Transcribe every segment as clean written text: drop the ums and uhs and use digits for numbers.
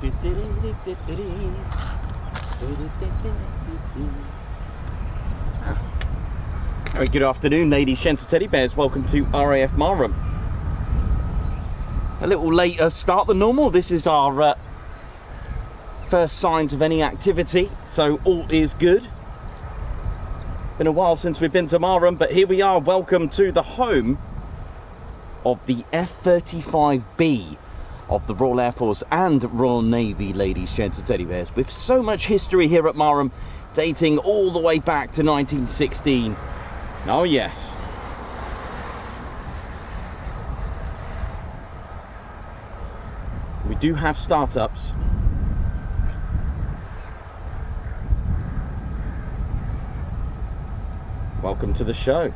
Very good afternoon, ladies, gents, teddy bears. Welcome to RAF Marham. A little later start than normal. This is our first signs of any activity, so all is good. Been a while since we've been to Marham, but here we are. Welcome to the home of the F-35B of the Royal Air Force and Royal Navy, ladies, gents and teddy bears, with so much history here at Marham, dating all the way back to 1916. Oh yes. We do have startups. Welcome to the show.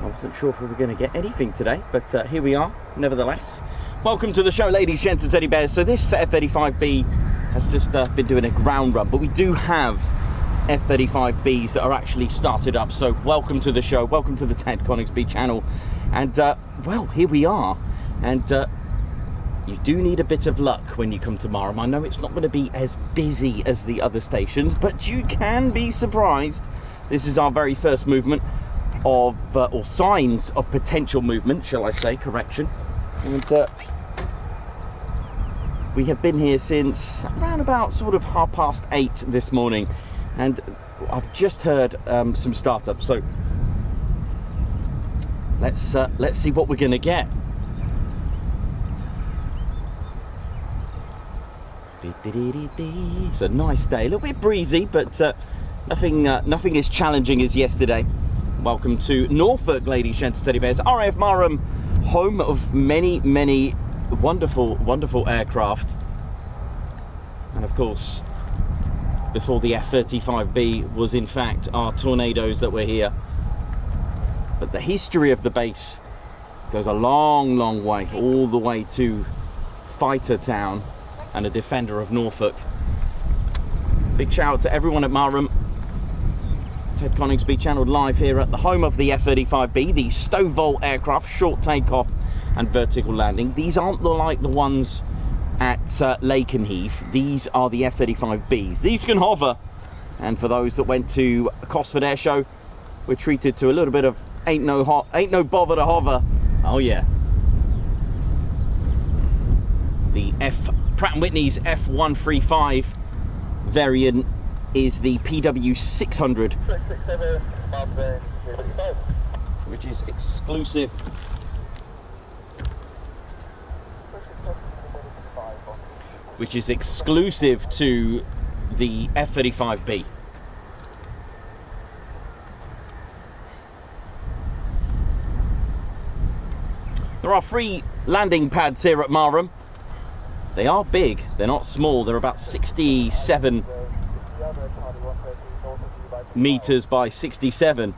I wasn't sure if we were going to get anything today, but here we are, nevertheless. Welcome to the show, ladies, gents and teddy bears. So this F-35B has just been doing a ground run, but we do have F-35Bs that are actually started up. So welcome to the show, welcome to the Ted Coningsby channel. And well, here we are. And you do need a bit of luck when you come to Marham. I know it's not going to be as busy as the other stations, but you can be surprised. This is our very first movement of, or signs of potential movement, shall I say, correction. And we have been here since around about sort of 8:30 this morning, and I've just heard some startups. So let's see what we're going to get. It's a nice day, a little bit breezy, but nothing as challenging as yesterday. Welcome to Norfolk, ladies, gents, teddy bears. RAF Marham, home of many wonderful aircraft. And of course, before the F-35B was in fact our Tornadoes that were here. But the history of the base goes a long way, all the way to Fighter Town and a Defender of Norfolk. Big shout out to everyone at Marham. Ted Coningsby channeled live here at the home of the F-35B, the Stovall aircraft, short takeoff and vertical landing. These aren't like the ones at Lakenheath. These are the F-35Bs. These can hover, and for those that went to Cosford Air Show, we're treated to a little bit of ain't no bother to hover. Oh yeah. The Pratt & Whitney's F-135 variant is the PW600, which is exclusive to the F-35B. There are 3 landing pads here at Marham. They are big, they're not small. They're about 67 meters by 67.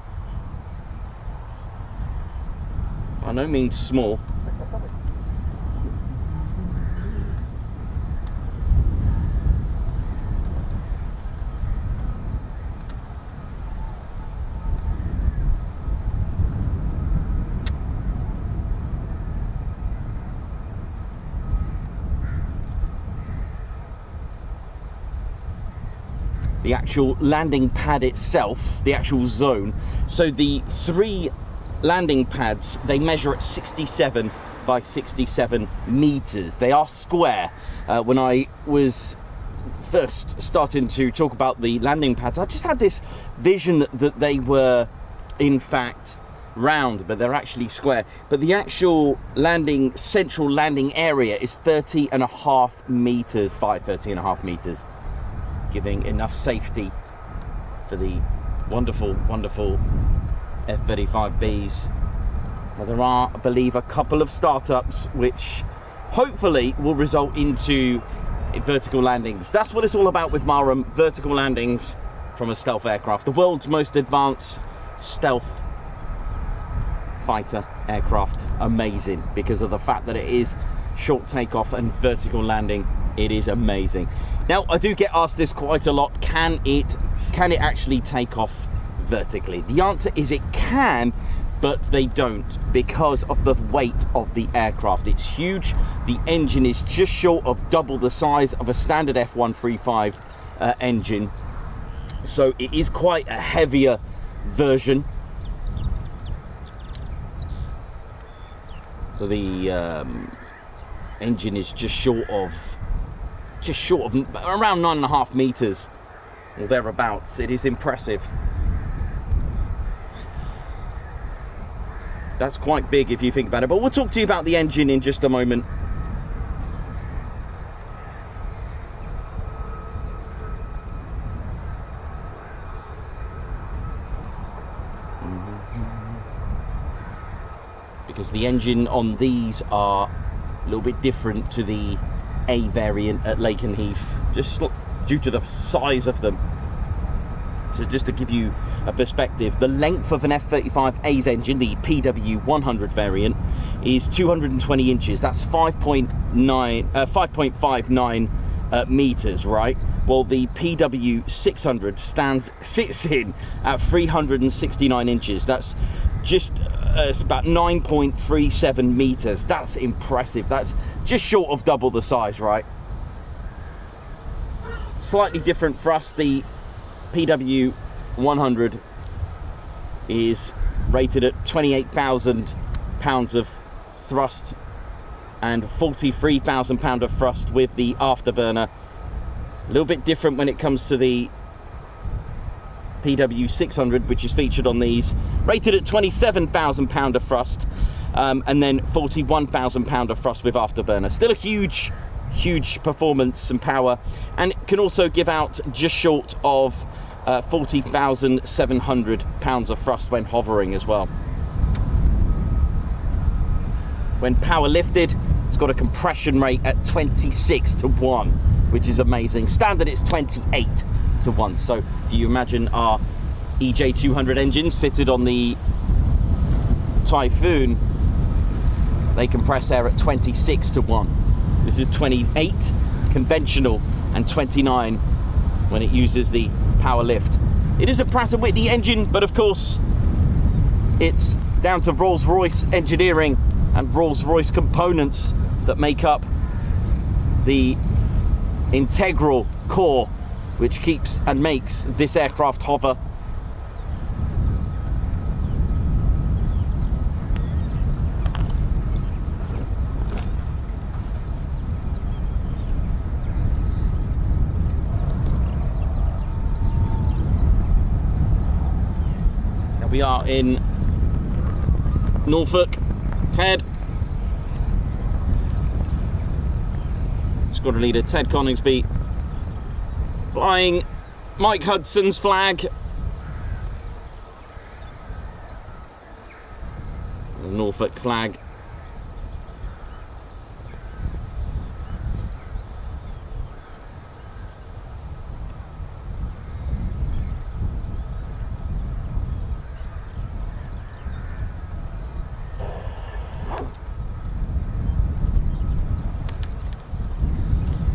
By no means small. The actual landing pad itself, the actual zone. So the 3 landing pads, they measure at 67 by 67 meters. They are square. When I was first starting to talk about the landing pads, I just had this vision that they were in fact round, but they're actually square. But the actual central landing area is 30.5 meters by 30.5 meters. Giving enough safety for the wonderful F-35Bs. Now, there are, I believe, a couple of startups which hopefully will result into vertical landings. That's what it's all about with Marham, vertical landings from a stealth aircraft. The world's most advanced stealth fighter aircraft. Amazing, because of the fact that it is short takeoff and vertical landing. It is amazing. Now, I do get asked this quite a lot. Can it actually take off vertically? The answer is it can, but they don't, because of the weight of the aircraft. It's huge. The engine is just short of double the size of a standard F135 engine, so it is quite a heavier version. So the engine is just short of around 9.5 meters or thereabouts. It is impressive. That's quite big if you think about it, but we'll talk to you about the engine in just a moment. Because the engine on these are a little bit different to the A variant at Lakenheath, just due to the size of them. So just to give you a perspective, the length of an F-35A's engine, the PW100 variant, is 220 inches. That's 5.59 meters, right? Well, the PW600 sits in at 369 inches. That's just it's about 9.37 meters. That's impressive. That's just short of double the size, right? Slightly different thrust. The PW100 is rated at 28,000 pounds of thrust and 43,000 pound of thrust with the afterburner. A little bit different when it comes to the PW600, which is featured on these, rated at 27,000 pound of thrust, and then 41,000 pound of thrust with afterburner. Still a huge performance and power, and it can also give out just short of 40,700 pounds of thrust when hovering as well. When power lifted, it's got a compression rate at 26:1, which is amazing. Standard it's 28:1. So if you imagine our EJ200 engines fitted on the Typhoon, they compress air at 26:1. This is 28 conventional and 29 when it uses the power lift. It is a Pratt & Whitney engine, but of course it's down to Rolls-Royce engineering and Rolls-Royce components that make up the integral core which keeps and makes this aircraft hover. Now we are in Norfolk. Ted, Squadron Leader Ted Coningsby, flying Mike Hudson's flag. The Norfolk flag.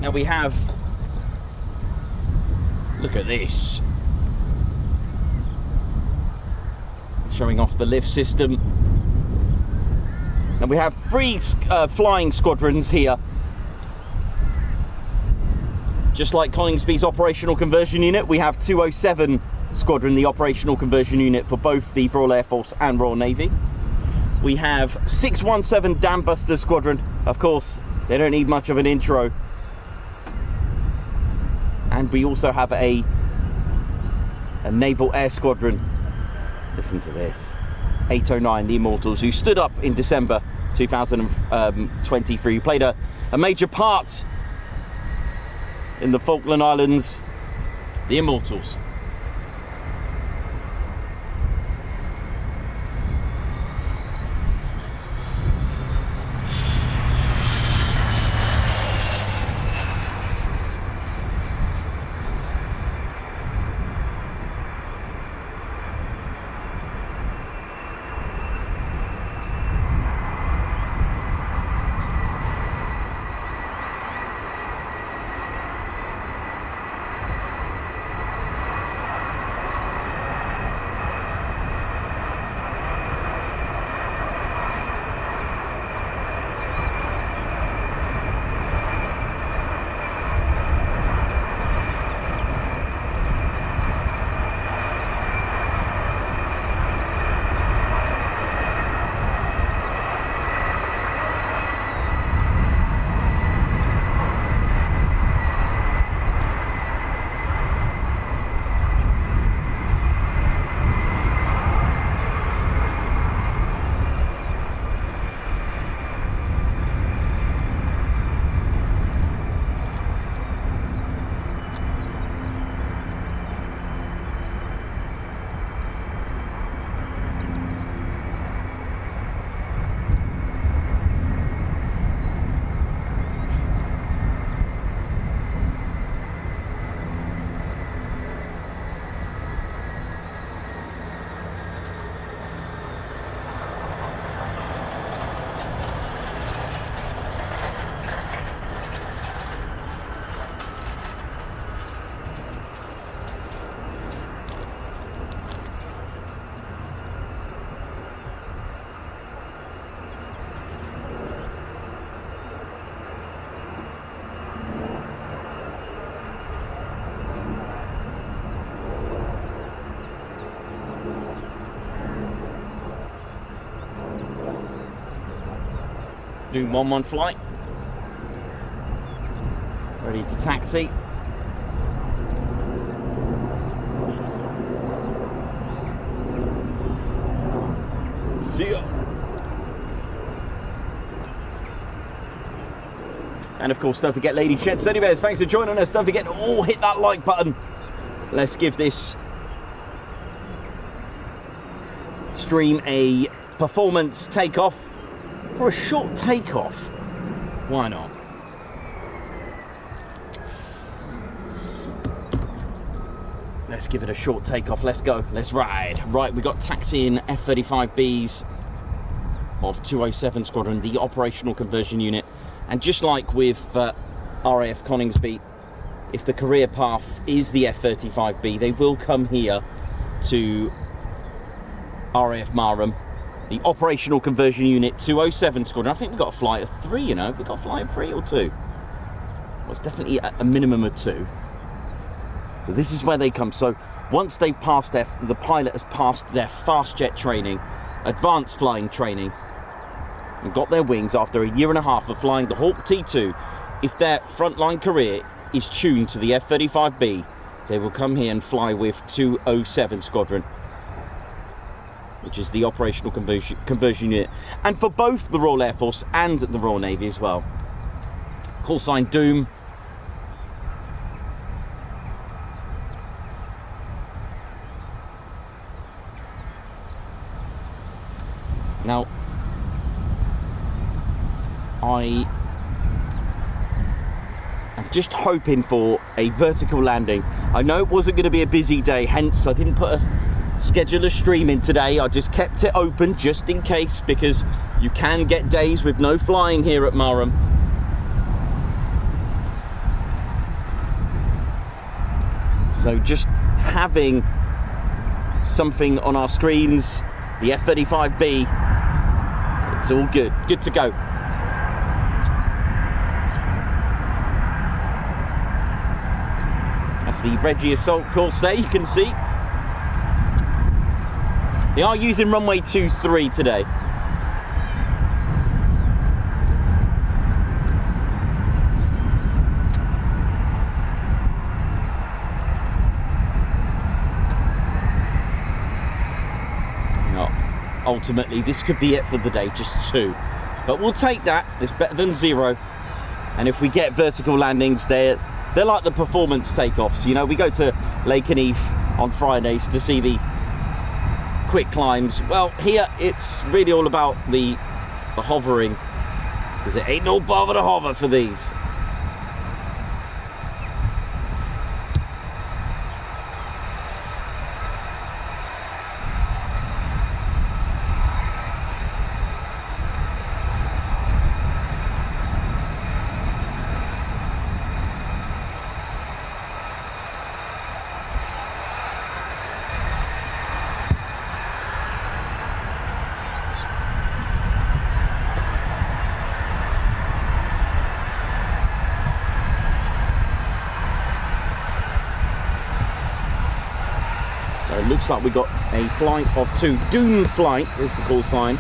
Now we have, look at this, showing off the lift system. Now we have 3 flying squadrons here, just like Coningsby's operational conversion unit. We have 207 Squadron, the operational conversion unit for both the Royal Air Force and Royal Navy. We have 617 Dambusters Squadron. Of course, they don't need much of an intro. And we also have a Naval Air Squadron. Listen to this. 809, the Immortals, who stood up in December 2023, who played a major part in the Falkland Islands. The Immortals. Doom 1-1 flight. Ready to taxi. See ya. And of course, don't forget, ladies, gents, teddy bears, thanks for joining us. Don't forget to all hit that like button. Let's give this stream a performance takeoff, or a short takeoff. Why not? Let's give it a short takeoff. Let's go. Let's ride. Right, we got taxiing F-35Bs of 207 Squadron, the operational conversion unit. And just like with RAF Coningsby, if the career path is the F-35B, they will come here to RAF Marham, the operational conversion unit 207 Squadron. I think we've got a flight of 3, you know. We've got a flight of 3 or 2. Well, it's definitely a minimum of 2. So this is where they come. So once they've passed the pilot has passed their fast jet training, advanced flying training, and got their wings after a 1.5 years of flying the Hawk T2, if their frontline career is tuned to the F-35B, they will come here and fly with 207 Squadron, which is the operational conversion unit, and for both the Royal Air Force and the Royal Navy as well. Call sign Doom. Now, I am just hoping for a vertical landing. I know it wasn't going to be a busy day, hence I didn't put a schedule of stream in today. I just kept it open just in case, because you can get days with no flying here at Marham. So just having something on our screens, the F-35B, it's all good. Good to go. That's the Reggie assault course there, you can see. They are using runway 23 today. Ultimately, this could be it for the day, just 2. But we'll take that. It's better than 0. And if we get vertical landings, they're like the performance takeoffs. You know, we go to Lake and Eve on Fridays to see the quick climbs. Well, here it's really all about the hovering, because it ain't no bother to hover for these. So it looks like we got a flight of 2. Doom flight is the call sign.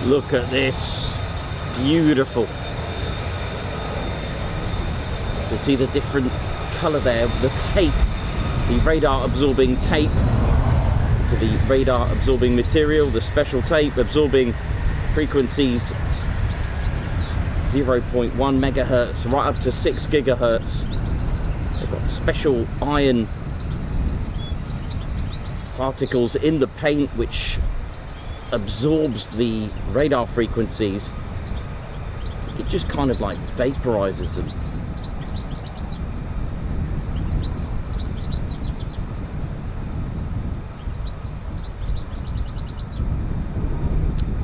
Look at this, beautiful. You see the different colour there, the tape, the radar absorbing tape to the radar absorbing material, the special tape absorbing frequencies 0.1 megahertz right up to 6 gigahertz. They've got special iron particles in the paint which absorbs the radar frequencies. It just kind of like vaporizes them.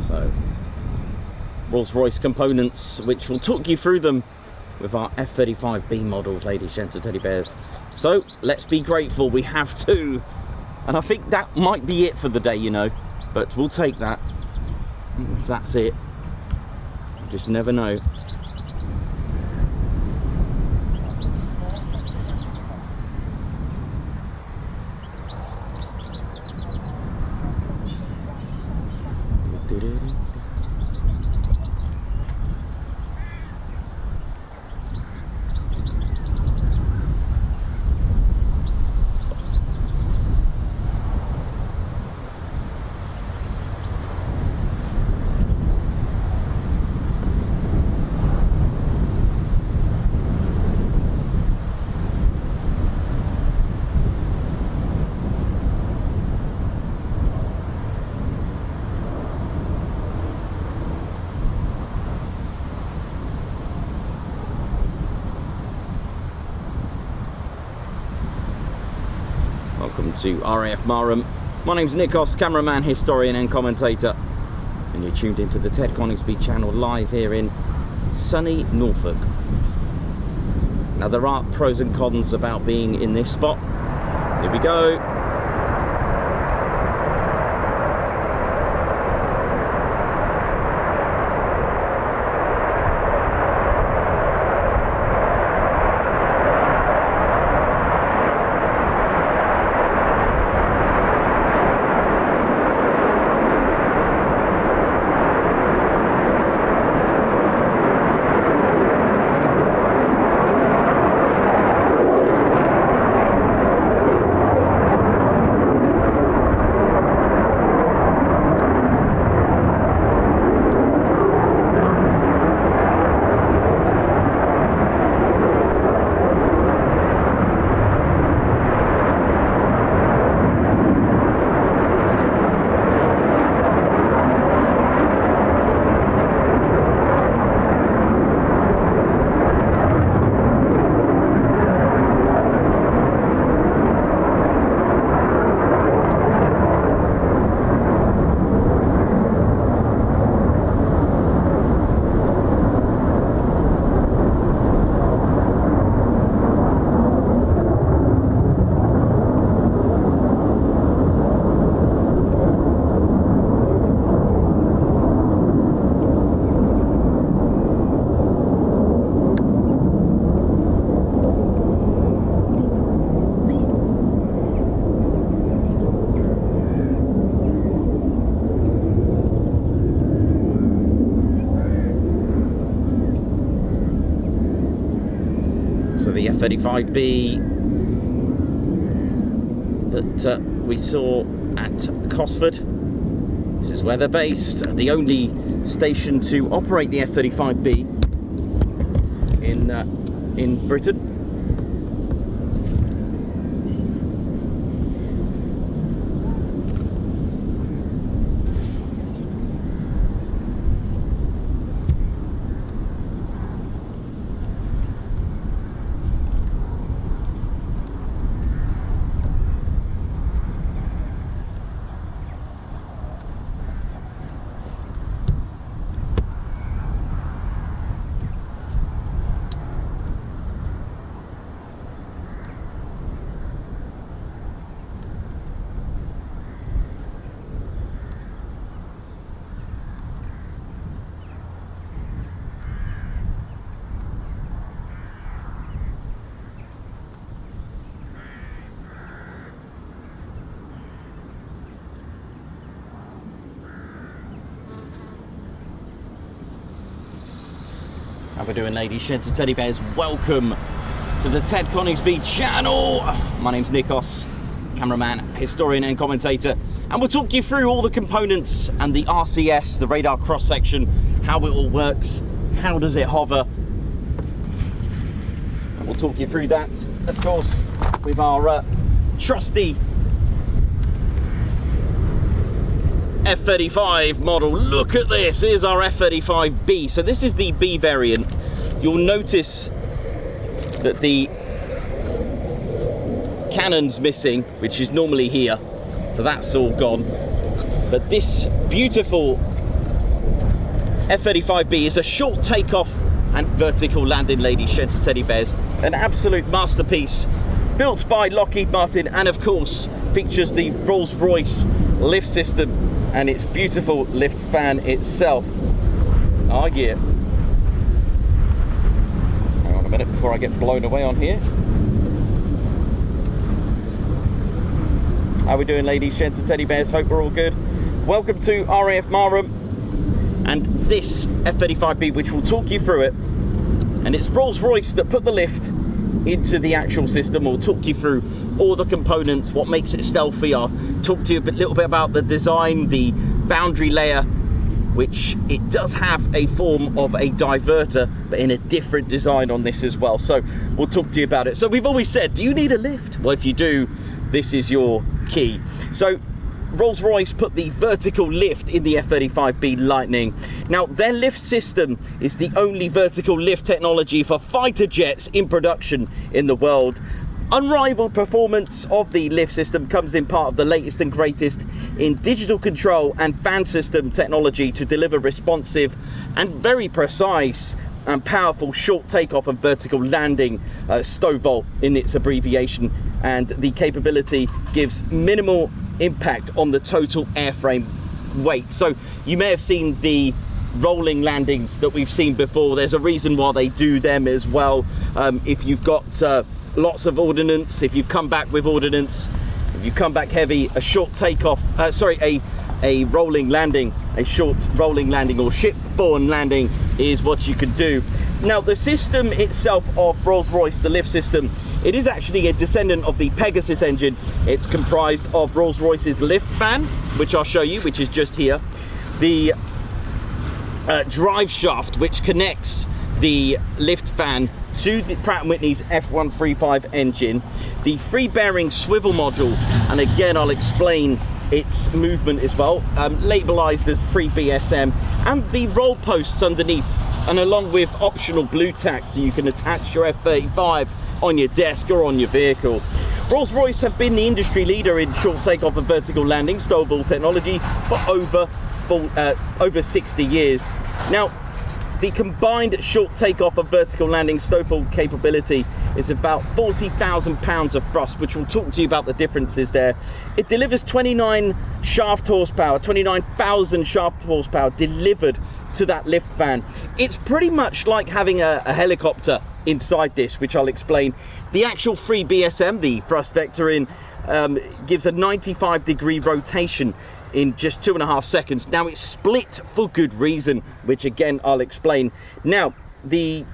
So Rolls-Royce components, which will talk you through them with our F-35B model, ladies, gents and teddy bears. So let's be grateful we have two, and I think that might be it for the day, you know, but we'll take that. If that's it, you just never know. Welcome to RAF Marham. My name's Nikos, cameraman, historian and commentator, and you're tuned into the Ted Coningsby channel live here in sunny Norfolk. Now there are pros and cons about being in this spot. Here we go. So the F-35B that we saw at Cosford, this is where they're based, the only station to operate the F-35B in Britain. How we doing, ladies, sheds and teddy bears? Welcome to the Ted Coningsby channel. My name's Nikos, cameraman, historian and commentator, and we'll talk you through all the components and the RCS, the radar cross-section, how it all works, how does it hover, and we'll talk you through that, of course, with our trusty F-35 model. Look at this, here's our F-35B. So this is the B variant. You'll notice that the cannon's missing, which is normally here, so that's all gone. But this beautiful F-35B is a short takeoff and vertical landing, ladies, sheds and teddy bears. An absolute masterpiece, built by Lockheed Martin, and of course features the Rolls-Royce lift system and its beautiful lift fan itself. Oh yeah. Hang on a minute before I get blown away on here. How we doing, ladies, sheds and teddy bears? Hope we're all good. Welcome to RAF Marham and this F-35B, which will talk you through it. And it's Rolls-Royce that put the lift into the actual system. We'll talk you through all the components, what makes it stealthy. I'll talk to you a little bit about the design, the boundary layer, which it does have a form of a diverter, but in a different design on this as well. So we'll talk to you about it. So we've always said, do you need a lift? Well, if you do, this is your key. So Rolls-Royce put the vertical lift in the F-35B Lightning. Now, their lift system is the only vertical lift technology for fighter jets in production in the world. Unrivaled performance of the lift system comes in part of the latest and greatest in digital control and fan system technology to deliver responsive and very precise and powerful short takeoff and vertical landing, STOVL in its abbreviation, and the capability gives minimal impact on the total airframe weight. So you may have seen the rolling landings that we've seen before. There's a reason why they do them as well. If you've got lots of ordnance, if you've come back with ordnance, if you come back heavy, a short takeoff, a rolling landing, a short rolling landing or shipborne landing is what you can do. Now, the system itself of Rolls-Royce, the lift system, it is actually a descendant of the Pegasus engine. It's comprised of Rolls-Royce's lift fan, which I'll show you, which is just here, the drive shaft, which connects the lift fan to the Pratt & Whitney's F135 engine, the free bearing swivel module, and again I'll explain its movement as well, labelized as free BSM, and the roll posts underneath, and along with optional blue tack so you can attach your F-35 on your desk or on your vehicle. Rolls-Royce have been the industry leader in short takeoff and vertical landing STOVL technology for over 60 years. Now, the combined short takeoff and vertical landing STOVL capability is about 40,000 pounds of thrust, which we'll talk to you about the differences there. It delivers 29 shaft horsepower, 29,000 shaft horsepower delivered to that lift fan. It's pretty much like having a helicopter inside this, which I'll explain. The actual free BSM, the thrust vectoring, gives a 95-degree rotation in just 2.5 seconds. Now, it's split for good reason, which again I'll explain. Now, the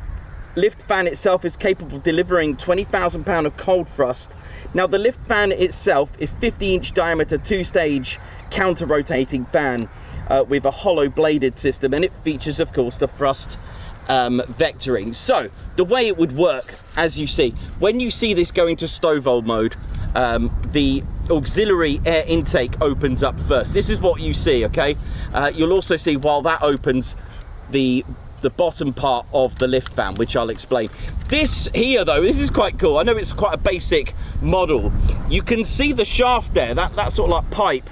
lift fan itself is capable of delivering 20,000 pound of cold thrust. Now, the lift fan itself is 50-inch diameter, 2-stage counter-rotating fan with a hollow bladed system, and it features, of course, the thrust vectoring. So the way it would work, as you see, when you see this going to STOVL mode, the auxiliary air intake opens up first. This is what you see, okay? You'll also see, while that opens, the bottom part of the lift fan, which I'll explain. This here, though, this is quite cool. I know it's quite a basic model. You can see the shaft there, that sort of like pipe.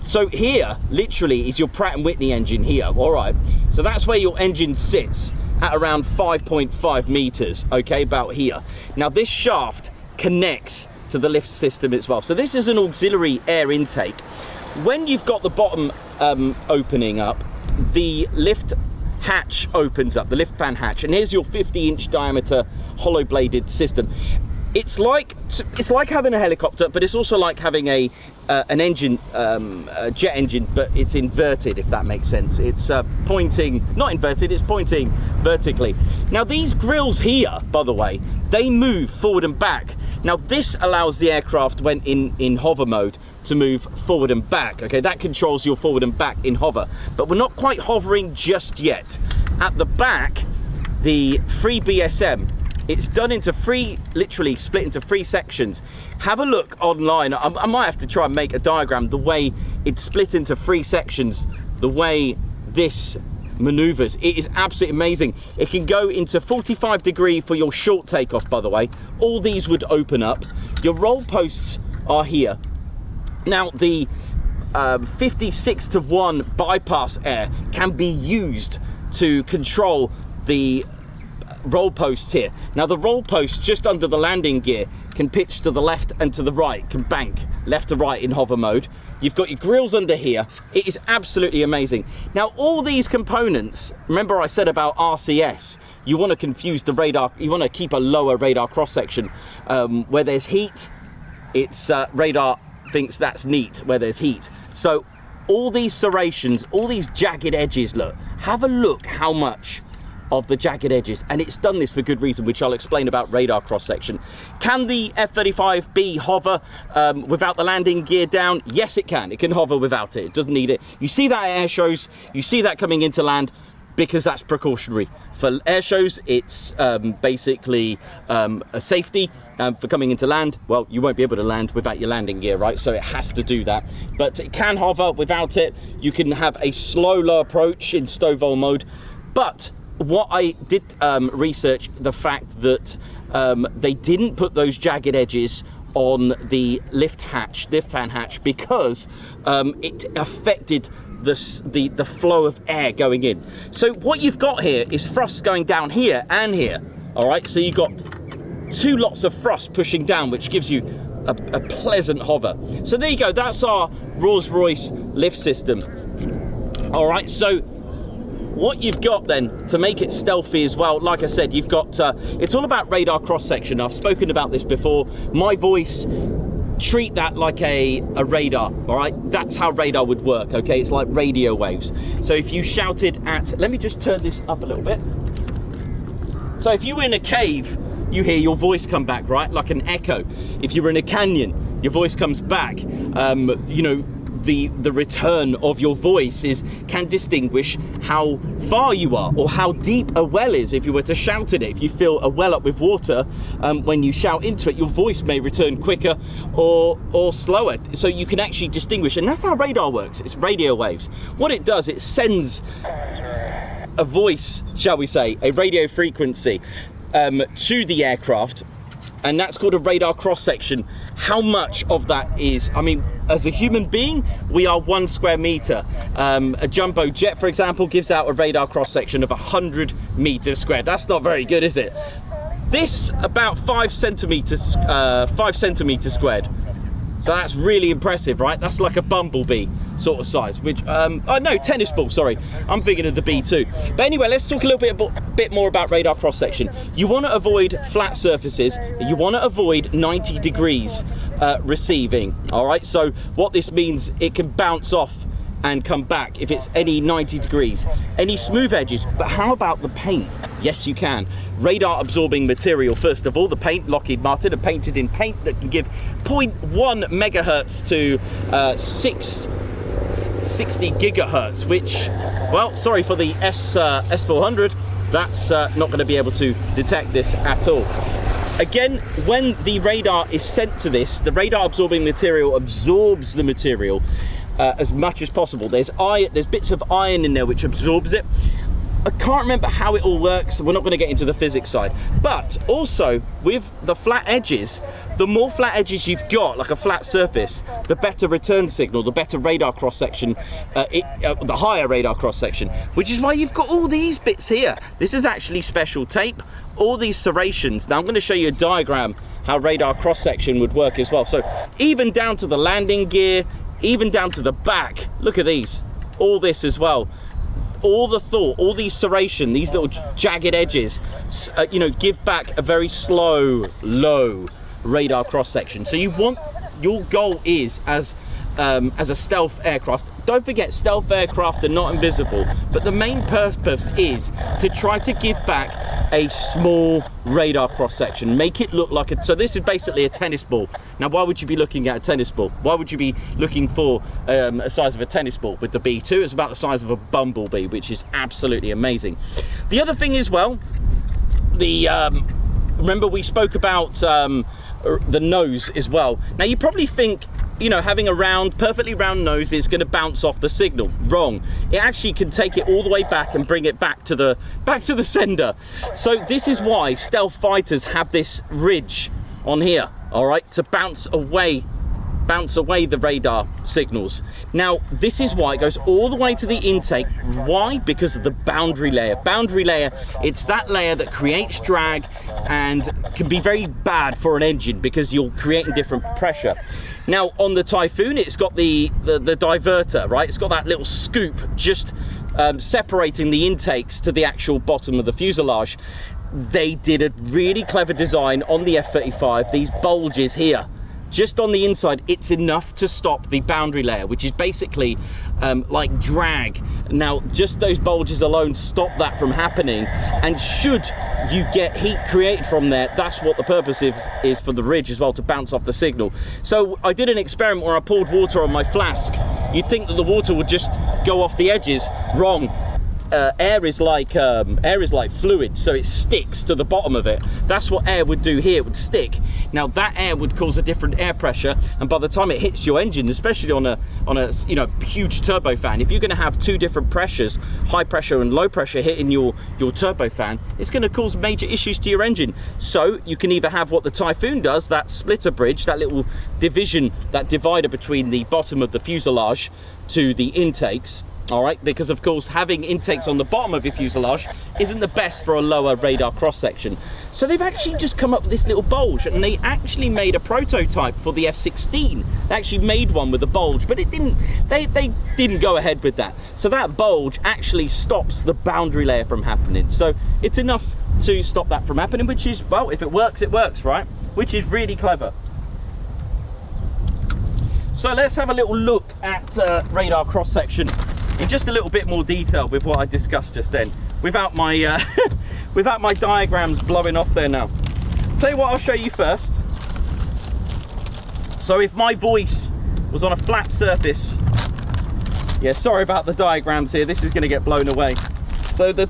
So here, literally, is your Pratt & Whitney engine here, all right? So that's where your engine sits, at around 5.5 meters, okay, about here. Now, this shaft connects to the lift system as well. So this is an auxiliary air intake. When you've got the bottom opening up, the lift hatch opens up, the lift fan hatch, and here's your 50-inch diameter hollow bladed system. it's like having a helicopter, but it's also like having an engine, a jet engine, but it's inverted, if that makes sense. It's pointing, not inverted, it's pointing vertically. Now these grills here, by the way, they move forward and back. Now this allows the aircraft, when in hover mode, to move forward and back. Okay, that controls your forward and back in hover, but we're not quite hovering just yet. At the back, the 3BSM, it's done into literally split into 3 sections. Have a look online. I might have to try and make a diagram the way it's split into 3 sections, the way this maneuvers. It is absolutely amazing. It can go into 45 degree for your short takeoff, by the way. All these would open up. Your roll posts are here. Now the 56-to-1 bypass air can be used to control the roll posts here. Now the roll posts just under the landing gear can pitch to the left and to the right, can bank left to right in hover mode. You've got your grills under here. It is absolutely amazing. Now all these components, remember I said about RCS, you want to confuse the radar, you want to keep a lower radar cross section. Where there's heat, it's radar thinks that's neat where there's heat. So all these serrations, all these jagged edges, look, have a look how much of the jagged edges, and it's done this for good reason, which I'll explain about radar cross section. Can the F-35B hover without the landing gear down? Yes, it can. It can hover without it. It doesn't need it. You see that at air shows, you see that coming into land, because that's precautionary. For air shows, it's basically a safety. For coming into land, well, you won't be able to land without your landing gear, right? So it has to do that, but it can hover without it. You can have a slow, low approach in STOVL mode. But what I did research, the fact that they didn't put those jagged edges on the lift fan hatch, because it affected the flow of air going in. So what you've got here is thrust going down here and here. All right, so you've got 2 lots of thrust pushing down, which gives you a pleasant hover. So there you go, that's our Rolls-Royce lift system. All right, so what you've got then to make it stealthy as well, like I said, you've got it's all about radar cross section. I've spoken about this before. My voice, treat that like a radar. All right, that's how radar would work. Okay, it's like radio waves. So if you shouted at, let me just turn this up a little bit. So if you were in a cave, you hear your voice come back, right, like an echo. If you were in a canyon, your voice comes back. You know, the return of your voice can distinguish how far you are, or how deep a well is. If you were to shout at it, if you fill a well up with water, when you shout into it, your voice may return quicker or slower. So you can actually distinguish, and that's how radar works. It's radio waves. What it does, it sends a voice, shall we say, a radio frequency to the aircraft, and that's called a radar cross section. How much of that is, I mean, as a human being, we are 1 square meter. A jumbo jet, for example, gives out a radar cross section of 100 meters squared. That's not very good, is it? This about 5 centimeters squared. So that's really impressive, right? That's like a bumblebee sort of size, which, oh no, tennis ball, sorry. I'm thinking of the B2. But anyway, let's talk a little bit more about radar cross section. You want to avoid flat surfaces. You want to avoid 90 degrees receiving, all right? So what this means, it can bounce off and come back if it's any 90 degrees. Any smooth edges, but how about the paint? Yes, you can. Radar absorbing material, first of all, the paint, Lockheed Martin are painted in paint that can give 0.1 megahertz to 60 gigahertz, which, well, sorry for the S400, that's not going to be able to detect this at all. Again, when the radar is sent to this, the radar absorbing material absorbs the material as much as possible. There's bits of iron in there which absorbs it. I can't remember how it all works. We're not going to get into the physics side. But also with the flat edges, the more flat edges you've got, like a flat surface, the better return signal, the better radar cross section, the higher radar cross section, which is why you've got all these bits here. This is actually special tape, all these serrations. Now I'm going to show you a diagram how radar cross section would work as well. So even down to the landing gear, even down to the back, look at these, all this as well. All the thought, all these serration, these little jagged edges, you know, give back a very slow, low radar cross section. So you want, your goal is as a stealth aircraft. Don't forget, stealth aircraft are not invisible, but the main purpose is to try to give back a small radar cross section, make it look like a, so this is basically a tennis ball. Now why would you be looking at a tennis ball? Why would you be looking for a size of a tennis ball? With the B2 it's about the size of a bumblebee, which is absolutely amazing. The other thing is, well, the remember we spoke about the nose as well. Now you probably think, you know, having a round, perfectly round nose is going to bounce off the signal. Wrong. It actually can take it all the way back and bring it back to the sender. So this is why stealth fighters have this ridge on here, all right, to bounce away the radar signals. Now this is why it goes all the way to the intake. Why? Because of the boundary layer. Boundary layer, it's that layer that creates drag and can be very bad for an engine because you're creating different pressure. Now on the Typhoon, it's got the diverter, right? It's got that little scoop just separating the intakes to the actual bottom of the fuselage. They did a really clever design on the F-35, these bulges here. Just on the inside, it's enough to stop the boundary layer, which is basically like drag. Now, just those bulges alone stop that from happening. And should you get heat created from there, that's what the purpose is for the ridge as well, to bounce off the signal. So I did an experiment where I poured water on my flask. You'd think that the water would just go off the edges. Wrong. Air is like fluid, so it sticks to the bottom of it. That's what air would do here, it would stick. Now that air would cause a different air pressure, and by the time it hits your engine, especially on a you know, huge turbofan, if you're going to have two different pressures, high pressure and low pressure, hitting your turbofan, it's going to cause major issues to your engine. So you can either have what the Typhoon does, that splitter bridge, that little division, that divider between the bottom of the fuselage to the intakes. All right, because of course having intakes on the bottom of your fuselage isn't the best for a lower radar cross section. So they've actually just come up with this little bulge, and they actually made a prototype for the F-16. They actually made one with a bulge, but it didn't. They didn't go ahead with that. So that bulge actually stops the boundary layer from happening. So it's enough to stop that from happening, which is, well, if it works, right? Which is really clever. So let's have a little look at radar cross section in just a little bit more detail with what I discussed just then, without my without my diagrams blowing off there now. Tell you what, I'll show you first. So if my voice was on a flat surface, yeah, sorry about the diagrams here, this is going to get blown away. So the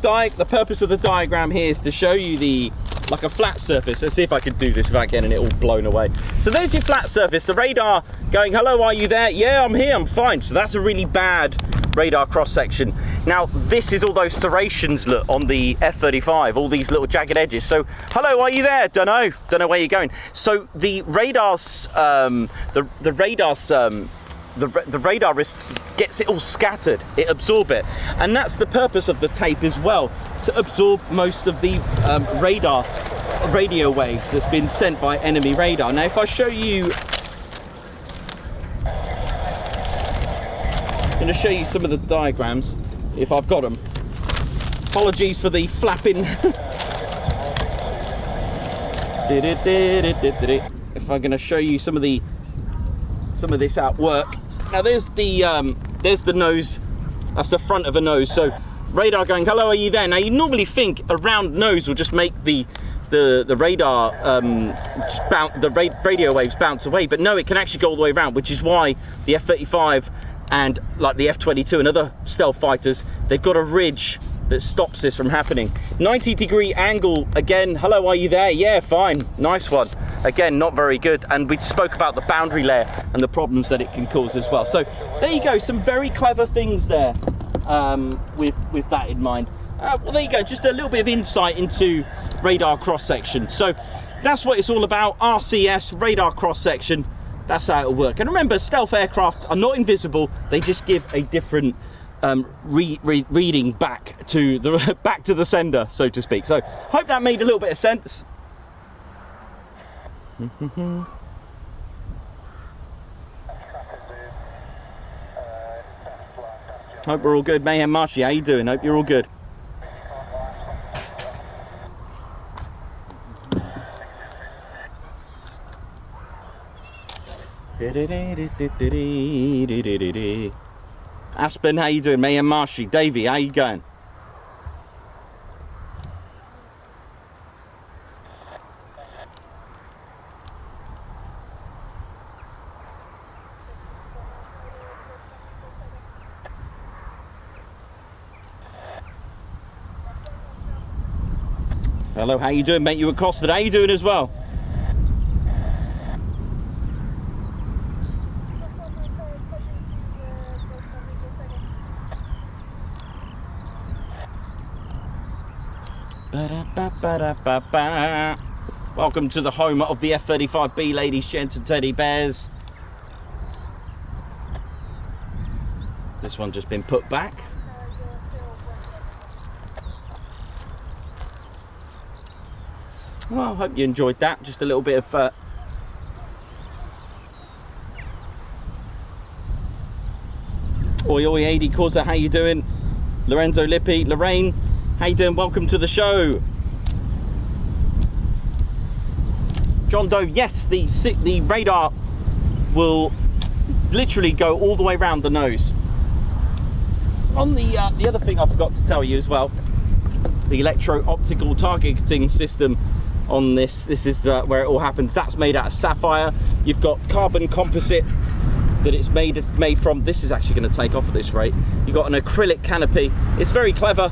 purpose of the diagram here is to show you like a flat surface. Let's see if I can do this without getting it all blown away. So there's your flat surface, the radar going, hello, are you there? Yeah, I'm here, I'm fine. So that's a really bad radar cross section. Now this is all those serrations, look, on the F-35, all these little jagged edges. So hello, are you there? Don't know where you're going. So the radar's the radar gets it all scattered, it absorbs it, and that's the purpose of the tape as well, to absorb most of the radio waves that's been sent by enemy radar. Now if I show you, I'm going to show you some of the diagrams if I've got them. Apologies for the flapping. If I'm going to show you some of this at work. Now there's the nose, that's the front of a nose. So radar going, hello, are you there? Now you normally think a round nose will just make the radar radio waves bounce away, but no, it can actually go all the way around, which is why the F-35 and like the F-22 and other stealth fighters, they've got a ridge that stops this from happening. 90-degree angle, again, hello, are you there? Yeah, fine, nice one. Again, not very good, and we spoke about the boundary layer and the problems that it can cause as well. So there you go, some very clever things there with that in mind. Well, there you go, just a little bit of insight into radar cross section. So that's what it's all about, RCS, radar cross section. That's how it'll work. And remember, stealth aircraft are not invisible, they just give a different reading back to the sender, so to speak. So hope that made a little bit of sense. Hope we're all good. Mayhem Marshy, how you doing? Hope you're all good. Aspen, how you doing? May and Marshy, Davey, how you going? Hello, how you doing, mate? You accosted, how you doing as well? Welcome to the home of the F-35B, ladies, gents and teddy bears. This one just been put back. Well, I hope you enjoyed that. Just a little bit of Oi oi AD Causa, how you doing? Lorenzo Lippi, Lorraine, how you doing? Welcome to the show. John Doe, yes, the radar will literally go all the way around the nose. On the other thing I forgot to tell you as well, the electro-optical targeting system on this is where it all happens. That's made out of sapphire. You've got carbon composite that it's made from. This is actually going to take off at this rate. You've got an acrylic canopy. It's very clever.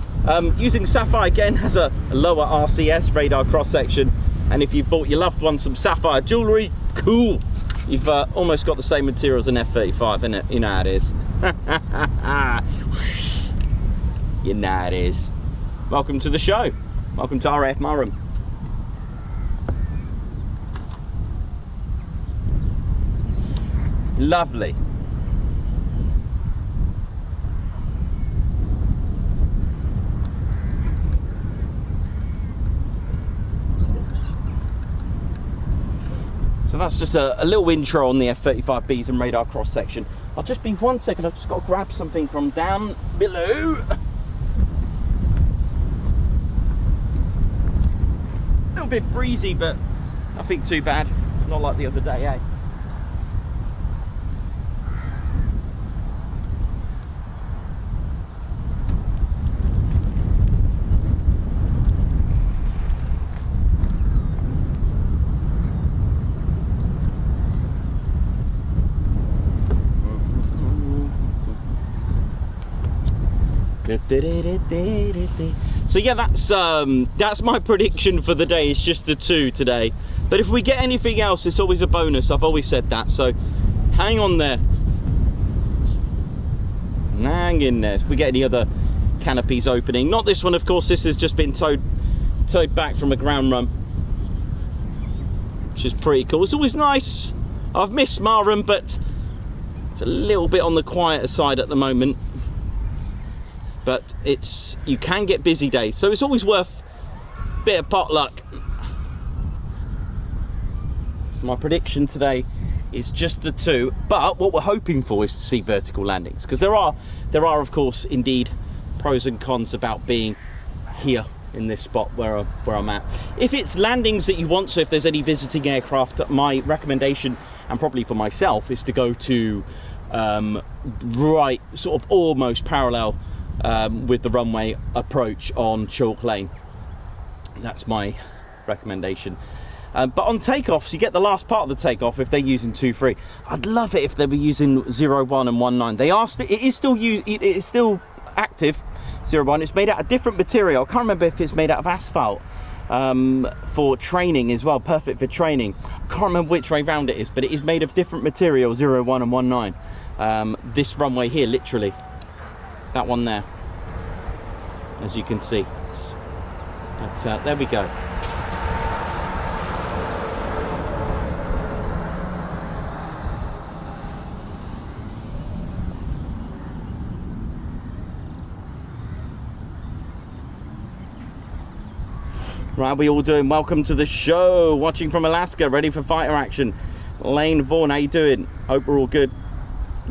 Using sapphire again has a lower RCS, radar cross section, and if you've bought your loved one some sapphire jewellery, cool. You've almost got the same material as an F-35, innit? You know how it is. You know how it is. Welcome to the show. Welcome to RAF Marham. Lovely. So that's just a little intro on the F-35Bs and radar cross section. I'll just be 1 second, I've just got to grab something from down below. A little bit breezy, but nothing too bad. Not like the other day, eh? So yeah, that's my prediction for the day. It's just the two today, but if we get anything else, it's always a bonus. I've always said that, so hang on there, hang in there. If we get any other canopies opening, not this one of course, this has just been towed back from a ground run, which is pretty cool. It's always nice. I've missed Marham, but it's a little bit on the quieter side at the moment. But you can get busy days, so it's always worth a bit of potluck. My prediction today is just the two, but what we're hoping for is to see vertical landings, because there are of course indeed pros and cons about being here in this spot where I'm at. If it's landings that you want, so if there's any visiting aircraft, my recommendation, and probably for myself, is to go to right sort of almost parallel with the runway approach on Chalk Lane. That's my recommendation. But on takeoffs, you get the last part of the takeoff if they're using 2-3. I'd love it if they were using 0-1 and 1-9. They are it is still active. 0-1. It's made out of different material. I can't remember if it's made out of asphalt for training as well. Perfect for training. I can't remember which way round it is, but it is made of different material. 0-1 and 1-9. This runway here, literally. That one there, as you can see. But there we go. Right, how are we all doing? Welcome to the show. Watching from Alaska, ready for fighter action. Lane Vaughan, how you doing? Hope we're all good.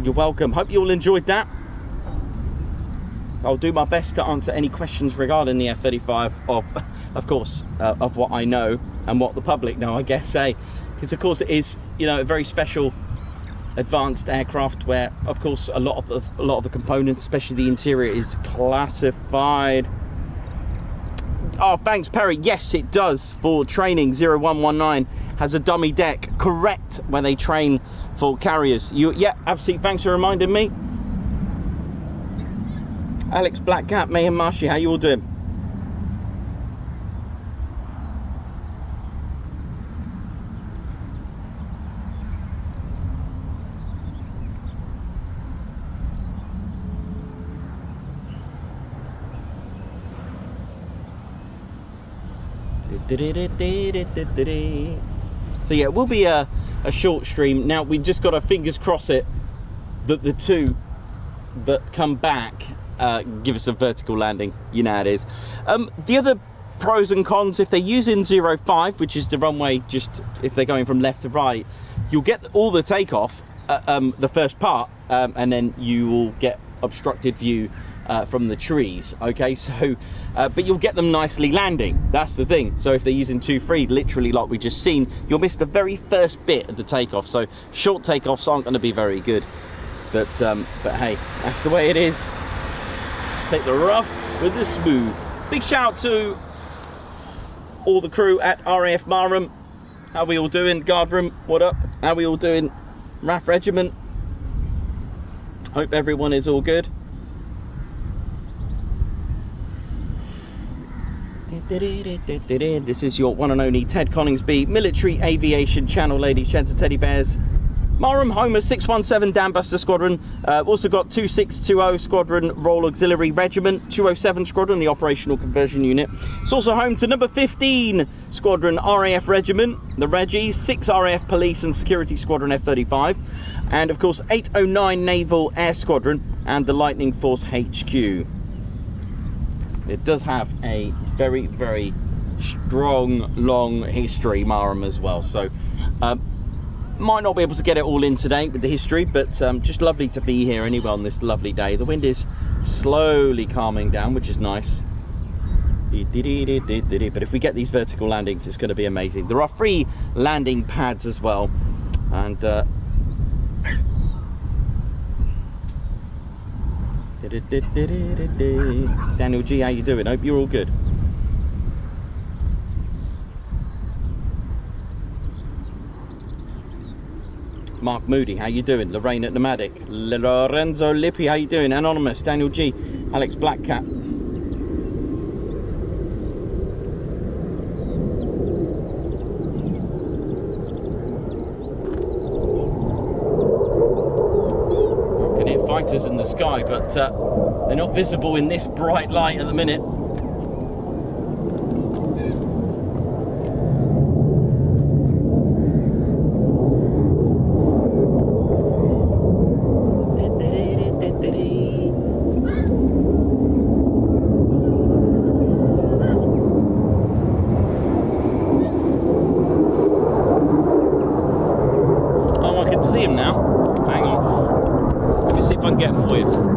You're welcome. Hope you all enjoyed that. I'll do my best to answer any questions regarding the F-35 of course, of what I know and what the public know, I guess, because of course it is, you know, a very special advanced aircraft, where of course a lot of the components, especially the interior, is classified. Oh, thanks Perry. Yes, it does. For training, 0119 has a dummy deck, correct, where they train for carriers. Yeah, absolutely. Thanks for reminding me. Alex, Black Cat, Mayhem Marshy, how you all doing? So yeah, it will be a short stream. Now we've just got to fingers cross it that the two that come back give us a vertical landing. You know how it is. The other pros and cons, if they're using 05, which is the runway, just if they're going from left to right, you'll get all the takeoff, the first part, and then you will get obstructed view from the trees. Okay, so but you'll get them nicely landing. That's the thing. So if they're using 2-3, literally like we just seen, you'll miss the very first bit of the takeoff. So short takeoffs aren't going to be very good. But hey, that's the way it is. Take the rough with the smooth. Big shout out to all the crew at RAF Marham. How we all doing? Guardroom, what up? How we all doing? RAF Regiment. Hope everyone is all good. This is your one and only Ted Coningsby Military Aviation Channel, ladies, gents and teddy bears. Marham, Homer 617 Dambusters Squadron. Also got 2620 Squadron Royal Auxiliary Regiment, 207 Squadron, the Operational Conversion Unit. It's also home to number 15 Squadron RAF Regiment, the Reggie, 6 RAF Police and Security Squadron F-35, and of course 809 Naval Air Squadron and the Lightning Force HQ. It does have a very, very strong, long history, Marham, as well. So, might not be able to get it all in today with the history, but just lovely to be here anyway on this lovely day. The wind is slowly calming down, which is nice. But if we get these vertical landings, it's going to be amazing. There are free landing pads as well. And Daniel G, how you doing? Hope you're all good. Mark Moody, how you doing? Lorraine at Nomadic. Lorenzo Lippi, how you doing? Anonymous, Daniel G, Alex Black Cat. Fighters in the sky, but they're not visible in this bright light at the minute. Oh, I can see him now. Hang on. Let me see if I can get them for you.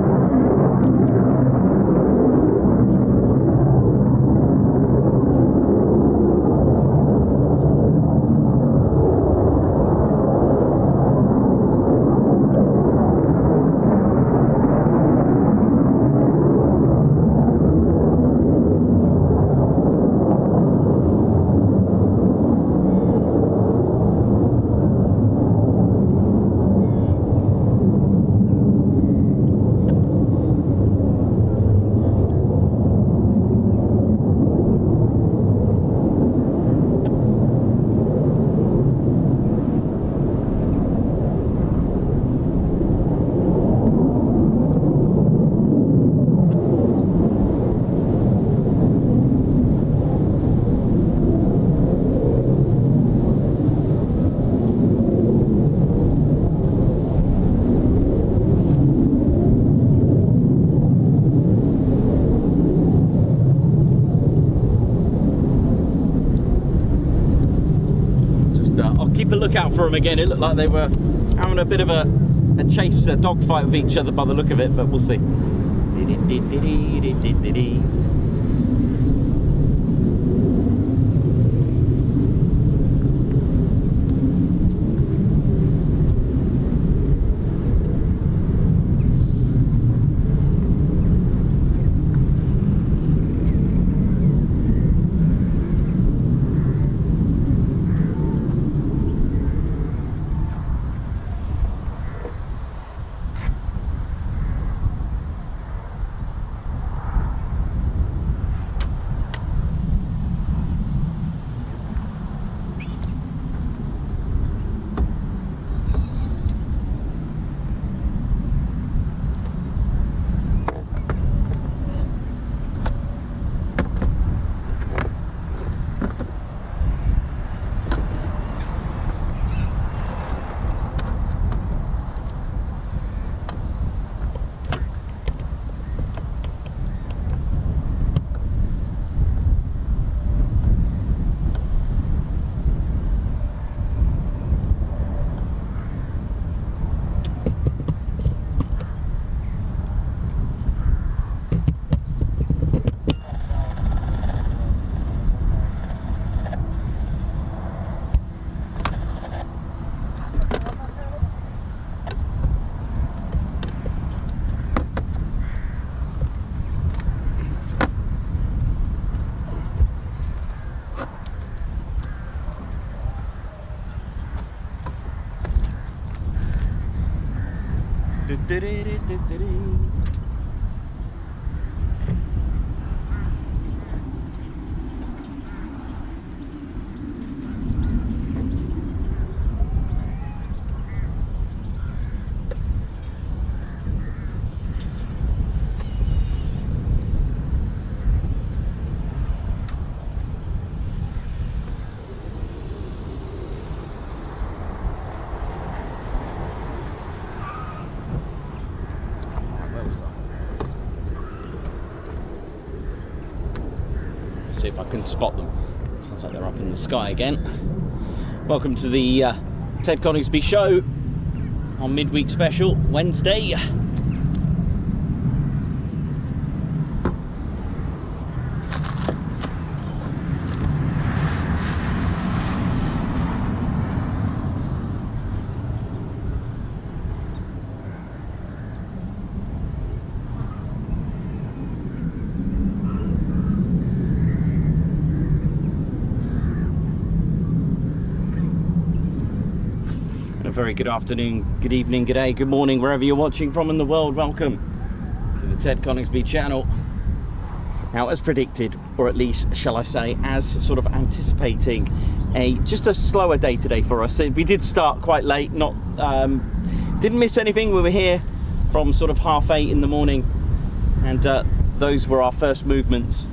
Keep a lookout for them again. It looked like they were having a bit of a chase, a dogfight with each other by the look of it, but we'll see. See if I can spot them. Sounds like they're up in the sky again. Welcome to the Ted Coningsby show on midweek special Wednesday. Very good afternoon, good evening, good day, good morning, wherever you're watching from in the world. Welcome to the Ted Coningsby channel. Now, as predicted, or at least shall I say, as sort of anticipating just a slower day today for us. We did start quite late, didn't miss anything. We were here from sort of 8:30 in the morning, and those were our first movements.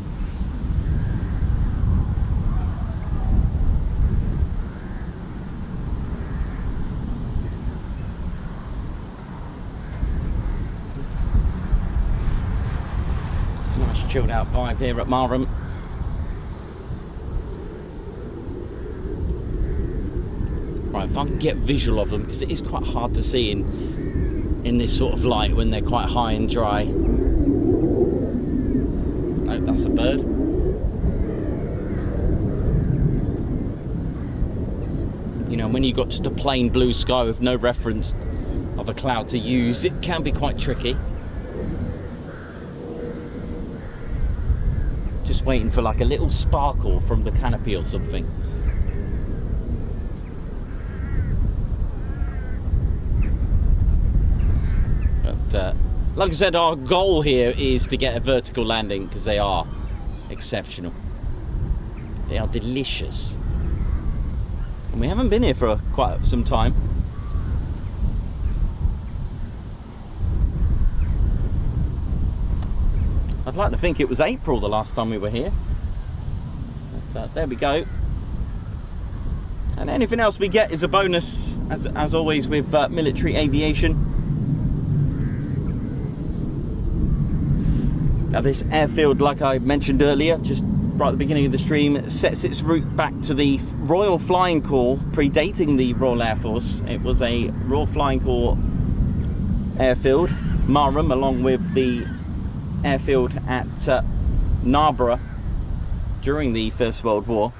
Chilled out vibe here at Marham. Right, if I can get visual of them, because it is quite hard to see in this sort of light when they're quite high and dry. No, that's a bird. You know, when you've got just a plain blue sky with no reference of a cloud to use, it can be quite tricky. Just waiting for like a little sparkle from the canopy or something. But like I said, our goal here is to get a vertical landing, because they are exceptional. They are delicious. And we haven't been here for quite some time. I'd like to think it was April the last time we were here. But, there we go. And anything else we get is a bonus, as always with military aviation. Now this airfield, like I mentioned earlier, just right at the beginning of the stream, sets its route back to the Royal Flying Corps, predating the Royal Air Force. It was a Royal Flying Corps airfield, Marham, along with the airfield at Narborough during the First World War,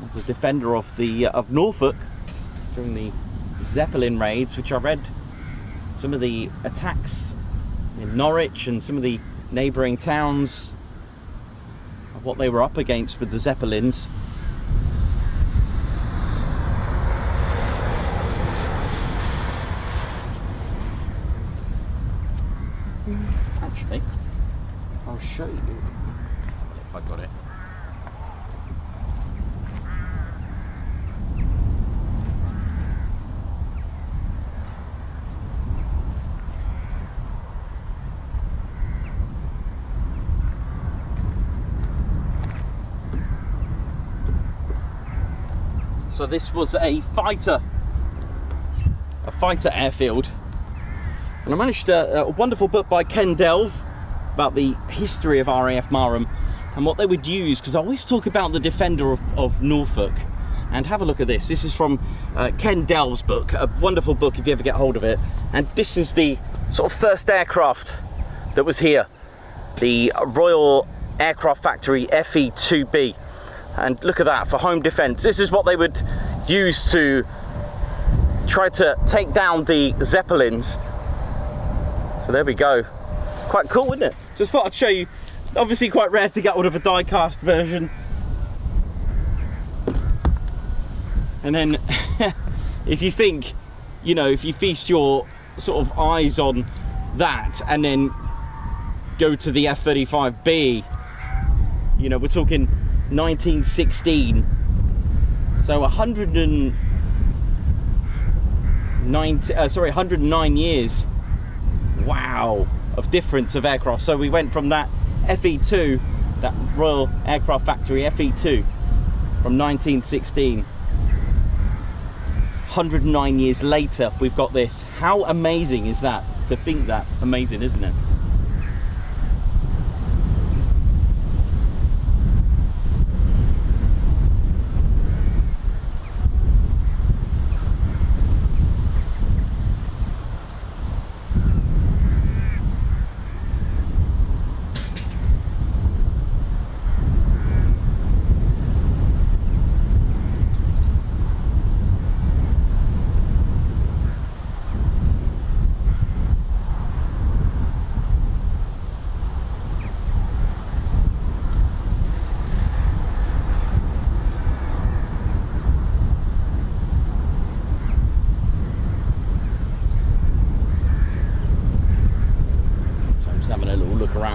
as a defender of Norfolk during the Zeppelin raids, which I read some of the attacks in Norwich and some of the neighbouring towns of what they were up against with the Zeppelins. Actually, I'll show you if I got it. So this was a fighter airfield, and I managed a wonderful book by Ken Delve about the history of RAF Marham and what they would use, because I always talk about the defender of Norfolk. And have a look at this. This is from Ken Delve's book, a wonderful book if you ever get hold of it. And this is the sort of first aircraft that was here, the Royal Aircraft Factory FE2B. And look at that, for home defence. This is what they would use to try to take down the Zeppelins. So there we go. Quite cool, isn't it? Just thought I'd show you. Obviously quite rare to get hold of a die-cast version. And then if you think, you know, if you feast your sort of eyes on that and then go to the F-35B, you know, we're talking 1916, so 109 years, wow, of difference of aircraft. So we went from that FE2, that Royal Aircraft Factory FE2 from 1916, 109 years later we've got this. How amazing is that? To think that, amazing, isn't it?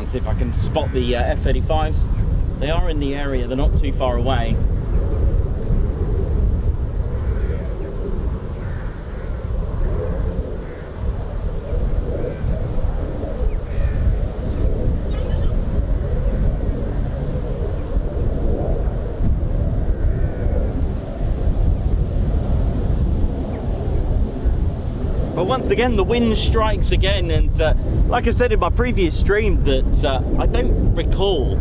See if I can spot the F-35s. They are in the area, they're not too far away. But once again, the wind strikes again, and like I said in my previous stream, that I don't recall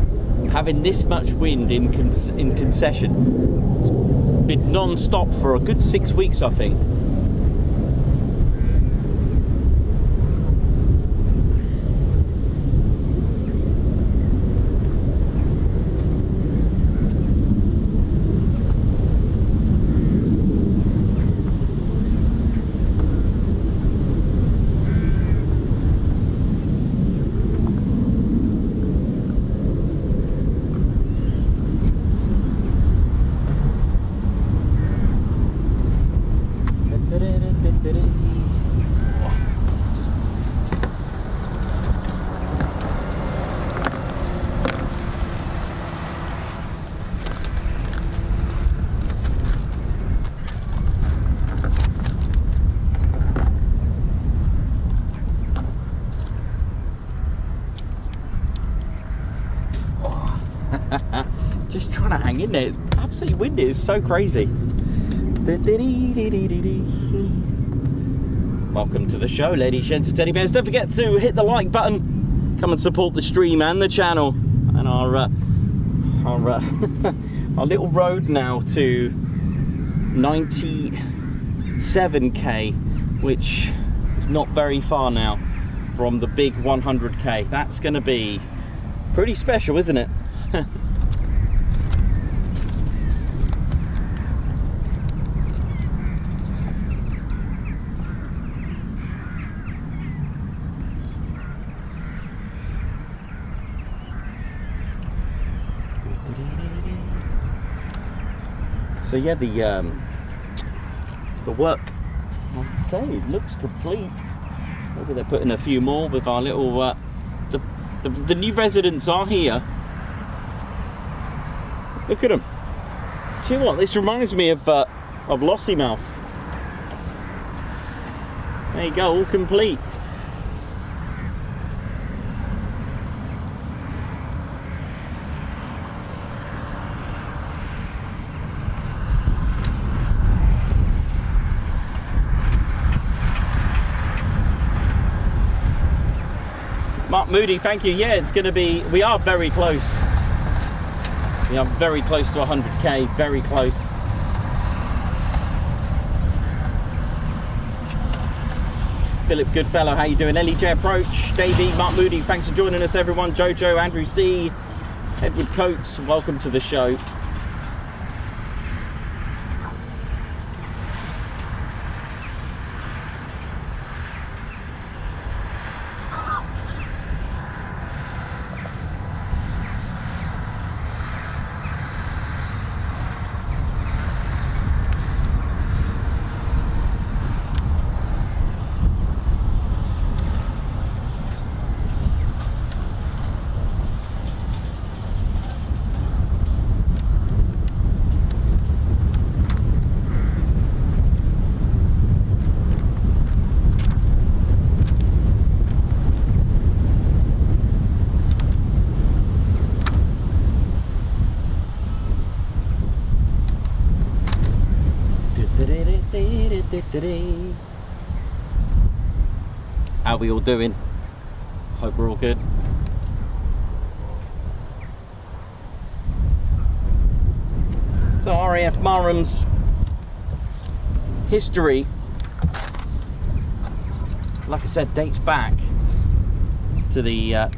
having this much wind in concession. It's been non-stop for a good 6 weeks, I think. Just trying to hang in there. It's absolutely windy. It's so crazy. Welcome to the show, ladies, gents, and teddy bears. Don't forget to hit the like button. Come and support the stream and the channel and our little road now to 97k, which is not very far now from the big 100k. That's going to be pretty special, isn't it? So yeah, the work, I'd say, it looks complete. Maybe they're putting a few more with our little the new residents are here. Look at them. Tell you what, this reminds me of Lossiemouth. There you go, all complete. Mark Moody, thank you. Yeah, it's going to be, we are very close. We are very close to 100k, very close. Philip Goodfellow, how you doing? LEJ Approach, Davey, Mark Moody, thanks for joining us everyone. Jojo, Andrew C, Edward Coates, welcome to the show. How we all doing? Hope we're all good. So RAF Marham's history, like I said, dates back to the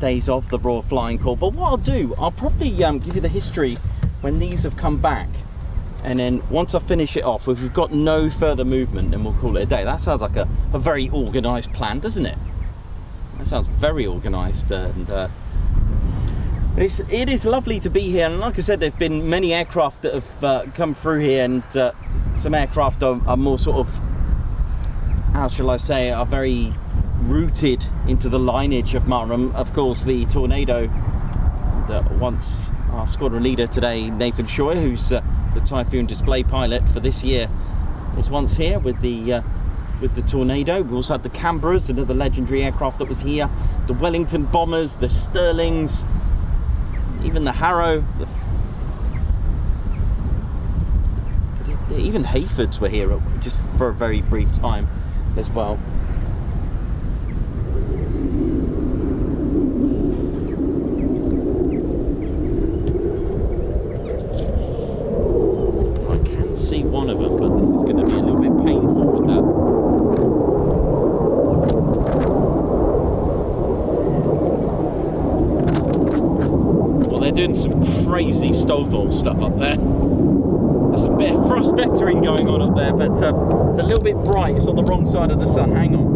days of the Royal Flying Corps. But what I'll do, I'll probably give you the history when these have come back, and then once I finish it off, if we've got no further movement, then we'll call it a day. That sounds like a very organised plan, doesn't it? That sounds very organised, and it is lovely to be here. And like I said, there have been many aircraft that have come through here, and some aircraft are more sort of, how shall I say, are very rooted into the lineage of Marham. Of course, the Tornado that once our squadron leader today, Nathan Shoy, who's the Typhoon display pilot for this year, was once here with the Tornado. We also had the Canberras, another legendary aircraft that was here, the Wellington bombers, the Stirlings, even the Harrow, even Hayfords were here just for a very brief time as well. See one of them, but this is going to be a little bit painful with that. Well, they're doing some crazy Stovall stuff up there. There's a bit of frost vectoring going on up there, but it's a little bit bright. It's on the wrong side of the sun. Hang on.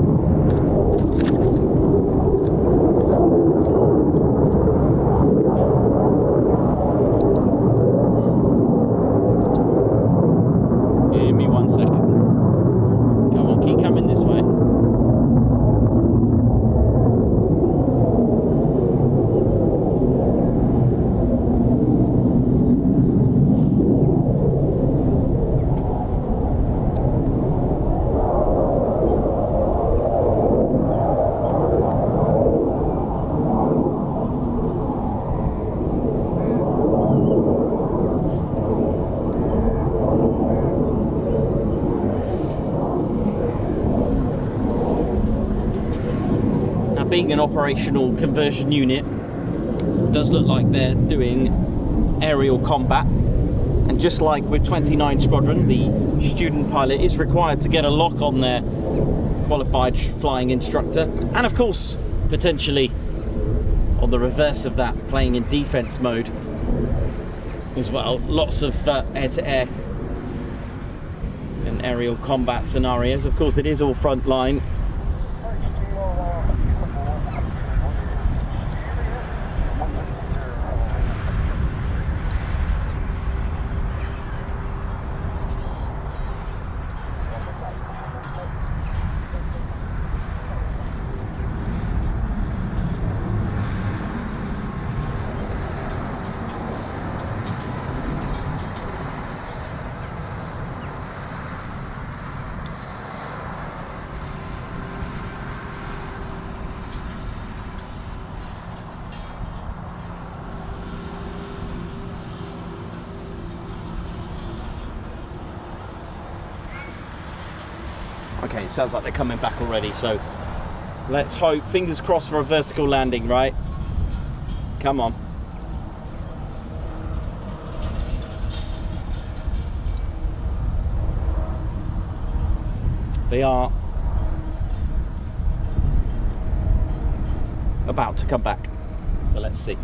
Being an operational conversion unit, it does look like they're doing aerial combat, and just like with 29 Squadron, the student pilot is required to get a lock on their qualified flying instructor, and of course potentially on the reverse of that, playing in defense mode as well. Lots of air-to-air and aerial combat scenarios. Of course, it is all front line. Okay, it sounds like they're coming back already, so let's hope, fingers crossed for a vertical landing, right? Come on. They are about to come back, so let's see.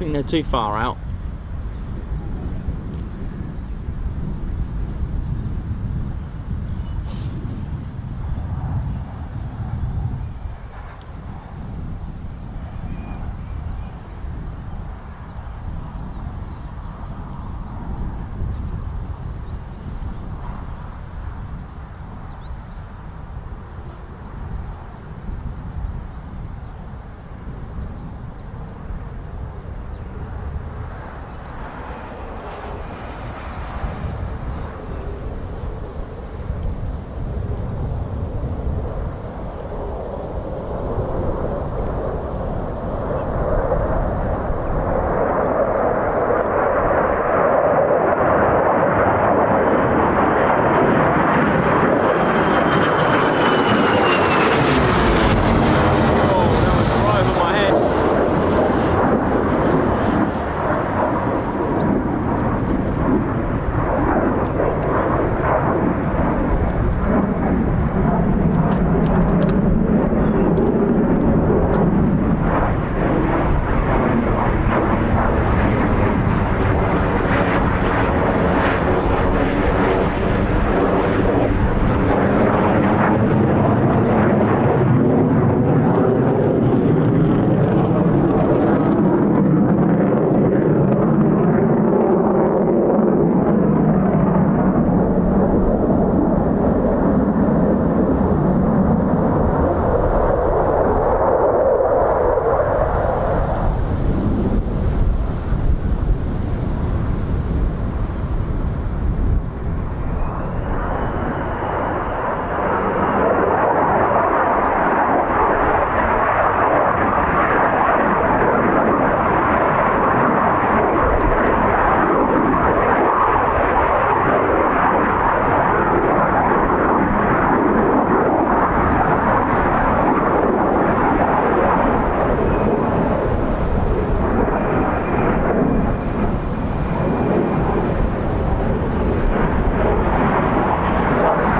think they're too far out.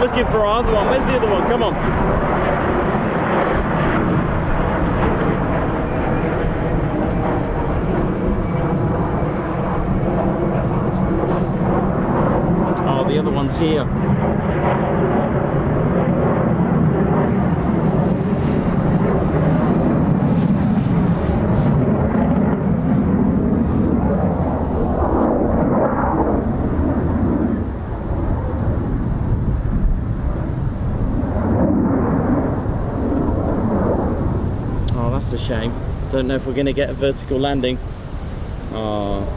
Looking for our other one. Where's the other one? Come on. Oh, the other one's here. A shame. Don't know if we're going to get a vertical landing. Oh.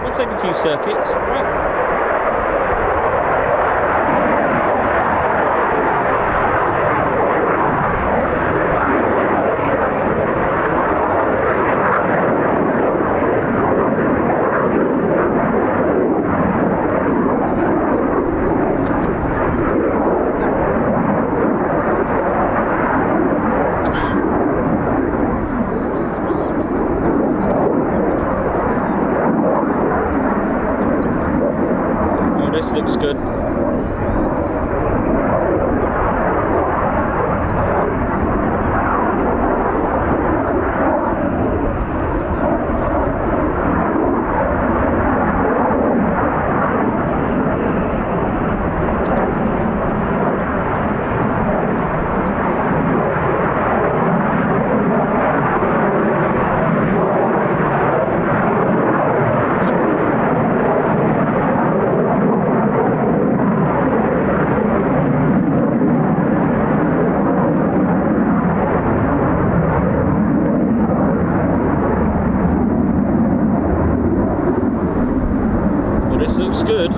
we'll take a few circuits. Right. Looks good. Good.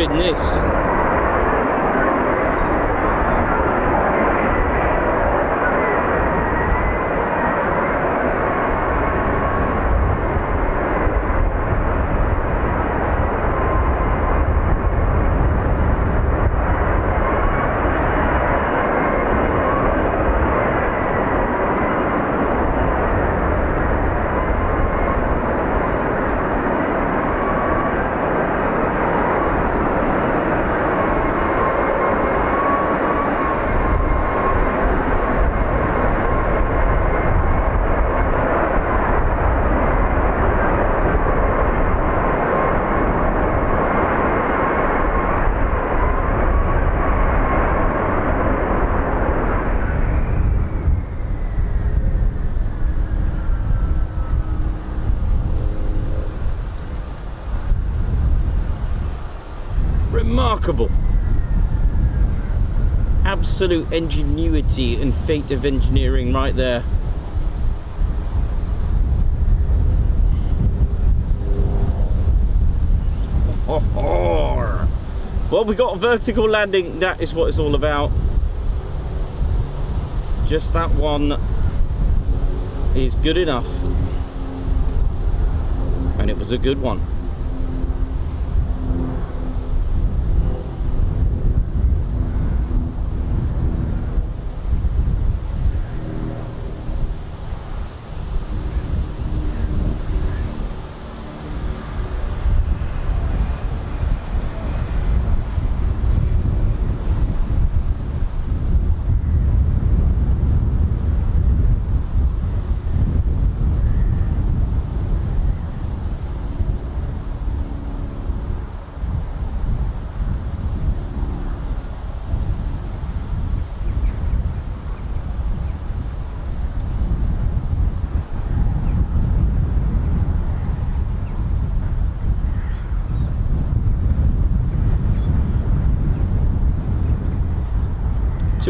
This. Remarkable. Absolute ingenuity and feat of engineering right there. Oh. Well, we got a vertical landing. That is what it's all about. Just that one is good enough. And it was a good one.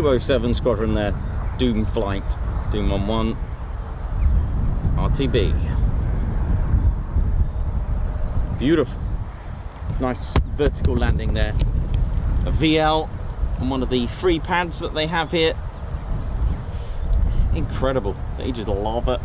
207 Squadron there, Doom Flight, Doom 11, RTB. Beautiful. Nice vertical landing there. A VL on one of the free pads that they have here. Incredible. They just love it.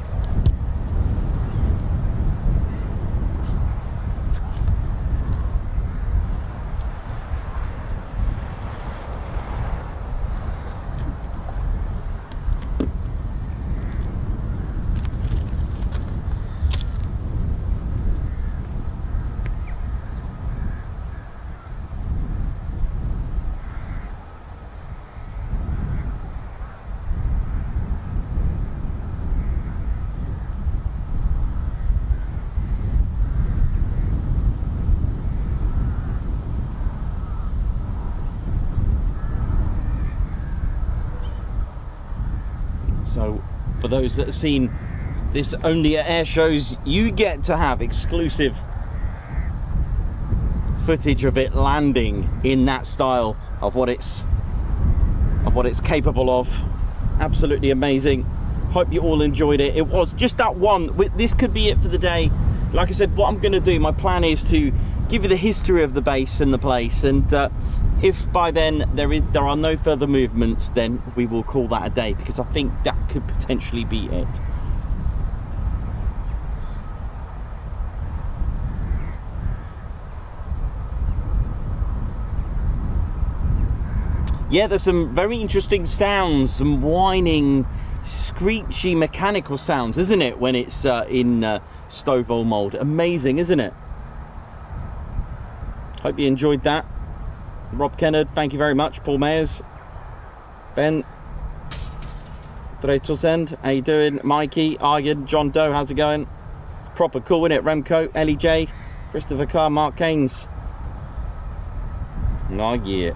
So for those that have seen this only at air shows, you get to have exclusive footage of it landing in that style of what it's capable of. Absolutely amazing. Hope you all enjoyed it. It was just that one. This could be it for the day. Like I said, what I'm going to do, my plan is to give you the history of the base and the place, and if by then there are no further movements, then we will call that a day, because I think that could potentially be it. Yeah, there's some very interesting sounds, some whining, screechy mechanical sounds, isn't it, when it's in Stovall mold? Amazing, isn't it? Hope you enjoyed that. Rob Kennard, thank you very much. Paul Mayers, Ben Dretelsend, how you doing? Mikey, Argan, John Doe, how's it going? Proper cool, innit? Remco, Ellie J, Christopher Carr, Mark Keynes. Oh yeah.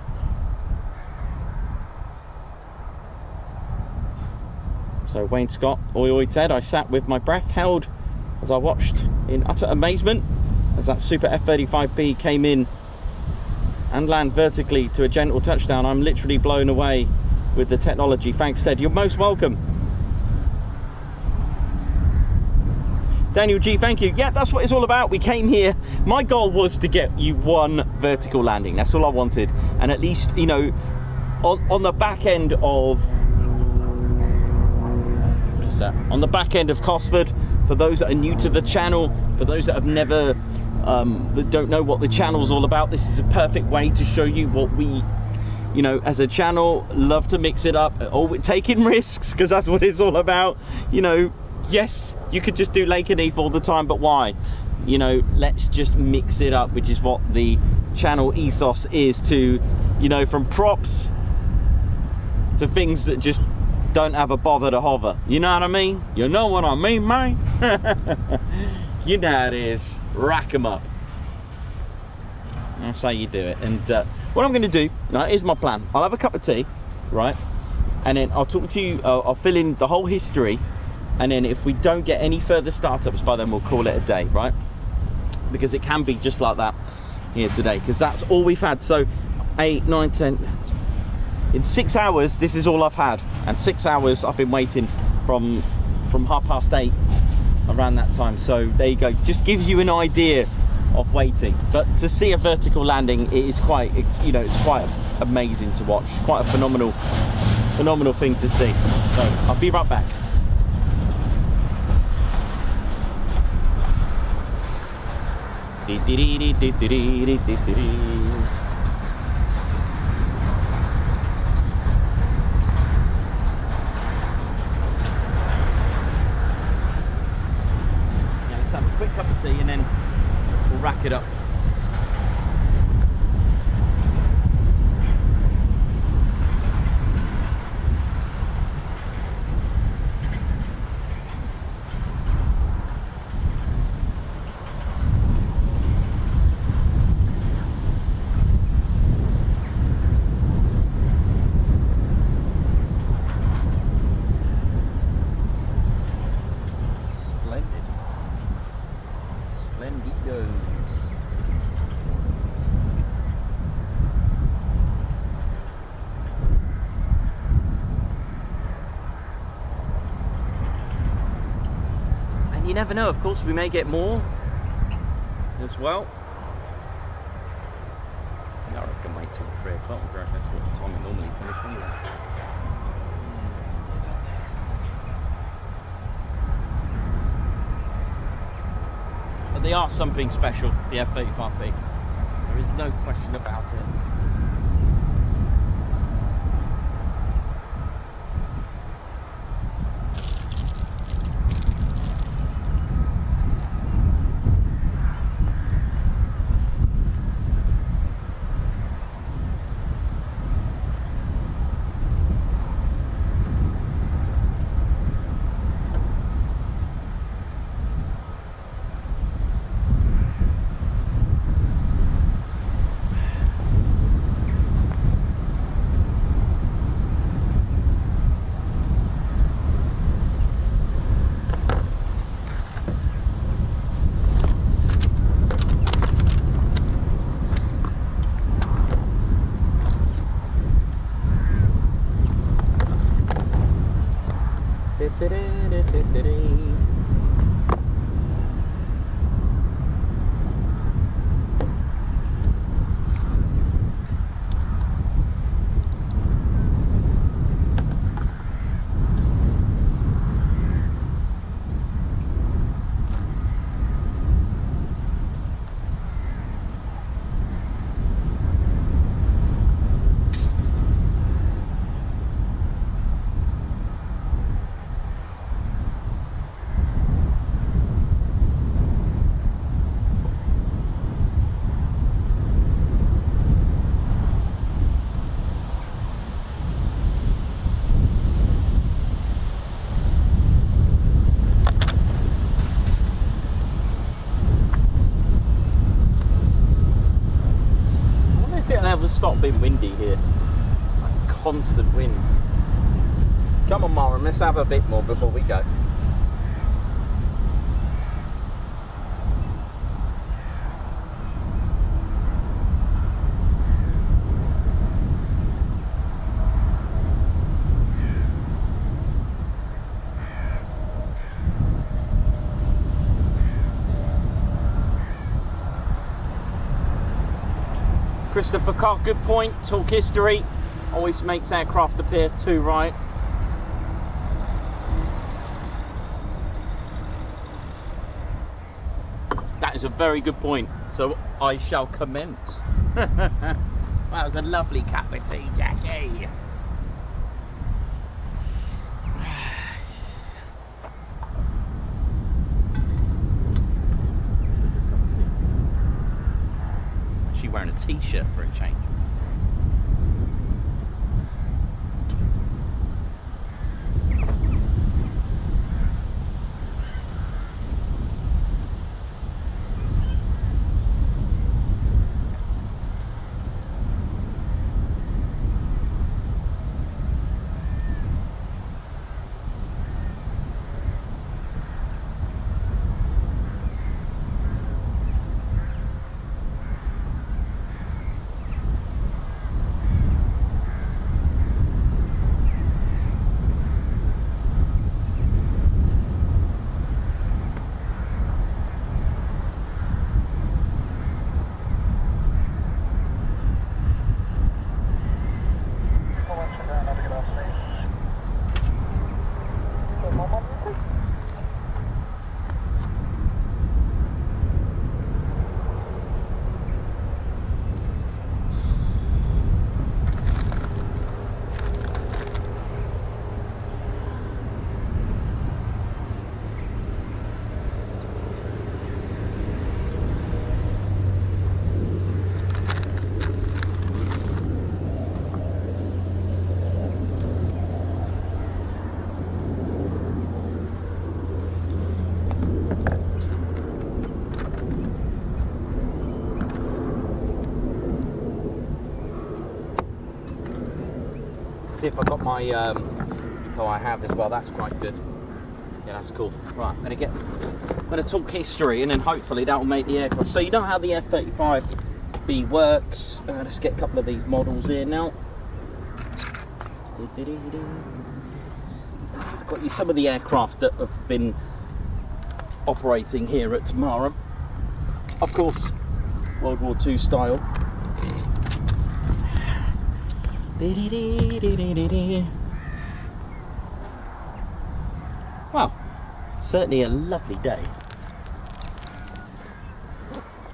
So Wayne Scott, oi oi Ted, I sat with my breath held as I watched in utter amazement as that Super F-35B came in and land vertically to a gentle touchdown. I'm literally blown away with the technology. Thanks, Ted. You're most welcome. Daniel G, thank you. Yeah, that's what it's all about. We came here. My goal was to get you one vertical landing. That's all I wanted. And at least, you know, on the back end of... what is that? On the back end of Cosford, for those that are new to the channel, for those that have never... that don't know what the channel's all about, this is a perfect way to show you what we, you know, as a channel, love to mix it up. Oh, taking risks, because that's what it's all about. You know, yes, you could just do Lake and Eve all the time, but why? You know, let's just mix it up, which is what the channel ethos is, to, you know, from props to things that just don't have a bother to hover. You know what I mean? You know what I mean, mate? You know how it is. Rack them up. That's how you do it. And what I'm going to do, right, here's my plan. I'll have a cup of tea, right, and then I'll talk to you. I'll fill in the whole history, and then if we don't get any further startups by then, we'll call it a day, right? Because it can be just like that here today, because that's all we've had. So 8, 9, 10. In 6 hours, this is all I've had, and 6 hours I've been waiting from 8:30. Around that time. So there you go, just gives you an idea of waiting. But to see a vertical landing, it is quite, you know, it's quite amazing to watch, quite a phenomenal thing to see. So I'll be right back. Quick cup of tea and then we'll rack it up. And you never know, of course, we may get more as well. I reckon wait till 3 o'clock, that's what the time we normally finish anyway. But they are something special, the F-35B. There is no question about it. Stop being windy here, like constant wind. Come on, Marham, let's have a bit more before we go. Christopher Carr, good point. Talk history always makes aircraft appear too right. That is a very good point. So I shall commence. That was a lovely cup of tea, Jackie. Wearing a t-shirt for a change. See if I got my oh, I have as well. That's quite good. Yeah, that's cool. Right, I'm gonna talk history, and then hopefully that will make the aircraft. So you know how the F-35B works. Let's get a couple of these models here now. I've got you some of the aircraft that have been operating here at Marham. Of course, World War II style. Well, certainly a lovely day.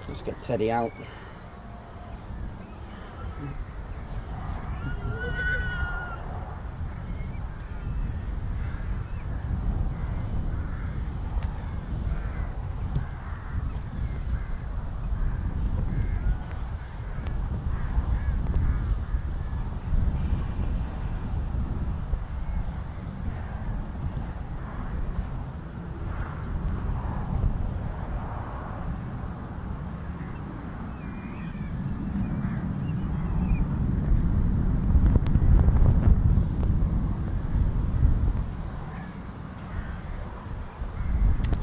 Just get Teddy out.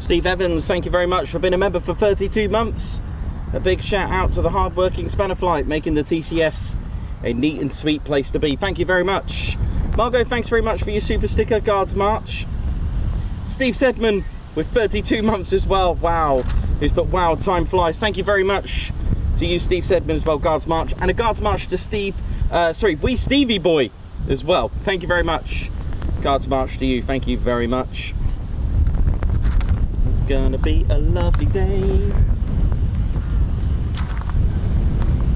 Steve Evans, thank you very much for being a member for 32 months. A big shout out to the hard-working spanner flight, making the TCS a neat and sweet place to be. Thank you very much. Margot, thanks very much for your super sticker, Guards March. Steve Sedman with 32 months as well. Wow, who's put wow, time flies. Thank you very much to you, Steve Sedman, as well, Guards March. And a Guards March to Steve, wee Stevie Boy as well. Thank you very much. Guards March to you, thank you very much. Gonna be a lovely day.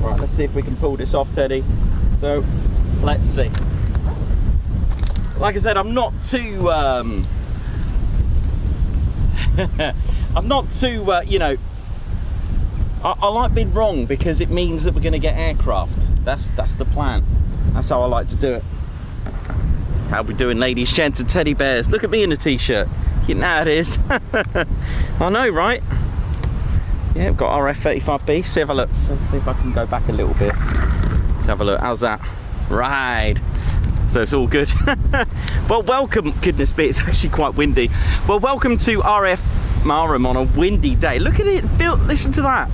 Right, let's see if we can pull this off, Teddy. So let's see. Like I said, I'm not too I'm not too you know, I like being wrong because it means that we're going to get aircraft. That's the plan. That's how I like to do it. How we doing, ladies, gents and teddy bears? Look at me in a t-shirt. You know how it is. I know, right? Yeah, we've got our F-35B. See if I look. See if I can go back a little bit. Let's have a look. How's that? Right. So it's all good. Well, welcome. Goodness me, it's actually quite windy. Well, welcome to RAF Marham on a windy day. Look at it. Listen to that.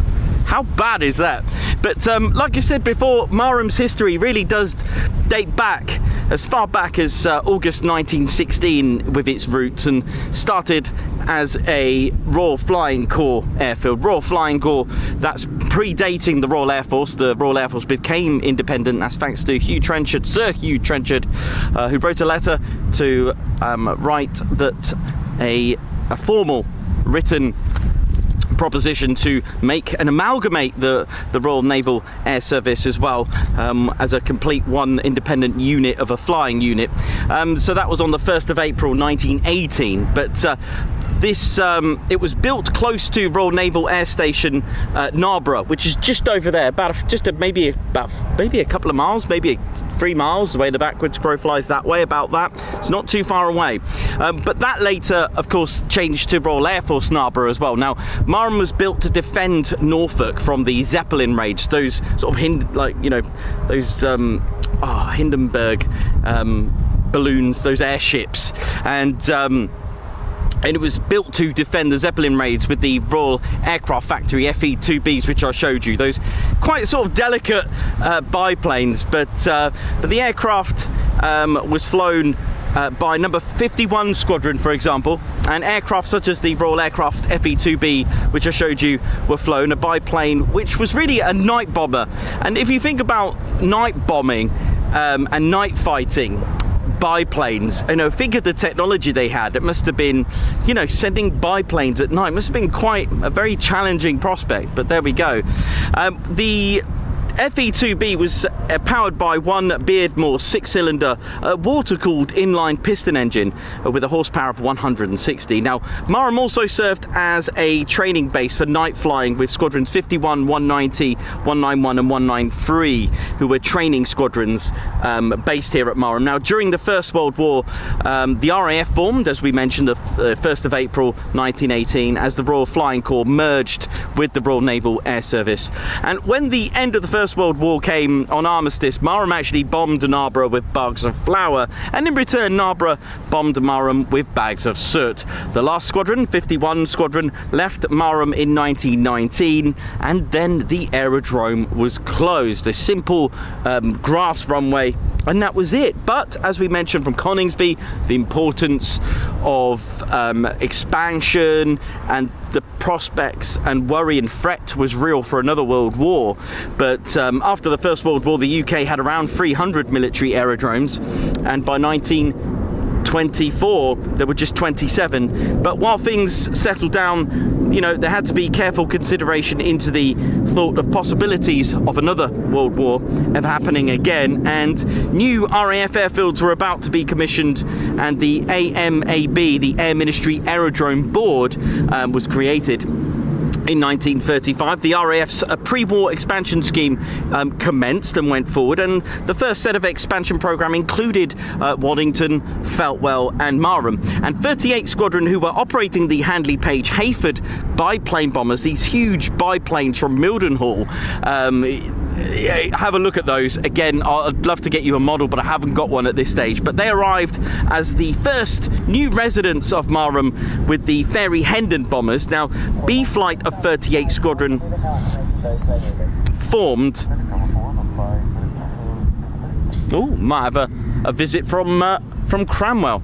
How bad is that? But like I said before, Marham's history really does date back as far back as August 1916 with its roots, and started as a Royal Flying Corps airfield. Royal Flying Corps, that's predating the Royal Air Force. The Royal Air Force became independent. That's thanks to Hugh Trenchard, Sir Hugh Trenchard, who wrote a letter to write that a formal written proposition to make and amalgamate the Royal Naval Air Service as well, as a complete one independent unit of a flying unit. So that was on the 1st of April 1918, but this it was built close to Royal Naval Air Station Narborough, which is just over there, maybe a couple of miles, maybe 3 miles the way the backwards crow flies that way, about that. It's not too far away, but that later of course changed to Royal Air Force Narborough as well. Now Marham was built to defend Norfolk from the Zeppelin raids, those sort of those Hindenburg balloons, those airships, and it was built to defend the Zeppelin raids with the Royal Aircraft Factory FE2Bs, which I showed you. Those quite sort of delicate biplanes, but the aircraft was flown by number 51 Squadron, for example, and aircraft such as the Royal Aircraft FE2B, which I showed you, were flown, a biplane which was really a night bomber. And if you think about night bombing and night fighting, biplanes, think of the technology they had. It must have been, sending biplanes at night must have been quite a very challenging prospect, but there we go. The FE2B was powered by one Beardmore 6-cylinder water-cooled inline piston engine with a horsepower of 160. Now, Marham also served as a training base for night flying with squadrons 51, 190, 191 and 193, who were training squadrons based here at Marham. Now, during the First World War, the RAF formed, as we mentioned, the 1st of April 1918, as the Royal Flying Corps merged with the Royal Naval Air Service. And when the end of the First World War came on armistice, Marham actually bombed Narborough with bags of flour, and in return Narborough bombed Marham with bags of soot. The last squadron, 51 Squadron, left Marham in 1919, and then the aerodrome was closed. A simple grass runway And that was it. But as we mentioned from Coningsby, the importance of expansion and the prospects and worry and threat was real for another world war. But after the First World War, the UK had around 300 military aerodromes, and by 1924 there were just 27. But while things settled down, you know, there had to be careful consideration into the thought of possibilities of another world war ever happening again, and new RAF airfields were about to be commissioned, and the AMAB, the Air Ministry Aerodrome Board, was created. In 1935, the RAF's pre-war expansion scheme commenced and went forward, and the first set of expansion programme included Waddington, Feltwell and Marham. And 38 Squadron, who were operating the Handley Page Hayford biplane bombers, these huge biplanes from Mildenhall. Have a look at those. Again, I'd love to get you a model, but I haven't got one at this stage. But they arrived as the first new residents of Marham with the Fairy Hendon bombers. Now, B Flight of 38 Squadron formed. Oh, might have a visit from Cranwell.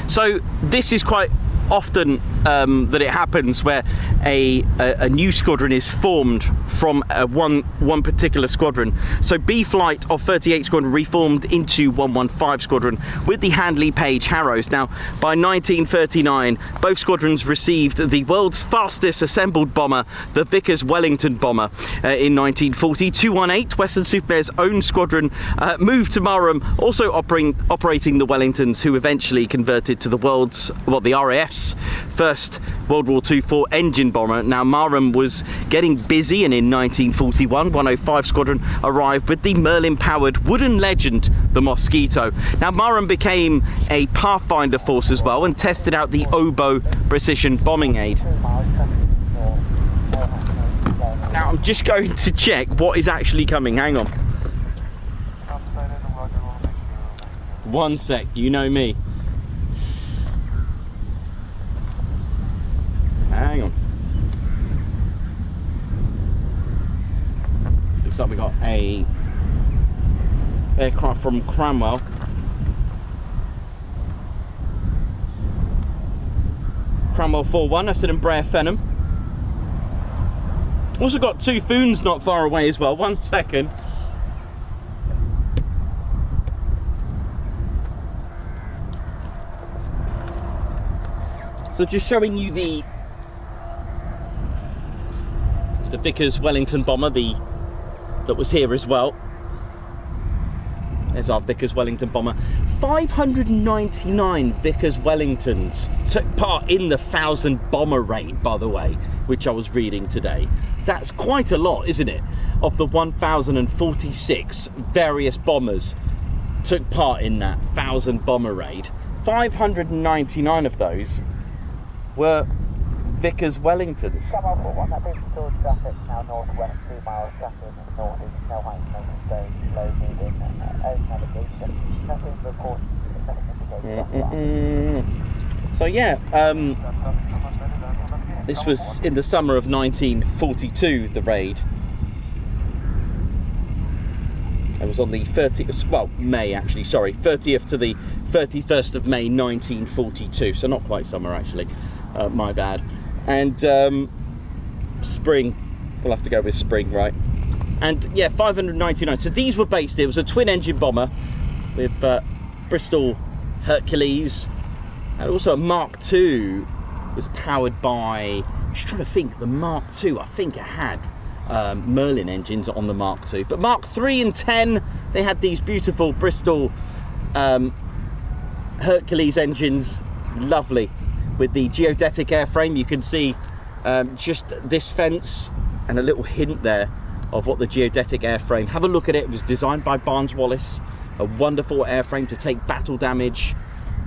So this is quite often that it happens, where a new squadron is formed from one particular squadron. So B Flight of 38 Squadron reformed into 115 Squadron with the Handley Page Harrows. Now, by 1939, both squadrons received the world's fastest assembled bomber, the Vickers Wellington bomber. In 1940, 218, Western-super-Mare's own squadron, moved to Marham, also operating the Wellingtons, who eventually converted to the RAF's first World War II four-engine bomber. Now, Marham was getting busy, and in 1941, 105 Squadron arrived with the Merlin-powered wooden legend, the Mosquito. Now, Marham became a Pathfinder force as well, and tested out the Oboe precision bombing aid. Now, I'm just going to check what is actually coming. Hang on. One sec, you know me. Hang on. Looks like we got a aircraft from Cranwell. Cranwell 4-1, I've said in Brer Phenom. Also got two Foons not far away as well. 1 second. So just showing you the Vickers Wellington bomber, that was here as well. There's our Vickers Wellington bomber. 599 Vickers Wellingtons took part in the 1,000 bomber raid, by the way, which I was reading today. That's quite a lot, isn't it? Of the 1,046 various bombers took part in that 1,000 bomber raid, 599 of those were Vickers Wellingtons. So yeah, this was in the summer of 1942, the raid. It was on the 30th, well, May actually, sorry, 30th to the 31st of May 1942, so not quite summer actually, my bad. And spring, we'll have to go with spring, right? And yeah, 599. So these were based, it was a twin engine bomber with Bristol Hercules, and also a Mark II was powered by, I'm just trying to think, the Mark II, I think it had Merlin engines on the Mark II. But Mark III and 10, they had these beautiful Bristol Hercules engines, lovely, with the geodetic airframe. You can see just this fence and a little hint there of what the geodetic airframe. Have a look at it. It was designed by Barnes Wallis, a wonderful airframe to take battle damage,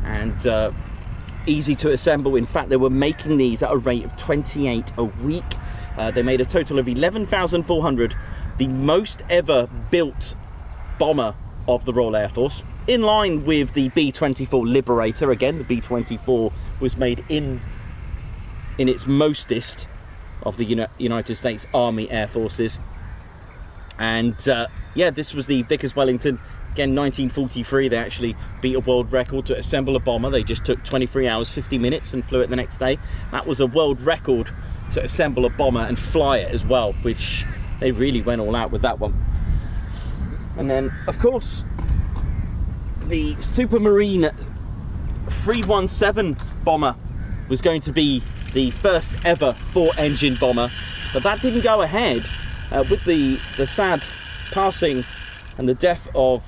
and easy to assemble. In fact, they were making these at a rate of 28 a week. They made a total of 11,400, the most ever built bomber of the Royal Air Force, in line with the B-24 Liberator. Again, the B-24 was made in its mostest of the United States Army Air Forces. And yeah, this was the Vickers Wellington. Again, 1943, they actually beat a world record to assemble a bomber. They just took 23 hours, 50 minutes and flew it the next day. That was a world record to assemble a bomber and fly it as well, which they really went all out with that one. And then, of course, the Supermarine 317 bomber was going to be the first ever 4-engine bomber, but that didn't go ahead with the sad passing and the death of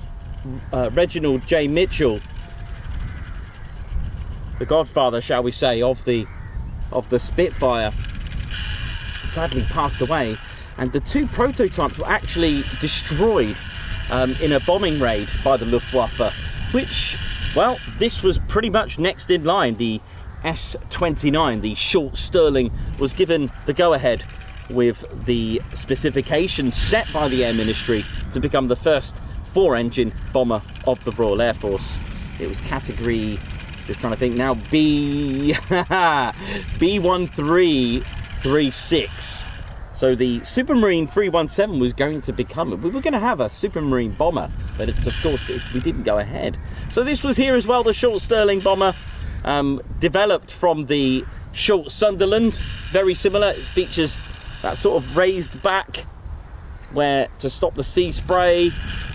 Reginald J. Mitchell, the godfather, shall we say, of the Spitfire. Sadly passed away, and the 2 prototypes were actually destroyed in a bombing raid by the Luftwaffe, which, well, this was pretty much next in line. The S-29, the short Sterling, was given the go-ahead with the specifications set by the Air Ministry to become the first 4-engine bomber of the Royal Air Force. It was category, just trying to think now, B1336. So the Supermarine 317 was going to become, we were going to have a Supermarine bomber, but of course we didn't go ahead. So this was here as well, the short Sterling bomber, developed from the short Sunderland, very similar. It features that sort of raised back where to stop the sea spray.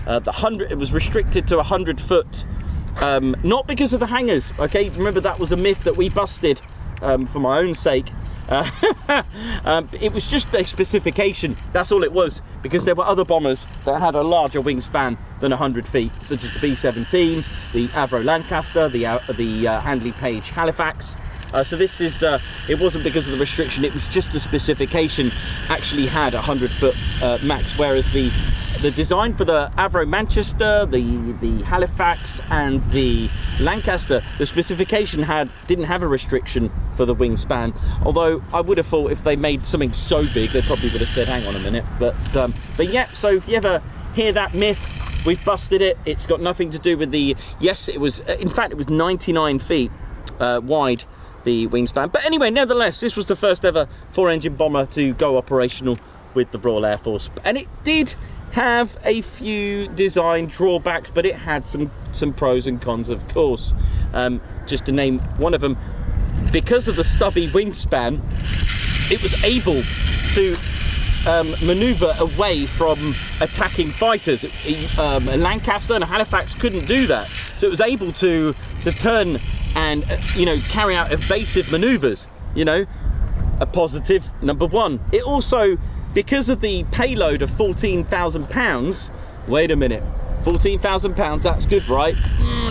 It was restricted to 100 foot, not because of the hangars, okay? Remember, that was a myth that we busted for my own sake. It was just a specification, that's all it was, because there were other bombers that had a larger wingspan than 100 feet, such as the B-17, the Avro Lancaster, the Handley Page Halifax. So this is, it wasn't because of the restriction, it was just the specification actually had 100 foot max, whereas the design for the Avro Manchester, the Halifax and the Lancaster, the specification didn't have a restriction for the wingspan, although I would have thought if they made something so big they probably would have said hang on a minute, but yeah, so if you ever hear that myth, we've busted it. It's got nothing to do with the, yes, it was, in fact it was 99 feet wide, the wingspan. But anyway, nevertheless, this was the first ever 4-engine bomber to go operational with the Royal Air Force, and it did have a few design drawbacks, but it had some pros and cons, of course. Just to name one of them, because of the stubby wingspan, it was able to maneuver away from attacking fighters. A Lancaster and a Halifax couldn't do that, so it was able to turn and carry out evasive maneuvers. A positive number one. It also, because of the payload of 14,000 pounds, wait a minute, 14,000 pounds, that's good, right?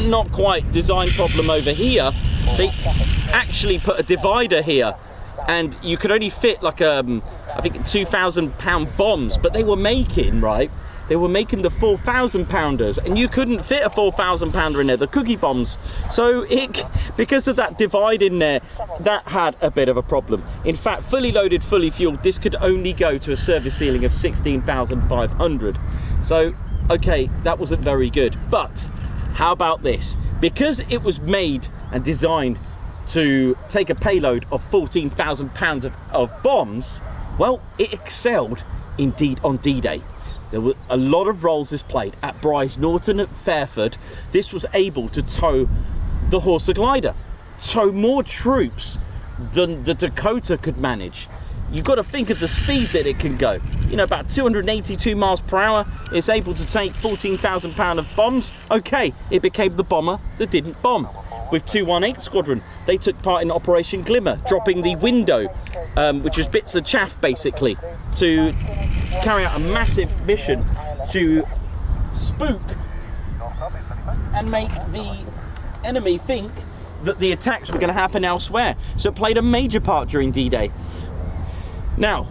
Not quite. Design problem over here. They actually put a divider here, and you could only fit like I think 2,000 pound bombs, but they were making, right, they were making the 4,000 pounders, and you couldn't fit a 4,000 pounder in there, the cookie bombs. So because of that divide in there, that had a bit of a problem. In fact, fully loaded, fully fueled, this could only go to a service ceiling of 16,500. So okay, that wasn't very good. But how about this? Because it was made and designed to take a payload of 14,000 pounds of bombs, well, it excelled indeed on D-Day. There were a lot of roles this played. At Bryce Norton, at Fairford, this was able to tow the Horsa glider, tow more troops than the Dakota could manage. You've got to think of the speed that it can go. About 282 miles per hour. It's able to take 14,000 pounds of bombs. Okay, it became the bomber that didn't bomb. With 218 Squadron, they took part in Operation Glimmer, dropping the window, which was bits of chaff basically, to carry out a massive mission to spook and make the enemy think that the attacks were going to happen elsewhere. So it played a major part during D-Day. Now,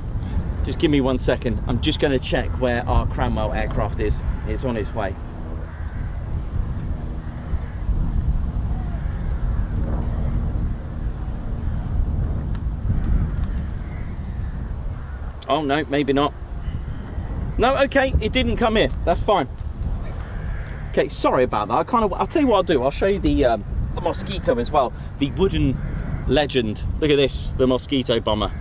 just give me 1 second. I'm just going to check where our Cranwell aircraft is. It's on its way. Oh no, maybe not. No, okay, it didn't come in. That's fine. Okay, sorry about that. I'll tell you what I'll do. I'll show you the Mosquito as well. The wooden legend. Look at this, the Mosquito bomber.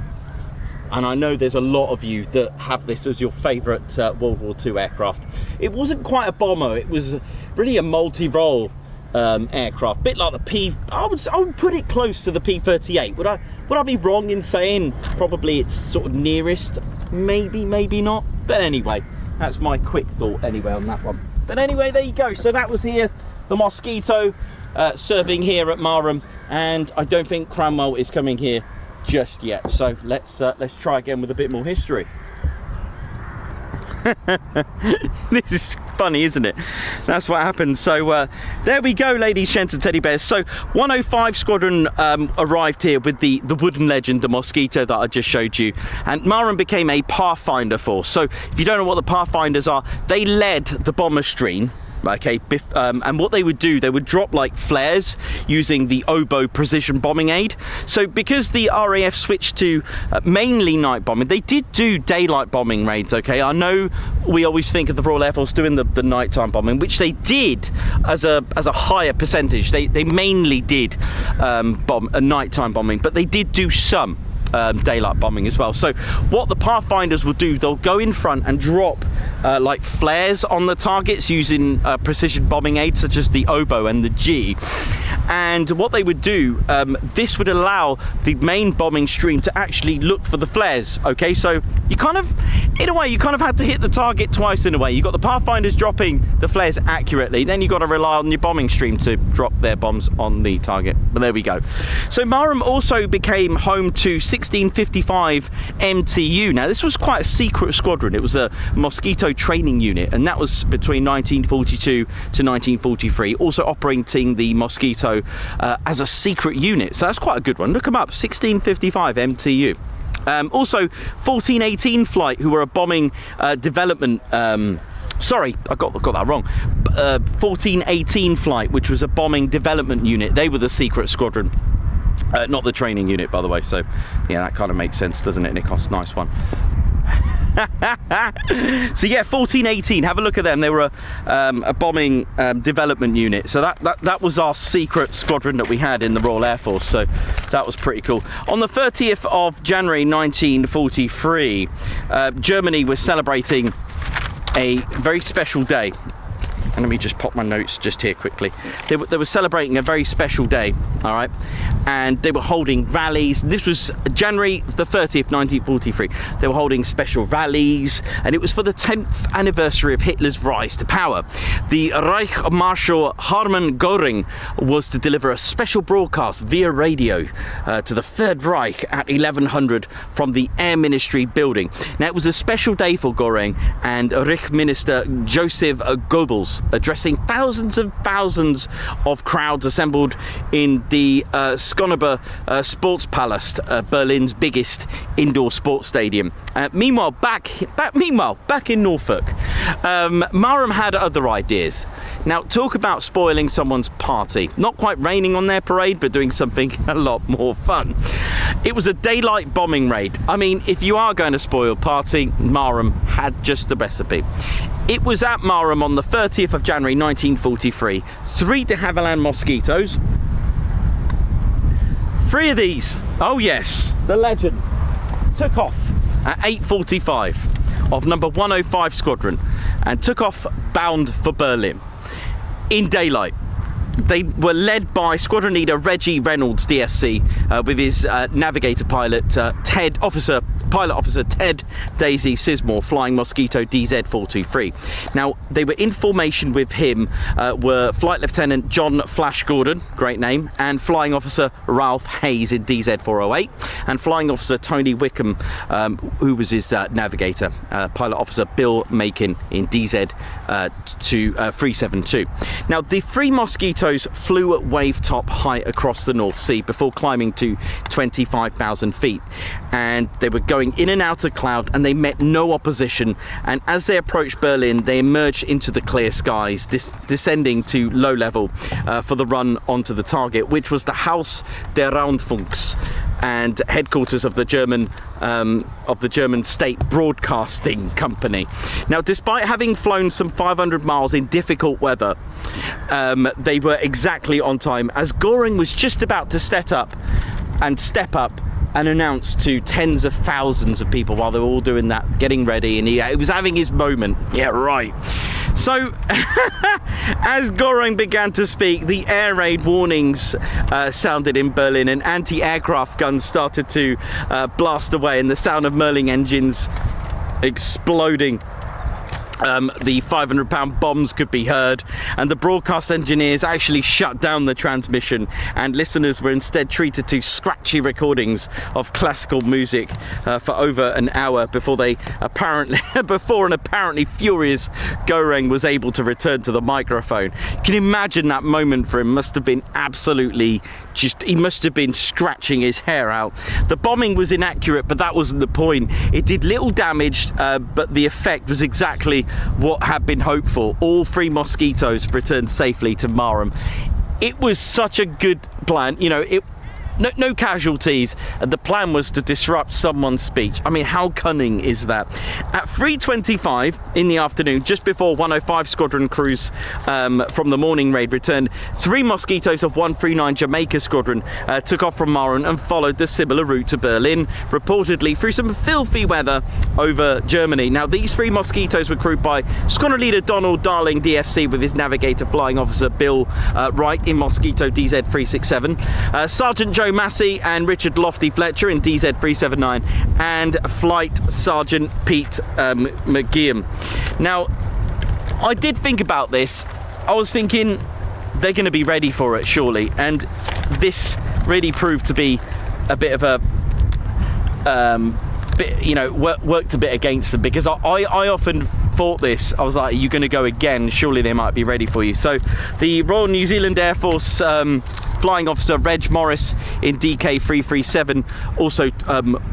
and I know there's a lot of you that have this as your favourite World War II aircraft. It wasn't quite a bomber, it was really a multi-role aircraft, bit like the I would put it close to the P-38. Would I be wrong in saying probably it's sort of nearest? Maybe, maybe not. But anyway, that's my quick thought anyway on that one. But anyway, there you go. So that was here, the Mosquito serving here at Marham, and I don't think Cranwell is coming here just yet. So let's try again with a bit more history. This is funny, isn't it? That's what happens. So there we go, ladies, gents and teddy bears. So 105 Squadron arrived here with the wooden legend, the Mosquito, that I just showed you, and Marham became a Pathfinder force. So if you don't know what the Pathfinders are, they led the bomber stream. Okay, and what they would do, they would drop like flares using the oboe precision bombing aid. So because the RAF switched to mainly night bombing, they did do daylight bombing raids. Okay, I know we always think of the Royal Air Force doing the nighttime bombing, which they did as a higher percentage. They mainly did bomb a nighttime bombing, but they did do some daylight bombing as well. So what the Pathfinders will do, they'll go in front and drop like flares on the targets using precision bombing aids such as the oboe and the G. And what they would do, this would allow the main bombing stream to actually look for the flares. Okay, so you kind of, in a way, you kind of had to hit the target twice in a way. You got the Pathfinders dropping the flares accurately, then you got to rely on your bombing stream to drop their bombs on the target. But there we go. So Marham also became home to 1655 MTU. Now this was quite a secret squadron. It was a Mosquito training unit, and that was between 1942 to 1943, also operating the Mosquito as a secret unit. So that's quite a good one. Look them up, 1655 MTU. Also 1418 Flight, who were a bombing development sorry, I got that wrong. 1418 Flight, which was a bombing development unit. They were the secret squadron. Not the training unit, by the way. So yeah, that kind of makes sense, doesn't it? And it costs a nice one. So yeah, 1418, have a look at them. They were a bombing development unit. So that was our secret squadron that we had in the Royal Air Force. So that was pretty cool. On the 30th of January 1943, Germany was celebrating a very special day. And let me just pop my notes just here quickly. They were celebrating a very special day, all right? And they were holding rallies. This was January the 30th, 1943. They were holding special rallies, and it was for the 10th anniversary of Hitler's rise to power. The Reich Marshal Hermann Göring was to deliver a special broadcast via radio to the Third Reich at 1100 from the Air Ministry building. Now, it was a special day for Göring and Reich Minister Joseph Goebbels, addressing thousands and thousands of crowds assembled in the Coningsby Sports Palace, Berlin's biggest indoor sports stadium. Meanwhile, back in Norfolk, Marham had other ideas. Now, talk about spoiling someone's party. Not quite raining on their parade, but doing something a lot more fun. It was a daylight bombing raid. I mean, if you are going to spoil a party, Marham had just the recipe. It was at Marham on the 30th of January 1943. 3 de Havilland Mosquitoes. 3 of these, oh yes, the legend, took off at 8:45 of number 105 Squadron and took off bound for Berlin in daylight. They were led by Squadron Leader Reggie Reynolds, DSC, with his navigator pilot, Pilot Officer Ted Daisy Sismore, flying Mosquito DZ-423. Now, they were in formation with him were Flight Lieutenant John Flash Gordon, great name, and Flying Officer Ralph Hayes in DZ-408, and Flying Officer Tony Wickham, who was his navigator, Pilot Officer Bill Makin in DZ-372. Now, the 3 Mosquitoes flew at wave top height across the North Sea before climbing to 25,000 feet, and they were going in and out of cloud, and they met no opposition. And as they approached Berlin, they emerged into the clear skies, descending to low level for the run onto the target, which was the Haus der Rundfunks and headquarters of the German state broadcasting company. Now, despite having flown some 500 miles in difficult weather, they were exactly on time, as Göring was just about to step up and announced to tens of thousands of people while they were all doing that, getting ready, and he was having his moment. Yeah, right. So, as Goring began to speak, the air raid warnings sounded in Berlin, and anti-aircraft guns started to blast away, and the sound of Merlin engines exploding. The 500-pound bombs could be heard, and the broadcast engineers actually shut down the transmission, and listeners were instead treated to scratchy recordings of classical music for over an hour before an apparently furious Goring was able to return to the microphone. You can imagine that moment for him. Must have been absolutely he must have been scratching his hair out. The bombing was inaccurate, but that wasn't the point. It did little damage, but the effect was exactly what had been hoped for. All 3 Mosquitoes returned safely to Marham. It was such a good plan, you know. No casualties, and the plan was to disrupt someone's speech. I mean, how cunning is that? At 3:25 in the afternoon, just before 105 Squadron crews from the morning raid returned, 3 Mosquitoes of 139 Jamaica Squadron took off from Marham and followed the similar route to Berlin, reportedly through some filthy weather over Germany. Now, these 3 Mosquitoes were crewed by Squadron Leader Donald Darling, DFC, with his navigator Flying Officer Bill Wright in Mosquito DZ367, Sergeant Joe Massey and Richard Lofty Fletcher in DZ379, and Flight Sergeant Pete McGeehan. Now, I did think about this. I was thinking they're going to be ready for it, surely, and this really proved to be a bit of a worked a bit against them, because I often thought this. I was like, are you going to go again? Surely they might be ready for you. So the Royal New Zealand Air Force Flying Officer Reg Morris in DK337 also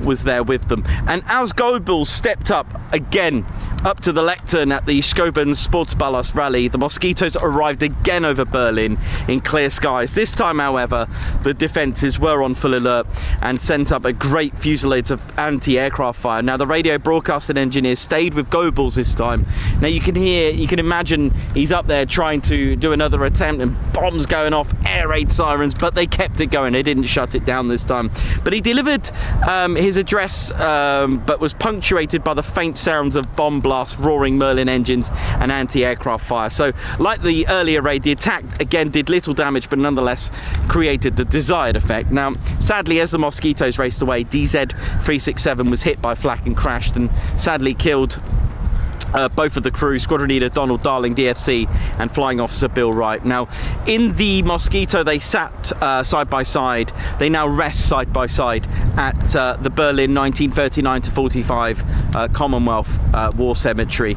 was there with them. And as Goebbels stepped up again up to the lectern at the Schoben Sportsballast rally, the Mosquitoes arrived again over Berlin in clear skies. This time, however, the defences were on full alert and sent up a great fusillade of anti-aircraft fire. Now, the radio broadcasting engineer stayed with Goebbels this time. Now, you can imagine he's up there trying to do another attempt, and bombs going off, air raid sirens, but they kept it going. They didn't shut it down this time. But he delivered his address, but was punctuated by the faint sounds of bomb blasts, roaring Merlin engines, and anti-aircraft fire. So, like the earlier raid, the attack again did little damage, but nonetheless created the desired effect. Now, sadly, as the Mosquitoes raced away, DZ367 was hit by flak and crashed, and sadly killed both of the crew, Squadron Leader Donald Darling, DFC, and Flying Officer Bill Wright. Now, in the Mosquito, they sat side by side. They now rest side by side at the Berlin 1939-45 Commonwealth War Cemetery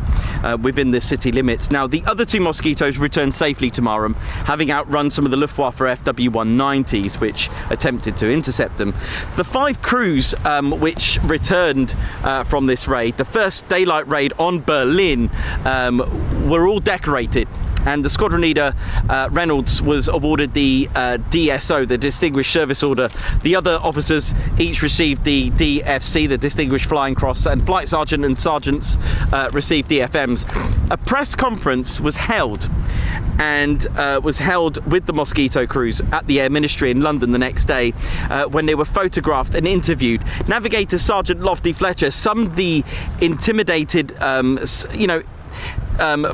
within the city limits. Now, the other 2 Mosquitoes returned safely to Marham, having outrun some of the Luftwaffe FW-190s, which attempted to intercept them. So the 5 crews which returned from this raid, the first daylight raid on Berlin, were all decorated, and the squadron leader Reynolds was awarded the DSO, the Distinguished Service Order. The other officers each received the DFC, the Distinguished Flying Cross, and flight sergeant and sergeants received DFMs. A press conference was held with the Mosquito crews at the Air Ministry in London the next day, when they were photographed and interviewed. Navigator Sergeant Lofty Fletcher summed the intimidated,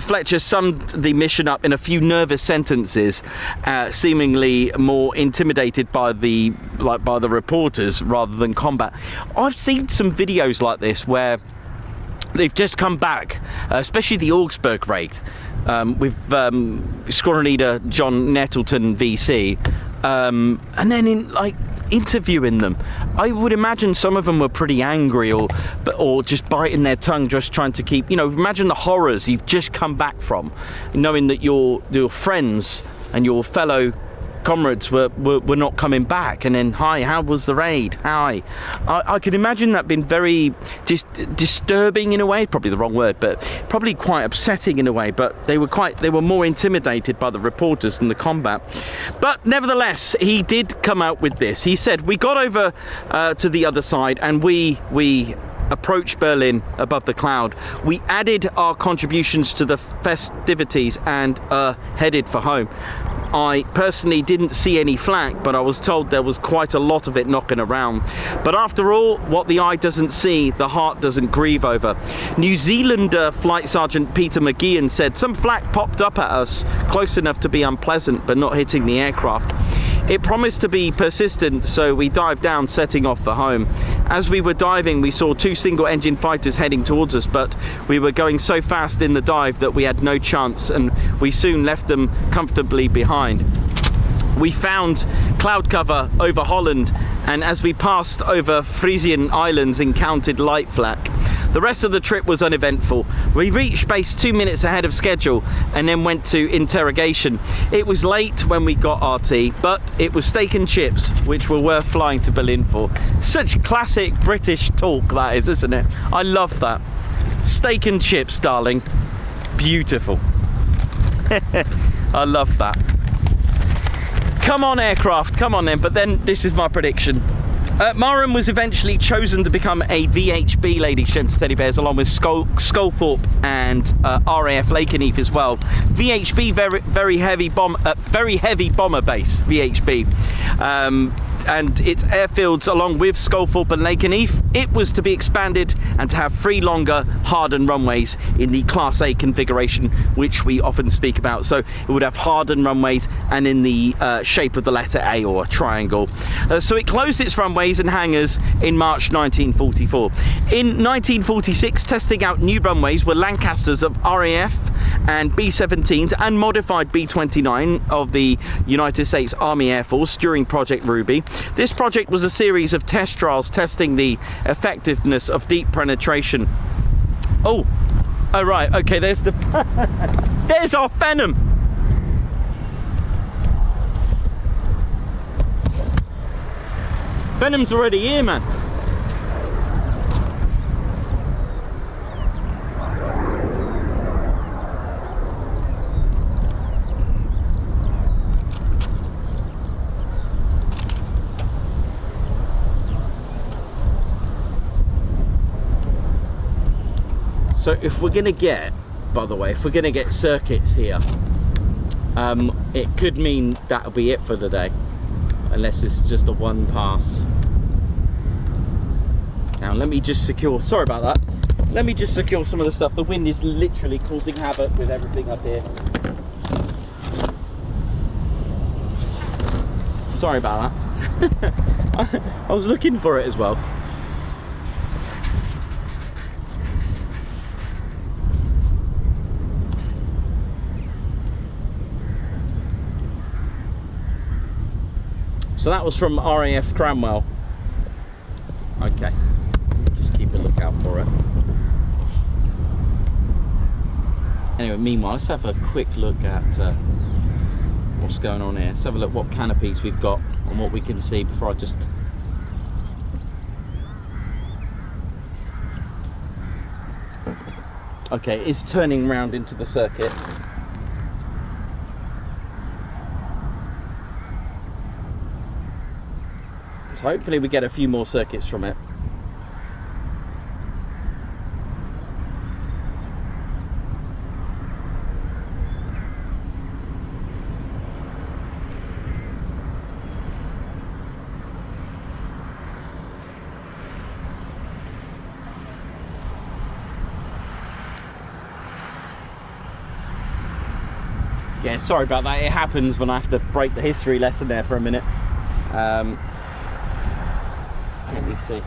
Fletcher summed the mission up in a few nervous sentences, seemingly more intimidated by the reporters rather than combat. I've seen some videos like this where they've just come back, especially the Augsburg raid, with Squadron Leader John Nettleton VC, and then interviewing them. I would imagine some of them were pretty angry or just biting their tongue, just trying to keep, imagine the horrors you've just come back from, knowing that your friends and your fellow comrades were not coming back, and then, hi, how was the raid? Hi. I could imagine that being very disturbing in a way, probably the wrong word, but probably quite upsetting in a way. But they were more intimidated by the reporters than the combat. But nevertheless, he did come out with this. He said, we got over to the other side, and we approached Berlin above the cloud. We added our contributions to the festivities and headed for home. I personally didn't see any flak, but I was told there was quite a lot of it knocking around. But after all, what the eye doesn't see, the heart doesn't grieve over. New Zealander Flight Sergeant Peter McGeehan said some flak popped up at us, close enough to be unpleasant, but not hitting the aircraft. It promised to be persistent, so we dived down, setting off for home. As we were diving, we saw 2 single-engine fighters heading towards us, but we were going so fast in the dive that we had no chance, and we soon left them comfortably behind. We found cloud cover over Holland, and as we passed over Frisian Islands, encountered light flak. The rest of the trip was uneventful. We reached base 2 minutes ahead of schedule and then went to interrogation. It was late when we got our tea, but it was steak and chips, which were worth flying to Berlin for. Such classic British talk that is, isn't it? I love that. Steak and chips, darling. Beautiful. I love that. Come on, aircraft, come on then. But then this is my prediction. Marham was eventually chosen to become a VHB, ladies, gents, teddy bears, along with Sculthorpe and RAF Lakenheath as well. VHB, very heavy bomber base. VHB. And its airfields along with Sculthorpe and Lakenheath, it was to be expanded and to have 3 longer hardened runways in the Class A configuration, which we often speak about. So it would have hardened runways and in the shape of the letter A, or a triangle. So it closed its runways and hangars in March 1944. In 1946, testing out new runways were Lancasters of RAF and B-17s and modified B-29 of the United States Army Air Force during Project Ruby. This project was a series of test trials testing the effectiveness of deep penetration. Oh right, okay, there's the there's our Phenom. Phenom's already here, man. So if we're gonna get, by the way, if we're gonna get circuits here, it could mean that'll be it for the day, unless it's just a one pass. Now let me just secure, sorry about that, let me just secure some of the stuff. The wind is literally causing havoc with everything up here. Sorry about that. I was looking for it as well. So that was from RAF Cranwell. Okay, just keep a lookout for it. Anyway, meanwhile, let's have a quick look at what's going on here. Let's have a look what canopies we've got and what we can see before I just... Okay, it's turning round into the circuit. So hopefully we get a few more circuits from it. Yeah, sorry about that. It happens when I have to break the history lesson there for a minute. Let me see.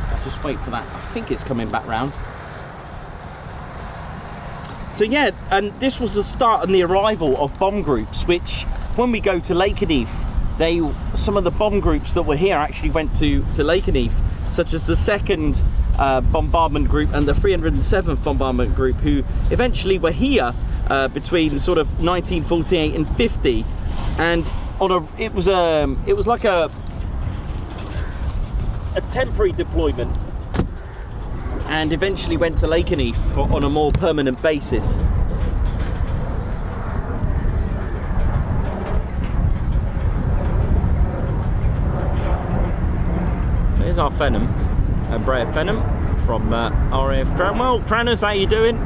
I'll just wait for that. I think it's coming back round. So yeah, and this was the start and the arrival of bomb groups, which when we go to Lakenheath, some of the bomb groups that were here actually went to Lakenheath, such as the 2nd bombardment group and the 307th bombardment group, who eventually were here between sort of 1948 and 50, and it was like a temporary deployment, and eventually went to Lakenheath on a more permanent basis. So here's our Phenom, Brea Phenom from RAF Cranwell. Cranners, how you doing?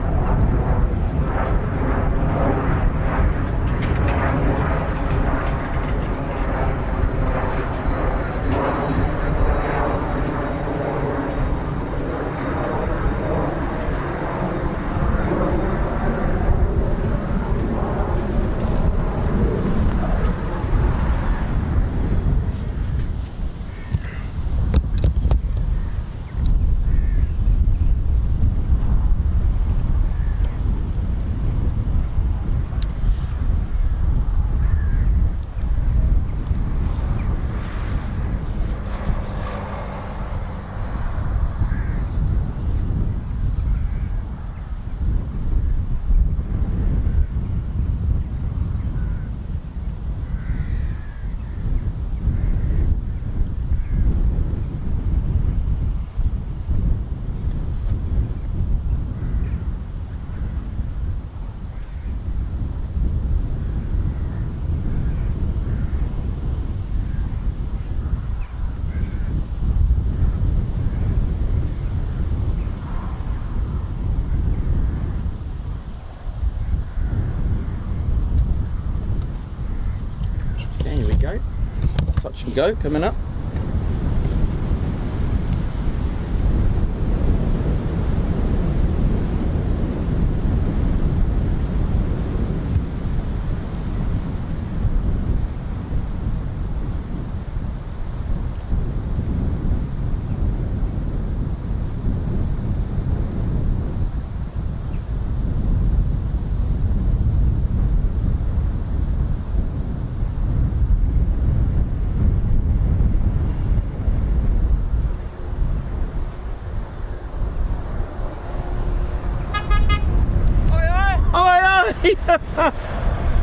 go. Touch and go coming up.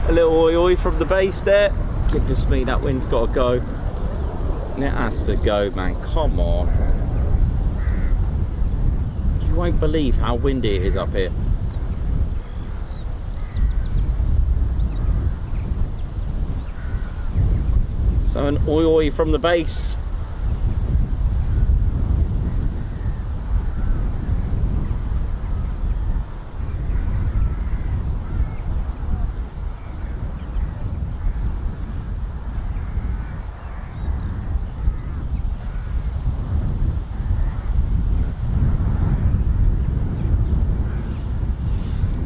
A little oi oi from the base there. Goodness me, that wind's got to go. It has to go, man. Come on. You won't believe how windy it is up here. So an oi oi from the base.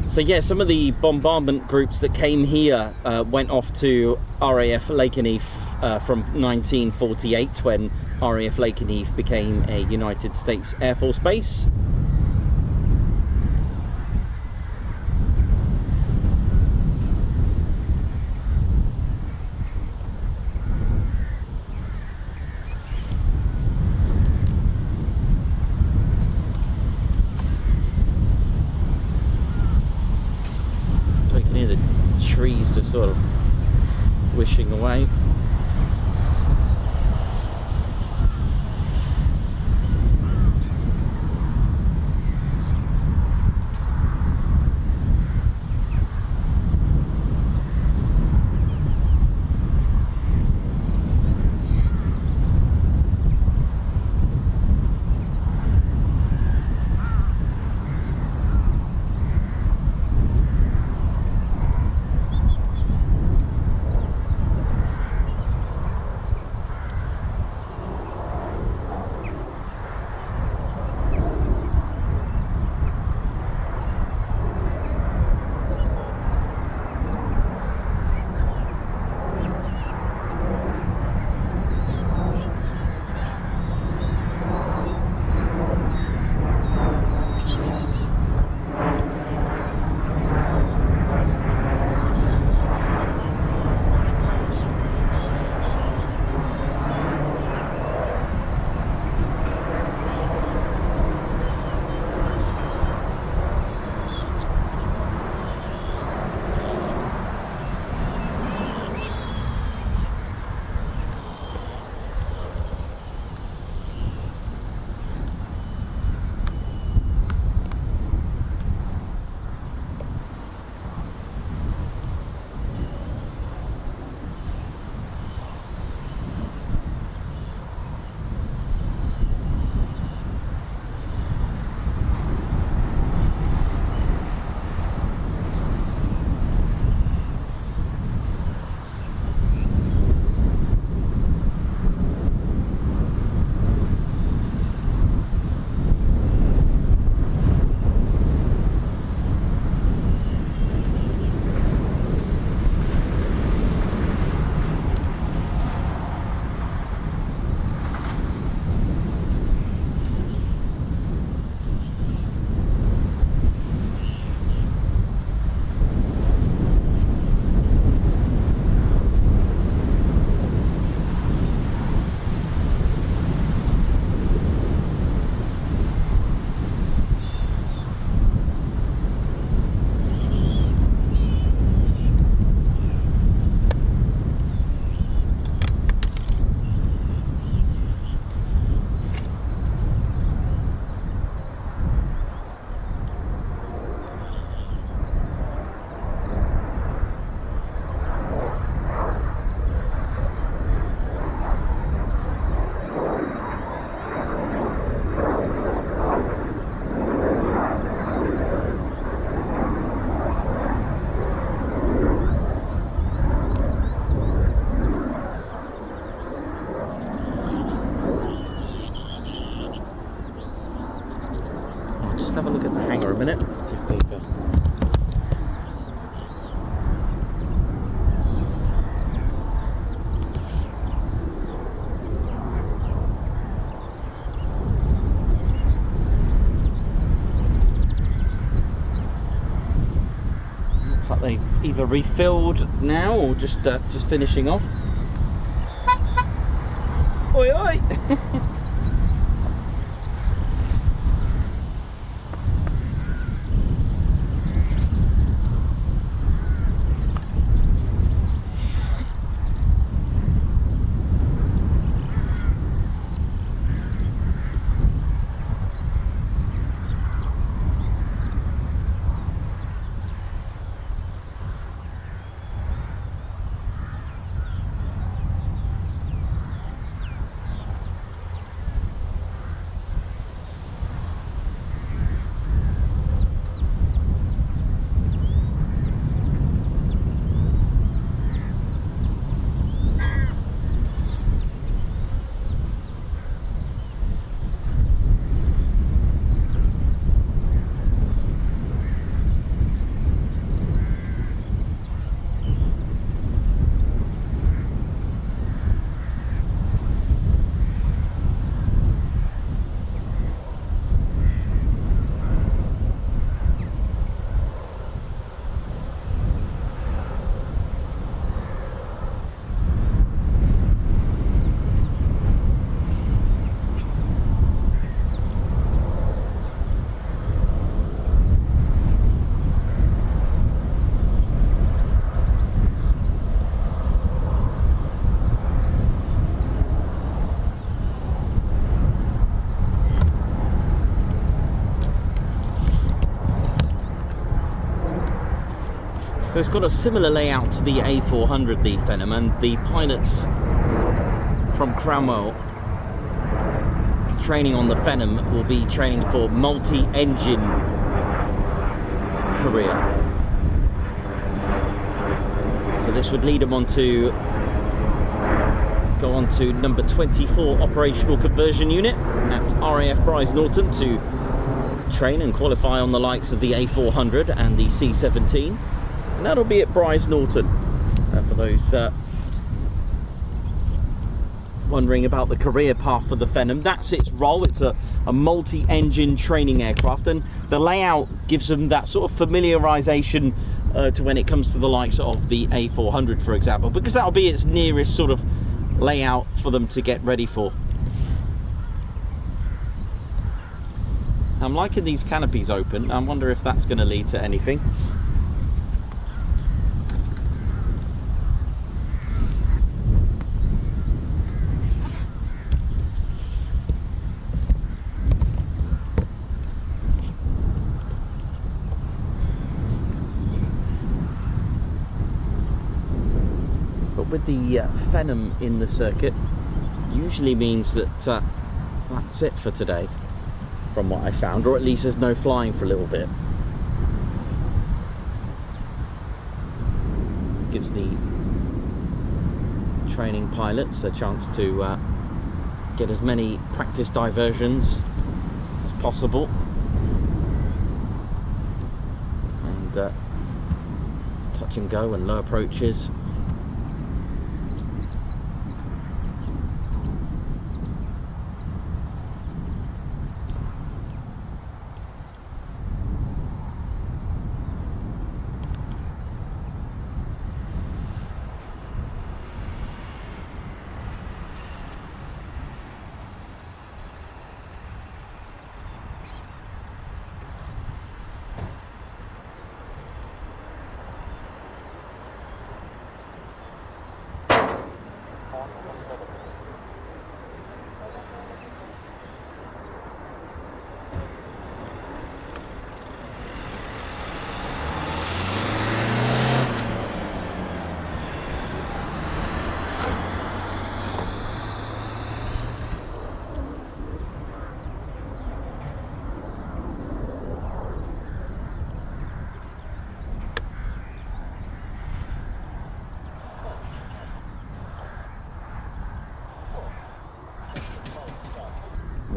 So yeah, some of the bombardment groups that came here went off to RAF Lakenheath from 1948, when RAF Lakenheath became a United States Air Force base. Trees just sort of wishing away. either refilled now or just finishing off. Oi oi! So it's got a similar layout to the A400, the Phenom, and the pilots from Cromwell training on the Phenom will be training for multi-engine career. So this would lead them on to go on to number 24 operational conversion unit at RAF Norton to train and qualify on the likes of the A400 and the C-17. And that'll be at Norton. For those wondering about the career path for the Phenom, that's its role. It's a multi-engine training aircraft, and the layout gives them that sort of familiarization to when it comes to the likes of the A400, for example, because that'll be its nearest sort of layout for them to get ready for. I'm liking these canopies open. I wonder if that's going to lead to anything. With the Phenom in the circuit usually means that that's it for today, from what I found, or at least there's no flying for a little bit. Gives the training pilots a chance to get as many practice diversions as possible and touch and go and low approaches.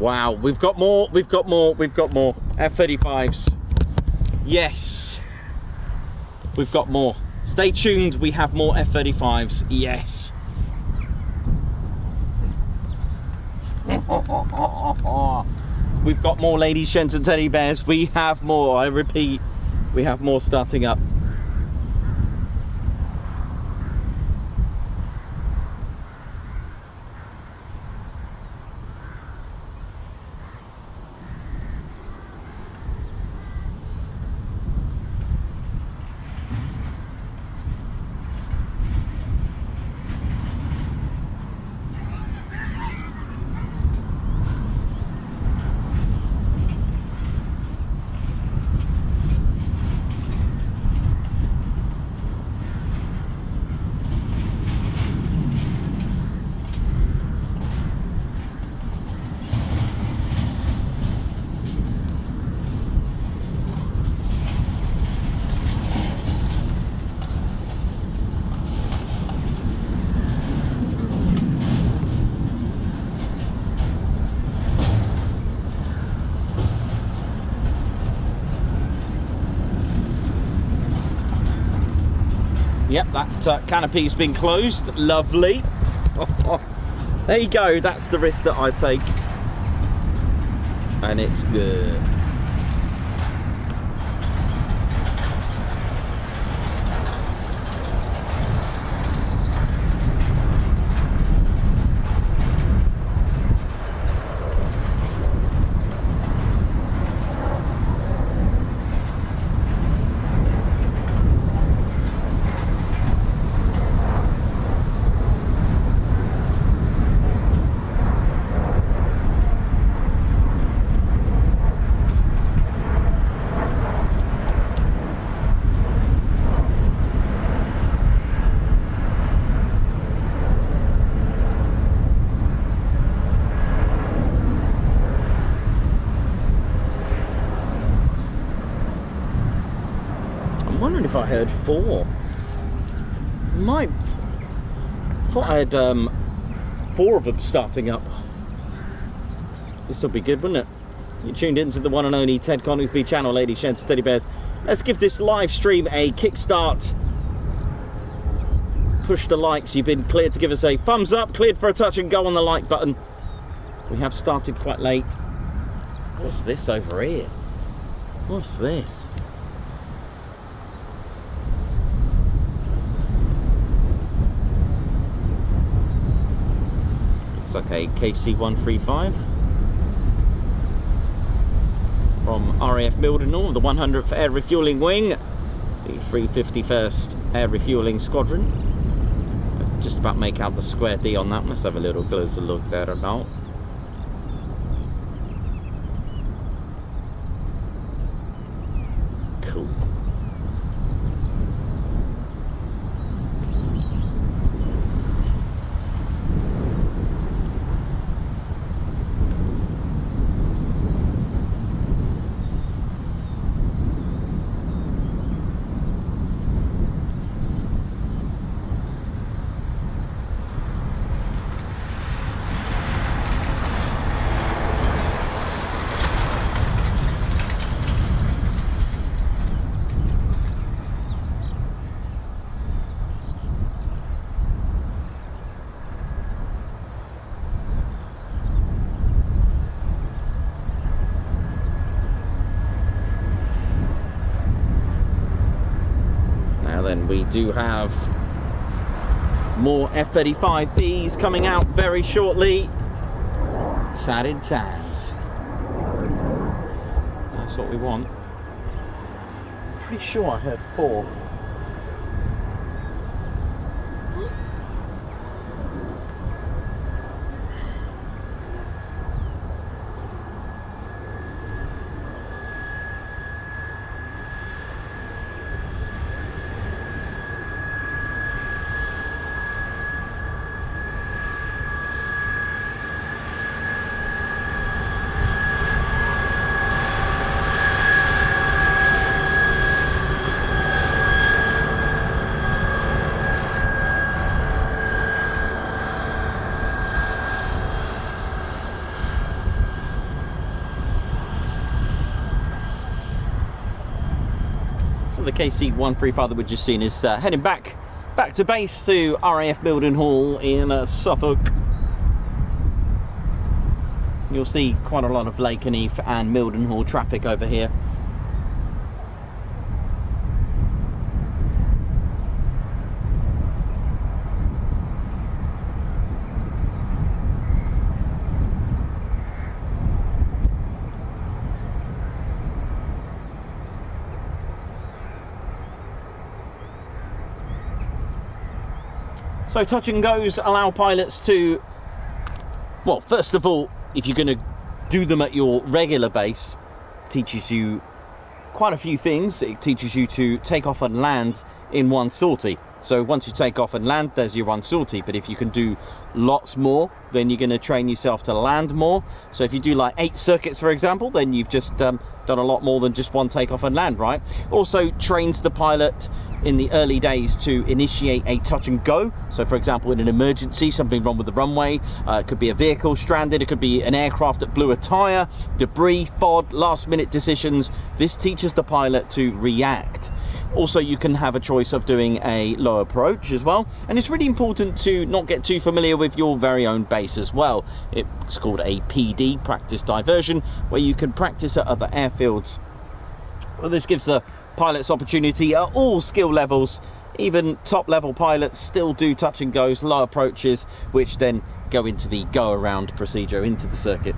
Wow, we've got more. F-35s. Yes. We've got more. Stay tuned, we have more F-35s. Yes. We've got more, ladies, gents and teddy bears. We have more. I repeat, we have more starting up. Yep, that canopy's been closed. Lovely. There you go, that's the risk that I take. And it's good. If I heard 4, thought I had 4 of them starting up. This would be good, wouldn't it? You tuned into the one and only Ted Coningsby channel, ladies, gents, teddy bears. Let's give this live stream a kickstart. Push the likes. You've been cleared to give us a thumbs up, cleared for a touch and go on the like button. We have started quite late. What's this over here? What's this? Looks like a KC-135 from RAF Marham, the 100th Air Refuelling Wing, the 351st Air Refuelling Squadron. Just about make out the square D on that. Let's have a little closer look there now. Cool. Then we do have more F-35Bs coming out very shortly. Exciting times. That's what we want. Pretty sure I heard 4. So the KC-135 that we've just seen is heading back to base to RAF Milden Hall in Suffolk. You'll see quite a lot of Lakenheath and Milden Hall traffic over here. So touch and goes allow pilots to, well, first of all, if you're going to do them at your regular base, it teaches you quite a few things. It teaches you to take off and land in one sortie. So once you take off and land, there's your one sortie. But if you can do lots more, then you're going to train yourself to land more. So if you do like 8 circuits, for example, then you've just done a lot more than just one takeoff and land, right? Also trains the pilot in the early days to initiate a touch and go. So for example, in an emergency, something wrong with the runway, it could be a vehicle stranded, it could be an aircraft that blew a tire, debris, FOD, last minute decisions. This teaches the pilot to react. Also, you can have a choice of doing a low approach as well, and it's really important to not get too familiar with your very own base as well. It's called a PD, practice diversion, where you can practice at other airfields. Well, this gives the pilots opportunity at all skill levels. Even top level pilots still do touch and goes, low approaches, which then go into the go around procedure into the circuit.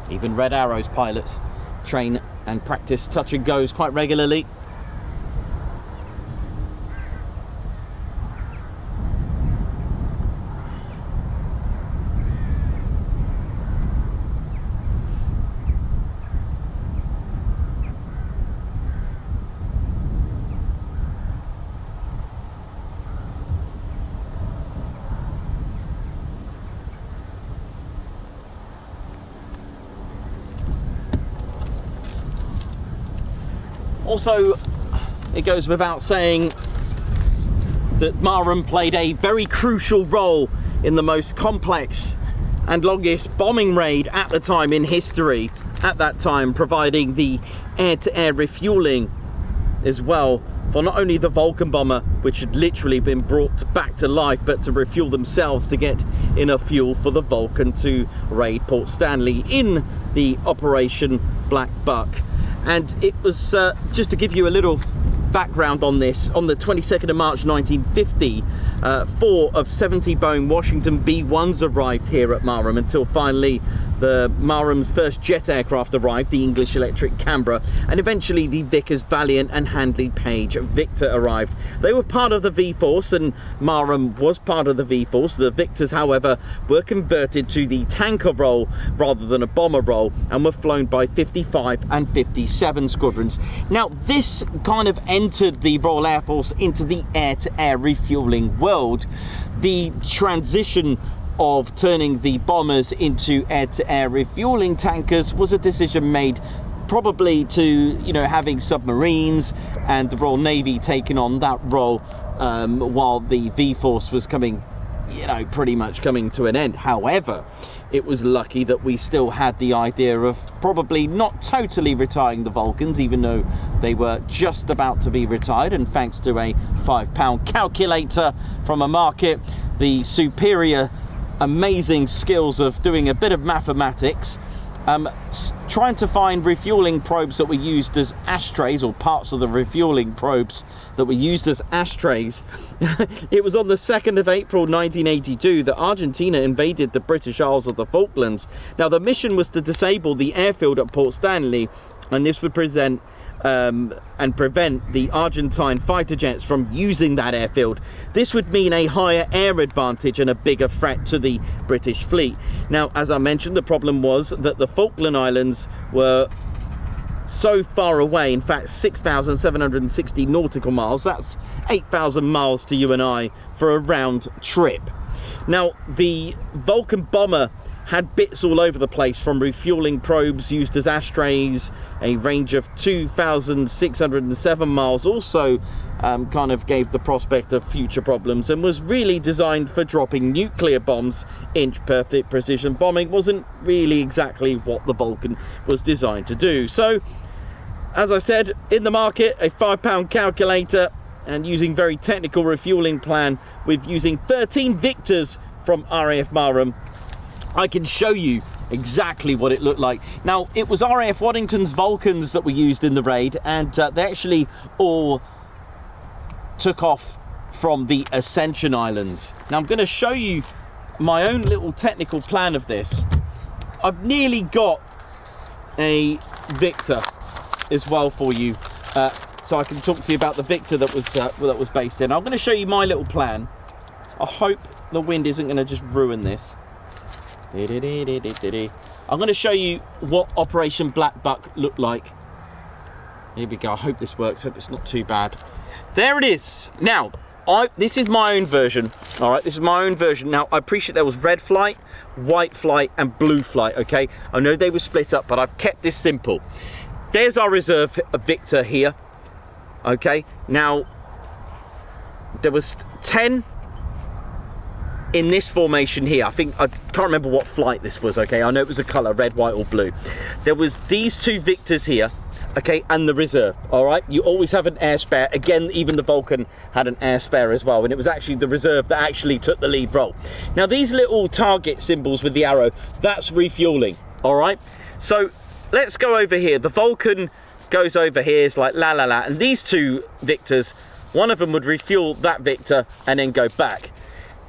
Even Red Arrow's pilots train and practice touch and goes quite regularly. Also, it goes without saying that Marham played a very crucial role in the most complex and longest bombing raid at the time in history. At that time, providing the air-to-air refueling as well for not only the Vulcan bomber, which had literally been brought back to life, but to refuel themselves to get enough fuel for the Vulcan to raid Port Stanley in the Operation Black Buck. And it was, just to give you a little background on this, on the 22nd of March 1950, 4 of 70 Boeing Washington B-1s arrived here at Marham, until finally the Marham's first jet aircraft arrived, the English Electric Canberra, and eventually the Vickers Valiant and Handley Page Victor arrived. They were part of the V-Force, and Marham was part of the V-Force. The Victors, however, were converted to the tanker role rather than a bomber role, and were flown by 55 and 57 squadrons. Now, this kind of entered the Royal Air Force into the air-to-air refueling world. The transition of turning the bombers into air-to-air refueling tankers was a decision made probably to, you know, having submarines and the Royal Navy taking on that role, while the V-Force was coming, you know, pretty much coming to an end. However, it was lucky that we still had the idea of probably not totally retiring the Vulcans, even though they were just about to be retired, and thanks to a £5 calculator from a market, the superior amazing skills of doing a bit of mathematics, trying to find refueling probes that were used as ashtrays, or parts of the refueling probes that were used as ashtrays. It was on the 2nd of April 1982 that Argentina invaded the British Isles of the Falklands. Now, the mission was to disable the airfield at Port Stanley, and this would prevent the Argentine fighter jets from using that airfield. This would mean a higher air advantage and a bigger threat to the British fleet. Now, as I mentioned, the problem was that the Falkland Islands were so far away, in fact 6,760 nautical miles, that's 8,000 miles to you and I for a round trip. Now, the Vulcan bomber had bits all over the place, from refueling probes used as ashtrays, a range of 2,607 miles, also kind of gave the prospect of future problems, and was really designed for dropping nuclear bombs. Inch perfect precision bombing wasn't really exactly what the Vulcan was designed to do. So, as I said, in the market, a £5 calculator, and using very technical refueling plan with using 13 Victors from RAF Marham, I can show you exactly what it looked like. Now, it was RAF Waddington's Vulcans that were used in the raid, and they actually all took off from the Ascension Islands. Now, I'm going to show you my own little technical plan of this. I've nearly got a Victor as well for you, so I can talk to you about the Victor that was based in. I'm going to show you my little plan. I hope the wind isn't going to just ruin this. I'm going to show you what Operation Black Buck looked like. Here we go. I hope this works. Hope it's not too bad. There it is. Now, this is my own version. All right, this is my own version. Now, I appreciate there was red flight, white flight, and blue flight. Okay, I know they were split up, but I've kept this simple. There's our reserve Victor here. Okay, now there was 10 in this formation here. I can't remember what flight this was, okay? I know it was a colour, red, white or blue. There was these two Victors here, okay, and the reserve, all right? You always have an air spare. Again, even the Vulcan had an air spare as well, and it was actually the reserve that actually took the lead role. Now, these little target symbols with the arrow, that's refueling, all right? So let's go over here. The Vulcan goes over here, it's like la la la, and these two Victors, one of them would refuel that Victor and then go back.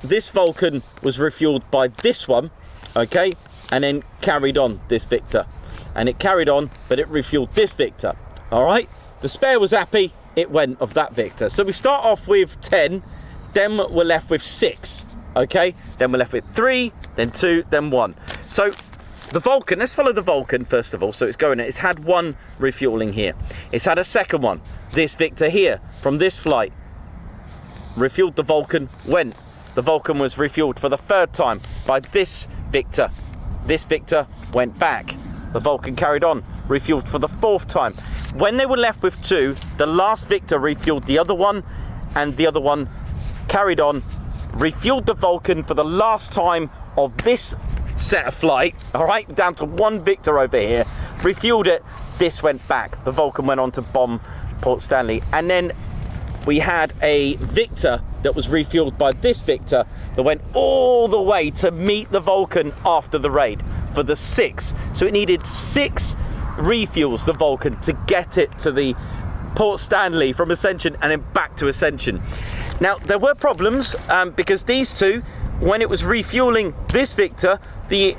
This Vulcan was refueled by this one, okay, and then carried on this Victor. And it carried on, but it refueled this Victor, all right? The spare was happy, it went of that Victor. So we start off with 10, then we're left with 6, okay? Then we're left with 3, then 2, then 1. So the Vulcan, let's follow the Vulcan first of all. So it's going, it's had one refueling here. It's had a second one, this Victor here, from this flight. Refueled the Vulcan, went. The Vulcan was refueled for the third time by this Victor. This Victor went back. The Vulcan carried on, refueled for the fourth time. When they were left with 2, the last Victor refueled the other one, and the other one carried on, refueled the Vulcan for the last time of this set of flight, all right, down to 1 Victor over here, refueled it, this went back. The Vulcan went on to bomb Port Stanley, and then we had a Victor that was refueled by this Victor that went all the way to meet the Vulcan after the raid for the 6. So it needed 6 refuels, the Vulcan, to get it to the Port Stanley from Ascension and then back to Ascension. Now, there were problems because these two, when it was refueling this Victor, the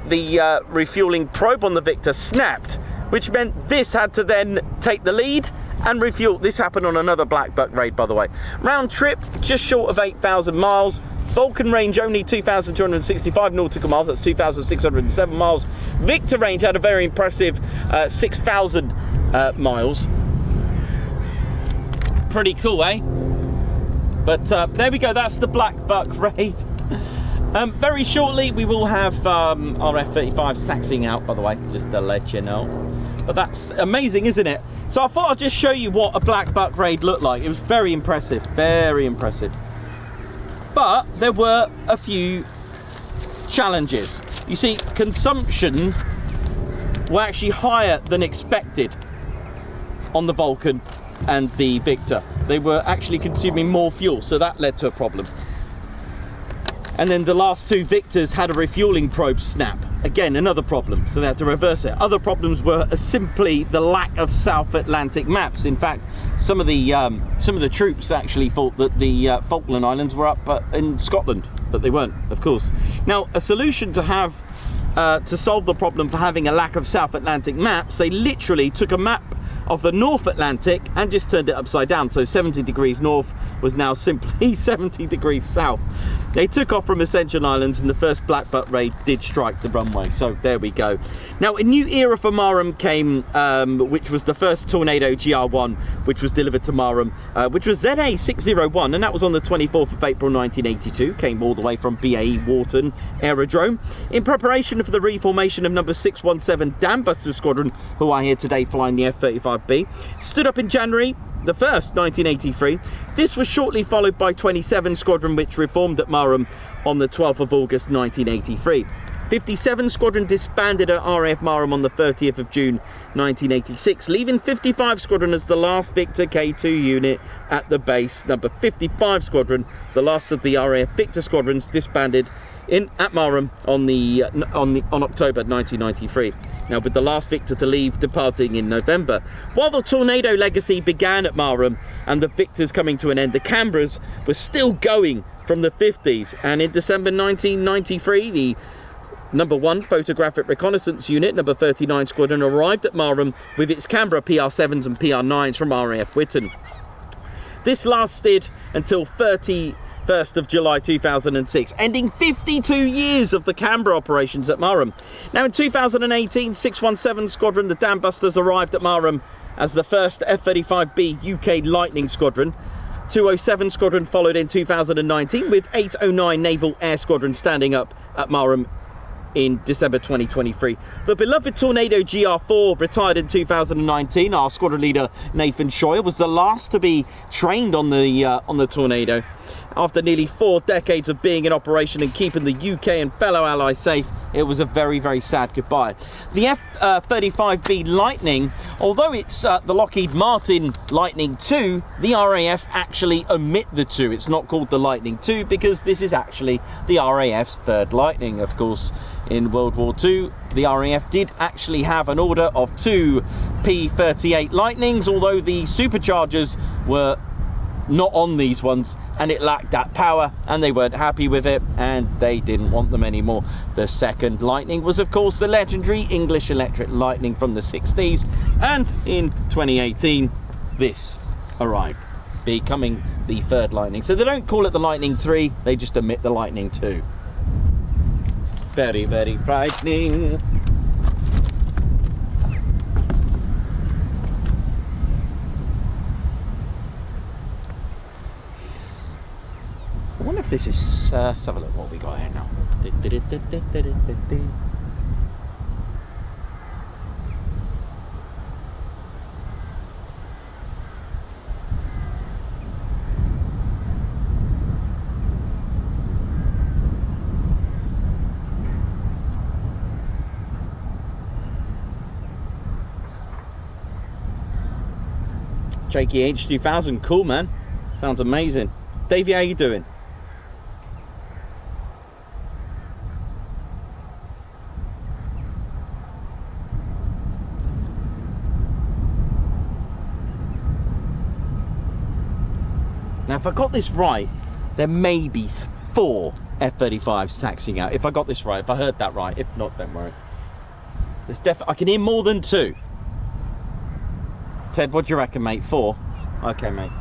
refueling probe on the Victor snapped, which meant this had to then take the lead and refuel. This happened on another Black Buck raid, by the way. Round trip, just short of 8,000 miles. Vulcan range only 2,265 nautical miles, that's 2,607 miles. Victor range had a very impressive 6,000 miles. Pretty cool, eh? But there we go, that's the Black Buck raid. Very shortly we will have our F-35s taxiing out, by the way, just to let you know. But that's amazing, isn't it? So I thought I'd just show you what a Black Buck raid looked like. It was very impressive, very impressive. But there were a few challenges. You see, consumption were actually higher than expected on the Vulcan and the Victor. They were actually consuming more fuel, so that led to a problem. And then the last 2 Victors had a refueling probe snap. Again, another problem, so they had to reverse it. Other problems were simply the lack of South Atlantic maps. In fact, some of the troops actually thought that the Falkland Islands were up in Scotland, but they weren't, of course. Now, a solution to solve the problem for having a lack of South Atlantic maps, they literally took a map of the North Atlantic and just turned it upside down. So 70 degrees north was now simply 70 degrees south. They took off from Ascension Islands and the first Black Buck raid did strike the runway. So there we go. Now a new era for Marham came, which was the first Tornado GR1, which was delivered to Marham, which was ZA601, and that was on the 24th of April 1982. Came all the way from BAE Horten Aerodrome in preparation for the reformation of number 617 Dambusters Squadron, who are here today flying the F-35B. Stood up in January the 1st, 1983. This was shortly followed by 27 Squadron, which reformed at Marham on the 12th of August 1983. 57 Squadron disbanded at RAF Marham on the 30th of June 1986, leaving 55 Squadron as the last Victor K2 unit at the base. Number 55 Squadron, the last of the RAF Victor Squadrons, disbanded at Marham on October 1993. Now, with the last Victor to leave departing in November. While the Tornado legacy began at Marham and the Victors coming to an end, the Canberras were still going from the 50s, and in December 1993 the number 1 photographic reconnaissance unit, number 39 Squadron, arrived at Marham with its Canberra PR7s and PR9s from RAF Whitton. This lasted until 31st of July 2006, ending 52 years of the Canberra operations at Marham. Now in 2018, 617 Squadron, the Dambusters, arrived at Marham as the first F-35B UK Lightning Squadron. 207 Squadron followed in 2019, with 809 Naval Air Squadron standing up at Marham in December 2023. The beloved Tornado GR4 retired in 2019. Our squadron leader Nathan Scheuer was the last to be trained on the Tornado. After nearly 4 decades of being in operation and keeping the UK and fellow allies safe, it was a very, very sad goodbye. The F-35B Lightning, although it's the Lockheed Martin Lightning II, the RAF actually omit the 2. It's not called the Lightning II because this is actually the RAF's third Lightning. Of course, in World War II, the RAF did actually have an order of 2 P-38 Lightnings, although the superchargers were not on these ones and it lacked that power and they weren't happy with it and they didn't want them anymore. The second Lightning was of course the legendary English Electric Lightning from the 60s, and in 2018 this arrived, becoming the third Lightning. So they don't call it the Lightning 3, they just omit the Lightning 2. Very, very frightening. I wonder if this is, let's have a look what we got here now. Jakey H2000, cool man, sounds amazing. Davey, how you doing? Now, if I got this right, there may be 4 F-35s taxiing out. If I got this right, if I heard that right. If not, don't worry. There's I can hear more than 2. Ted, what do you reckon, mate? 4? Okay, mate.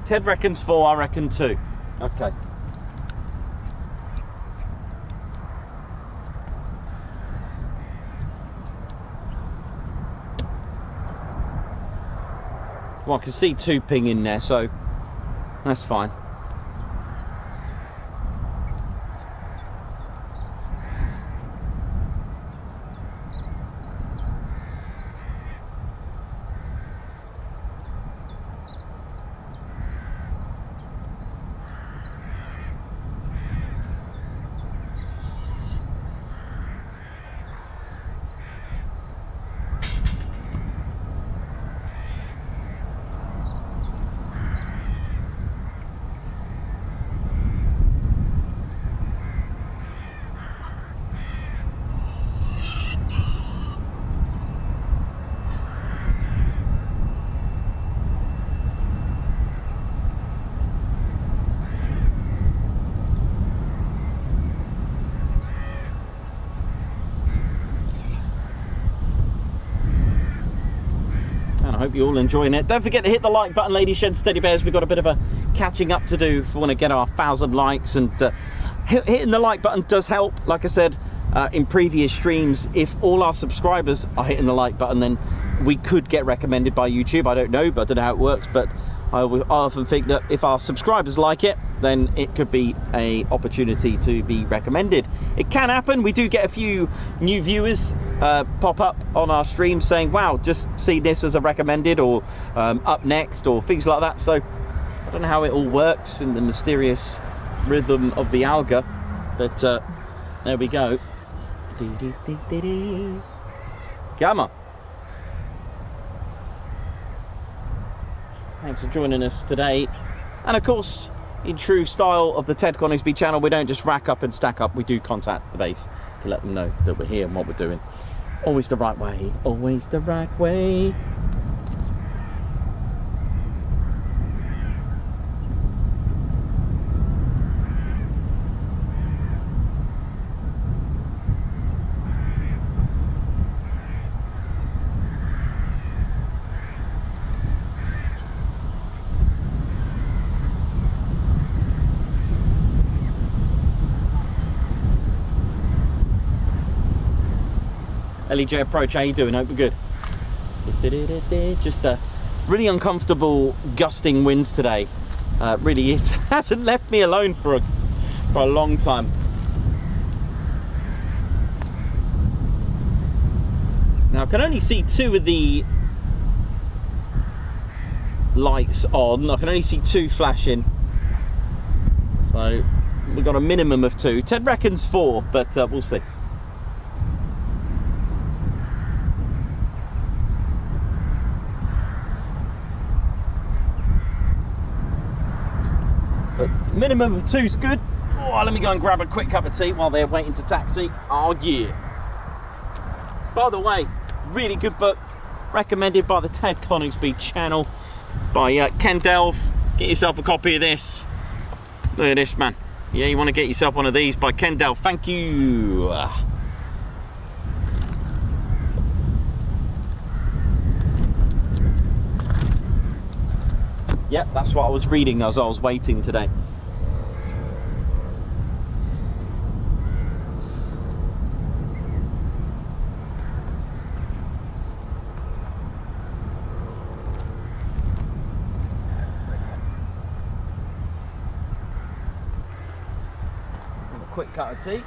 Ted reckons 4, I reckon 2. Okay. Well, I can see 2 ping in there, so that's fine. I hope you're all enjoying it. Don't forget to hit the like button, ladies, gents, teddy bears. We've got a bit of a catching up to do if we want to get our 1,000 likes, and hitting the like button does help. Like I said in previous streams, if all our subscribers are hitting the like button, then we could get recommended by YouTube. I don't know, but I don't know how it works, but I often think that if our subscribers like it, then it could be a opportunity to be recommended. It can happen. We do get a few new viewers pop up on our stream saying, wow, just see this as a recommended, or up next, or things like that. So I don't know how it all works in the mysterious rhythm of the alga, but there we go. Come on. Thanks for joining us today. And of course, in true style of the Ted Coningsby channel, we don't just rack up and stack up, we do contact the base to let them know that we're here and what we're doing. Always the right way, always the right way. LEJ approach, how you doing? Hope you're good. Just really uncomfortable gusting winds today. Really is. Hasn't left me alone for a long time. Now I can only see 2 of the lights on. I can only see 2 flashing. So we've got a minimum of 2. Ted reckons 4, but we'll see. But minimum of 2 is good. Oh, let me go and grab a quick cup of tea while they're waiting to taxi. Oh yeah. By the way, really good book, recommended by the Ted Coningsby channel by Ken Delve. Get yourself a copy of this. Look at this, man. Yeah, you want to get yourself one of these by Ken Delve. Thank you. Yep, that's what I was reading as I was waiting today. Quick cup of tea.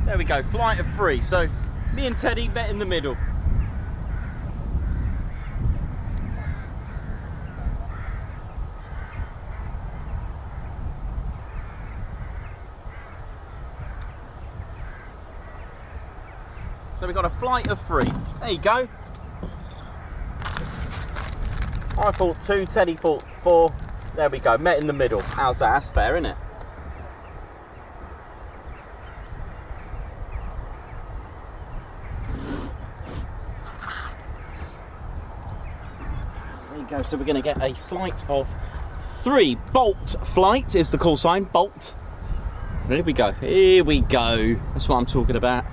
There we go, flight of 3. So me and Teddy met in the middle. So we got a flight of 3. There you go. I thought 2, Teddy thought 4. There we go, met in the middle. How's that? That's fair, isn't it? Go. So we're going to get a flight of 3. Bolt flight is the call sign. Bolt. Here we go. Here we go. That's what I'm talking about.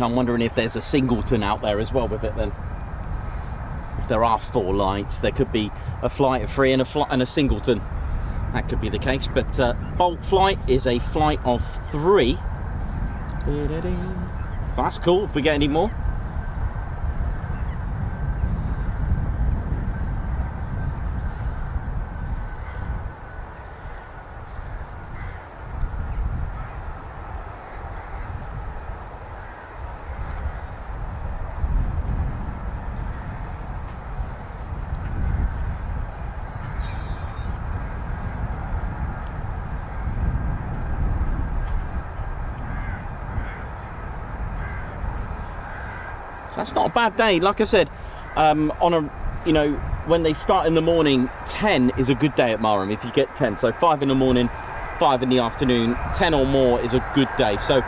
I'm wondering if there's a singleton out there as well with it then. If there are 4 lights, there could be a flight of 3 and a singleton. That could be the case, but Bolt flight is a flight of 3. So that's cool if we get any more. So that's not a bad day. Like I said, on a, you know, when they start in the morning, 10 is a good day at Marham if you get 10. So 5 in the morning, 5 in the afternoon. 10 or more is a good day. So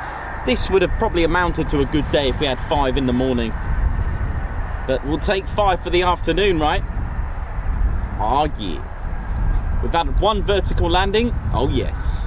this would have probably amounted to a good day if we had 5 in the morning. But we'll take 5 for the afternoon, right? Oh yeah. We've had 1 vertical landing. Oh yes.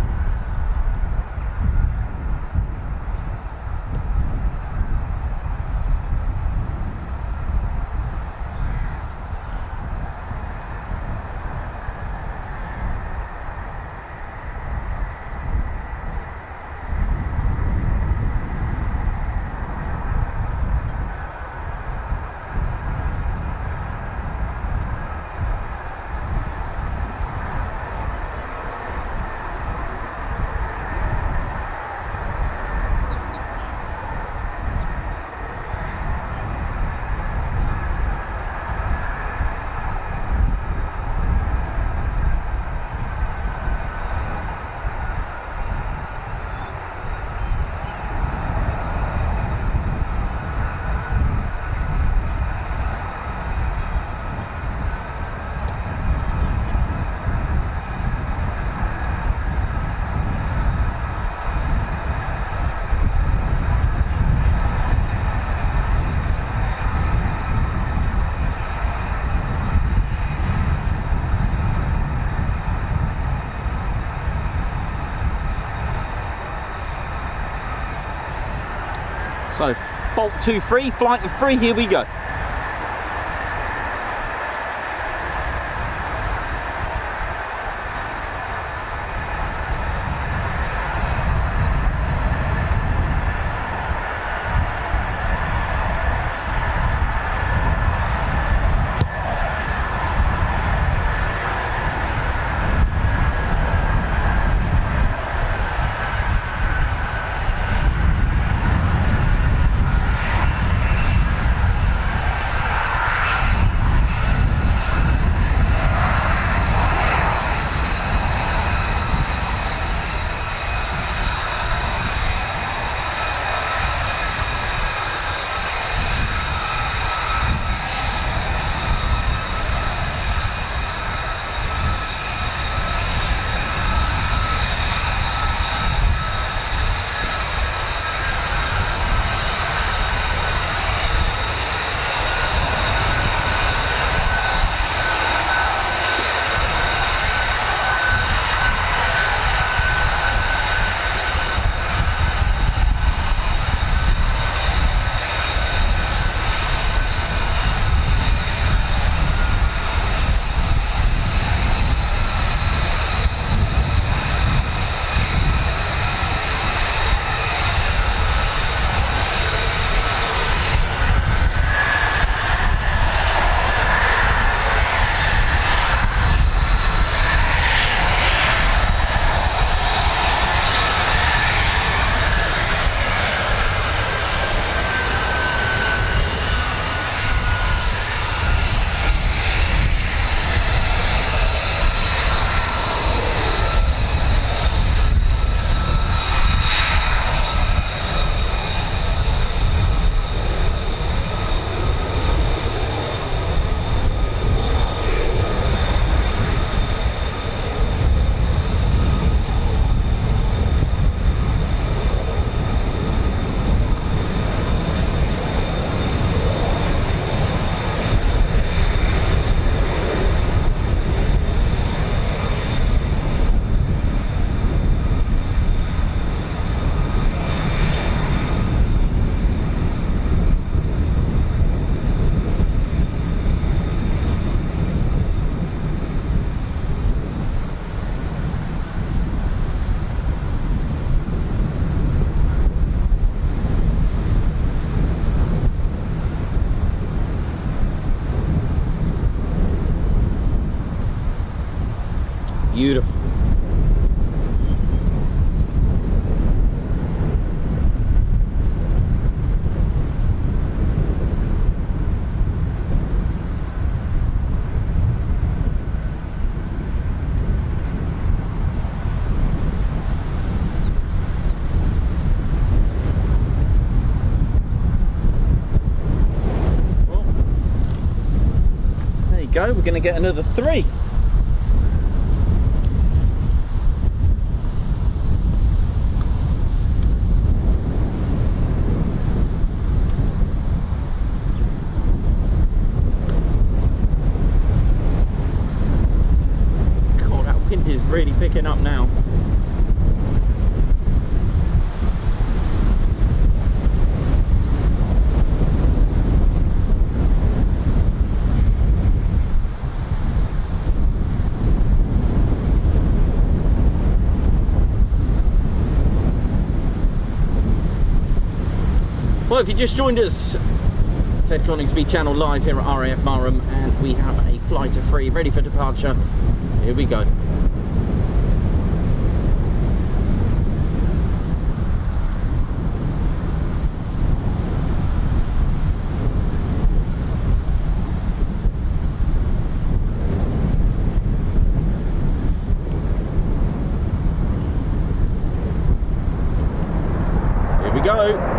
So, bolt 2 free, flight of 3, here we go. Beautiful. Well, there you go, we're going to get another 3. Well, if you just joined us, Ted Coningsby channel live here at RAF Marham, and we have a flight of 3 ready for departure. Here we go. Here we go.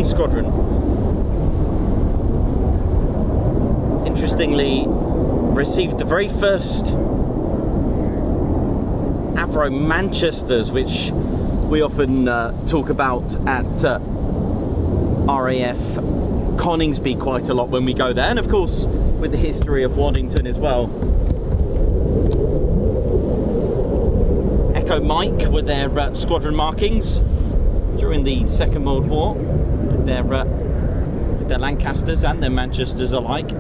Squadron. Interestingly, received the very first Avro Manchesters, which we often talk about at RAF Coningsby quite a lot when we go there, and of course with the history of Waddington as well. Echo Mike were their squadron markings during the Second World War, with their Lancasters and their Manchesters alike.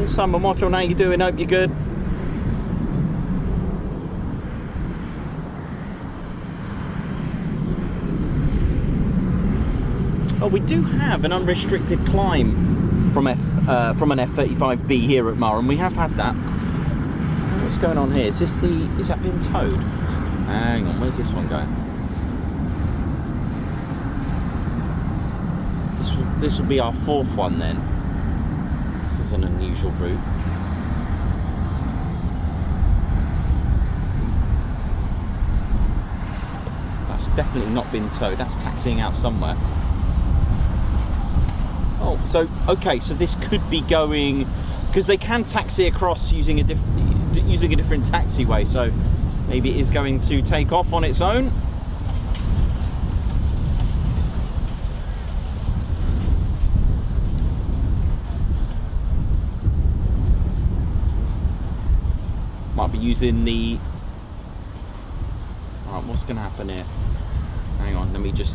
Summer Mottral, how you doing? Hope you're good. Oh, we do have an unrestricted climb from an F-35B here at Marham. We have had that. What's going on here? Is that being towed? Hang on, where's this one going? This will be our 4th one then. This is an unusual route. That's definitely not been towed. That's taxiing out somewhere. Oh, so okay, so this could be going, because they can taxi across using a different taxiway. So maybe it is going to take off on its own. Might be using the... Alright, what's going to happen here? Hang on, let me just...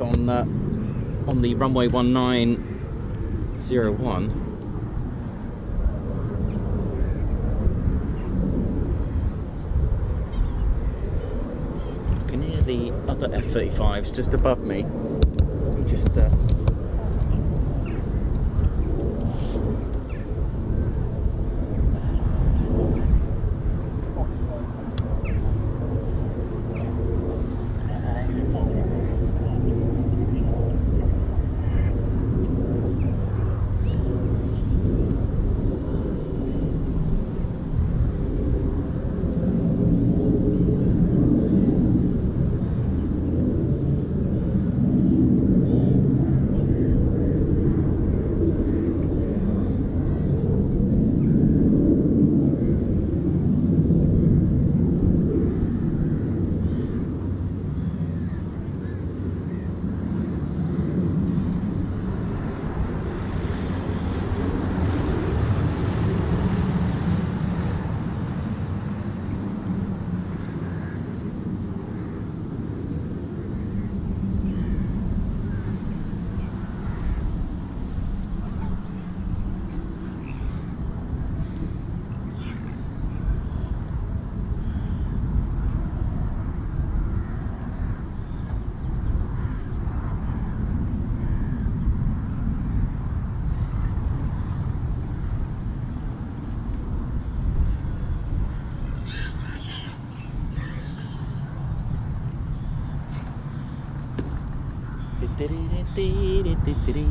on the runway 1901. I can hear the other F-35s just above me. Just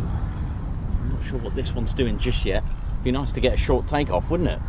I'm not sure what this one's doing just yet. Be nice to get a short takeoff, wouldn't it?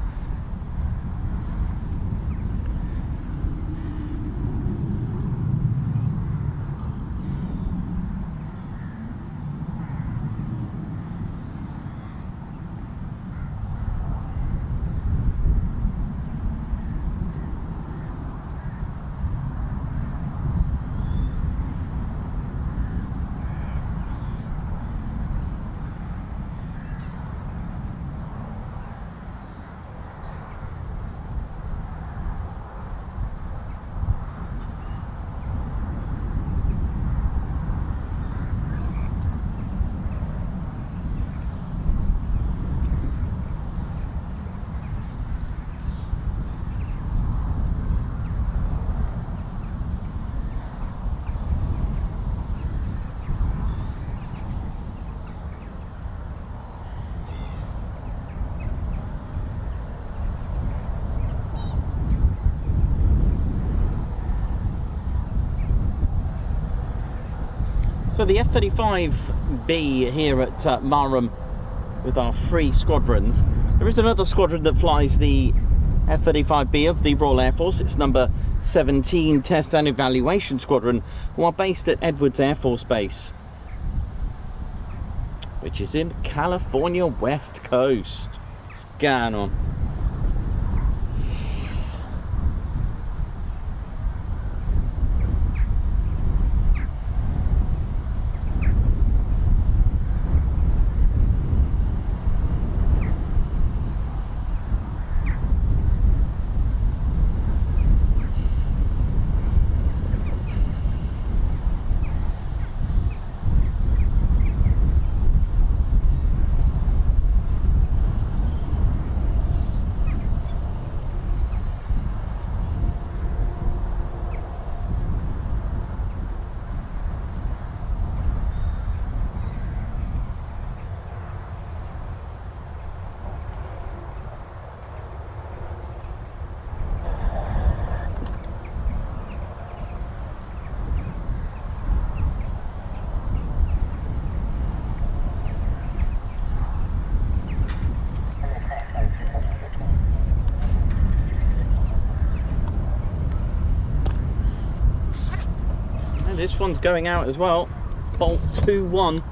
So the F-35B here at Marham with our 3 squadrons. There is another squadron that flies the F-35B of the Royal Air Force. It's number 17 Test and Evaluation Squadron, who are based at Edwards Air Force Base, which is in California West Coast. What's going on? This one's going out as well. Bolt 2-1.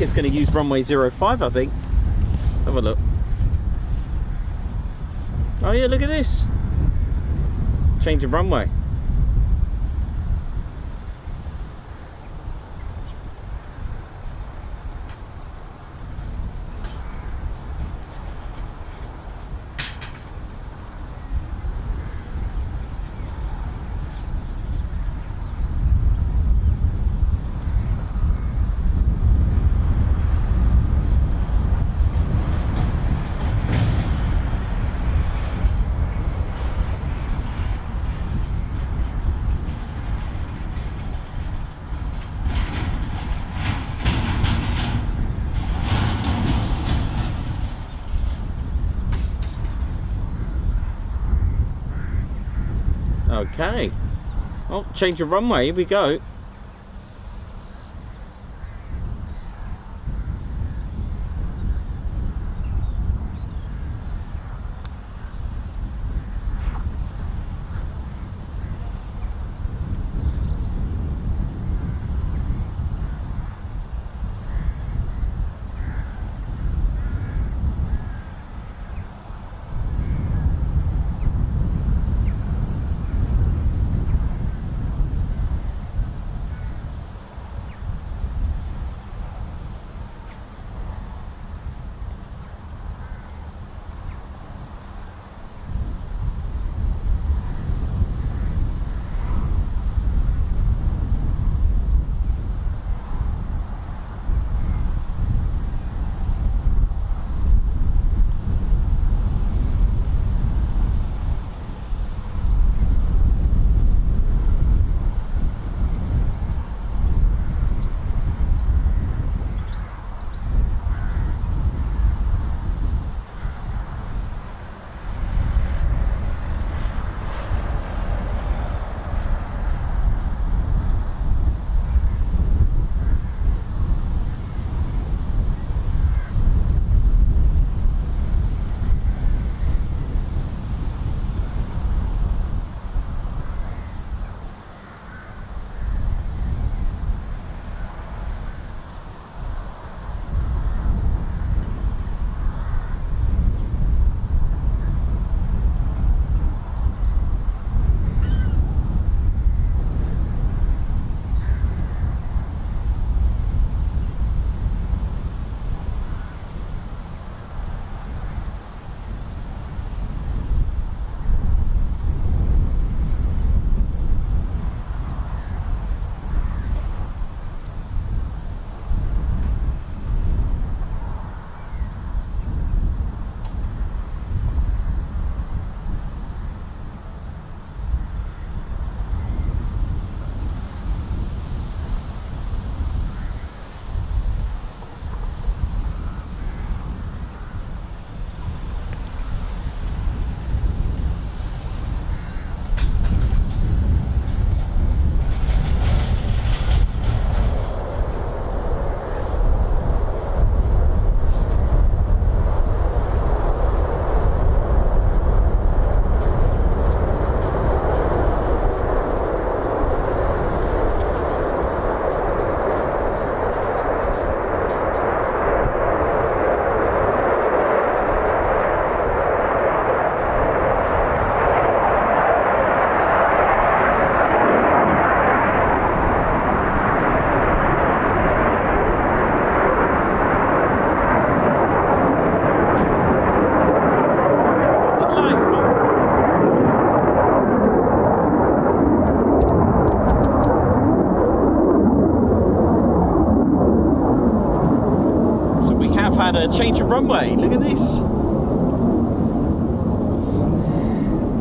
think it's going to use runway 05, I think. Let's have a look. Oh yeah, look at this. Change of runway. Okay, well, change of runway, here we go. had a change of runway. Look at this.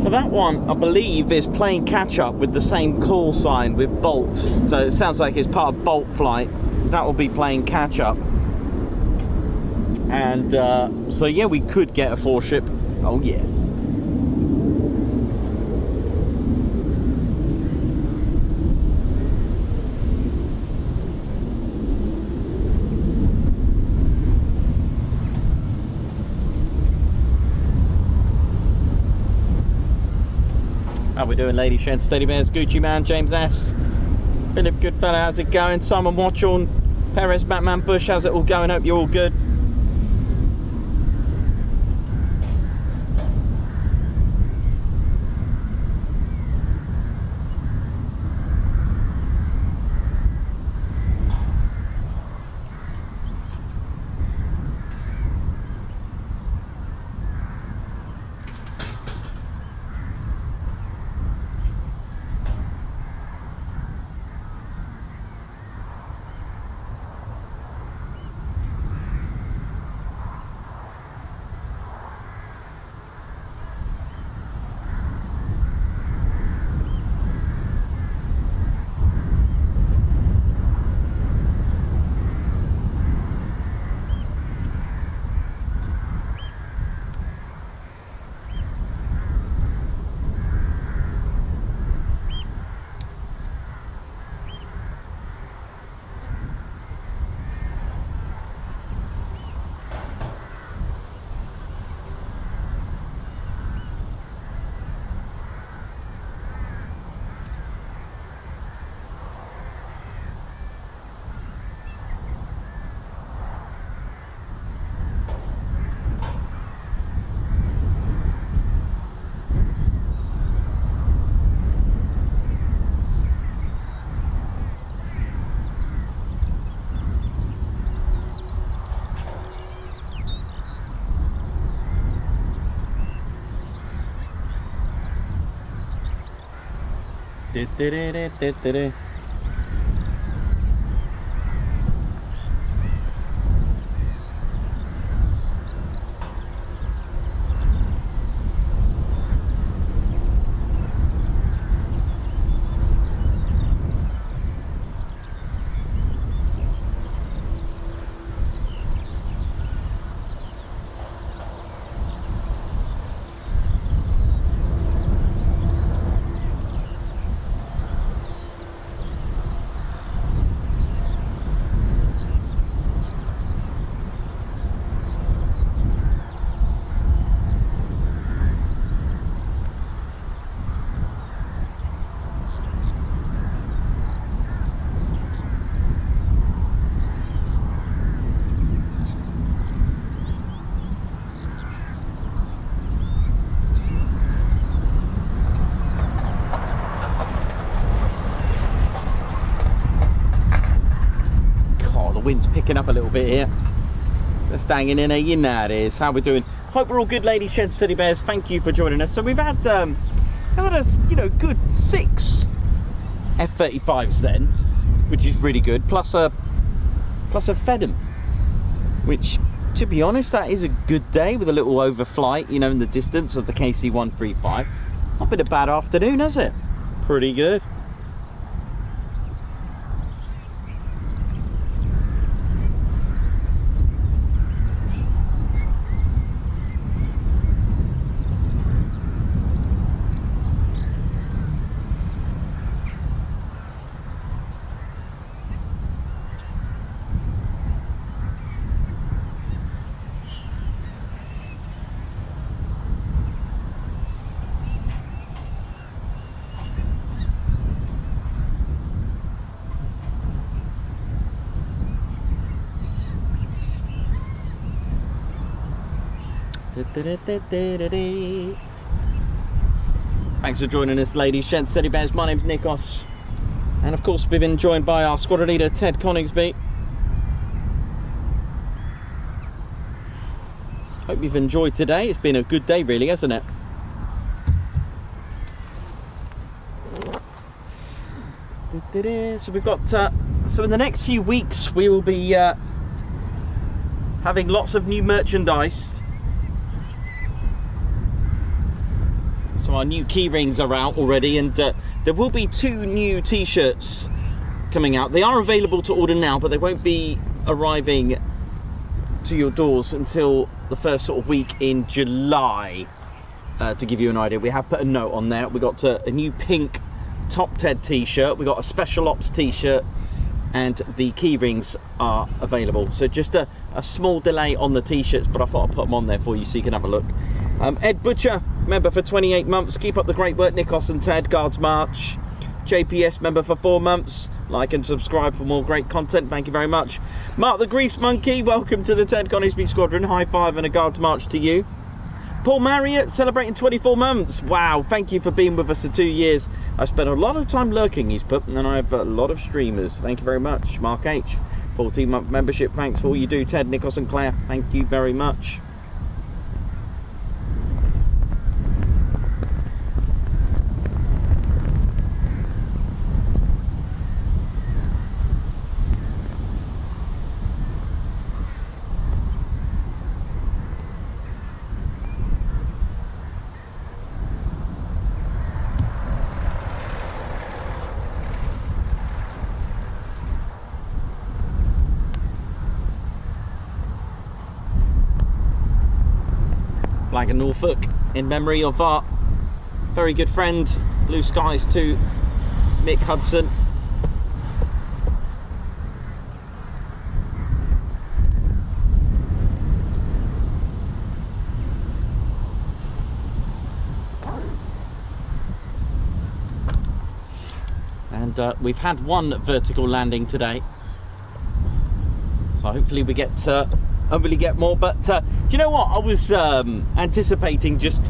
So that one, I believe, is playing catch up with the same call sign with Bolt. So it sounds like it's part of Bolt flight. That will be playing catch up. And so yeah, we could get a 4-ship. Oh yes. How we doing, ladies, gents, steady bears, Gucci man, James S, Philip Goodfellow, how's it going? Simon Watchorn, Perez, Batman, Bush, how's it all going? Hope you're all good. Wind's picking up a little bit here. Just hanging in there, you know it is. How we're doing? Hope we're all good, ladies, gents, teddy bears. Thank you for joining us. So we've had a good 6 F-35s then, which is really good. Plus a Phenom, which, to be honest, that is a good day with a little overflight, you know, in the distance of the KC-135. Not been a bad afternoon, has it? Pretty good. Thanks for joining us, ladies, gents, teddy bears. My name's Nikos, and of course we've been joined by our squadron leader Ted Coningsby. Hope you've enjoyed today. It's been a good day, really, hasn't it? So we've got so in the next few weeks we will be having lots of new merchandise. So our new key rings are out already, and there will be 2 new t-shirts coming out. They are available to order now, but they won't be arriving to your doors until the first sort of week in July. To give you an idea, we have put a note on there. We got a new pink Top Ted t-shirt, we got a Special Ops t-shirt, and the key rings are available. So just a small delay on the t-shirts, but I thought I'd put them on there for you so you can have a look. Ed Butcher, member for 28 months. Keep up the great work, Nikos and Ted. Guards March. JPS, member for 4 months. Like and subscribe for more great content. Thank you very much. Mark the Grease Monkey, welcome to the 10 Coningsby Squadron. High five and a guard march to you. Paul Marriott, celebrating 24 months. Wow, thank you for being with us for 2 years. I've spent a lot of time lurking, he's put, and I have a lot of streamers. Thank you very much. Mark H, 14-month membership. Thanks for all you do. Ted, Nicholas and Claire, thank you very much. Flag of Norfolk in memory of our very good friend, blue skies to Mick Hudson. And we've had one vertical landing today, so hopefully we get more. But do you know what, I was anticipating just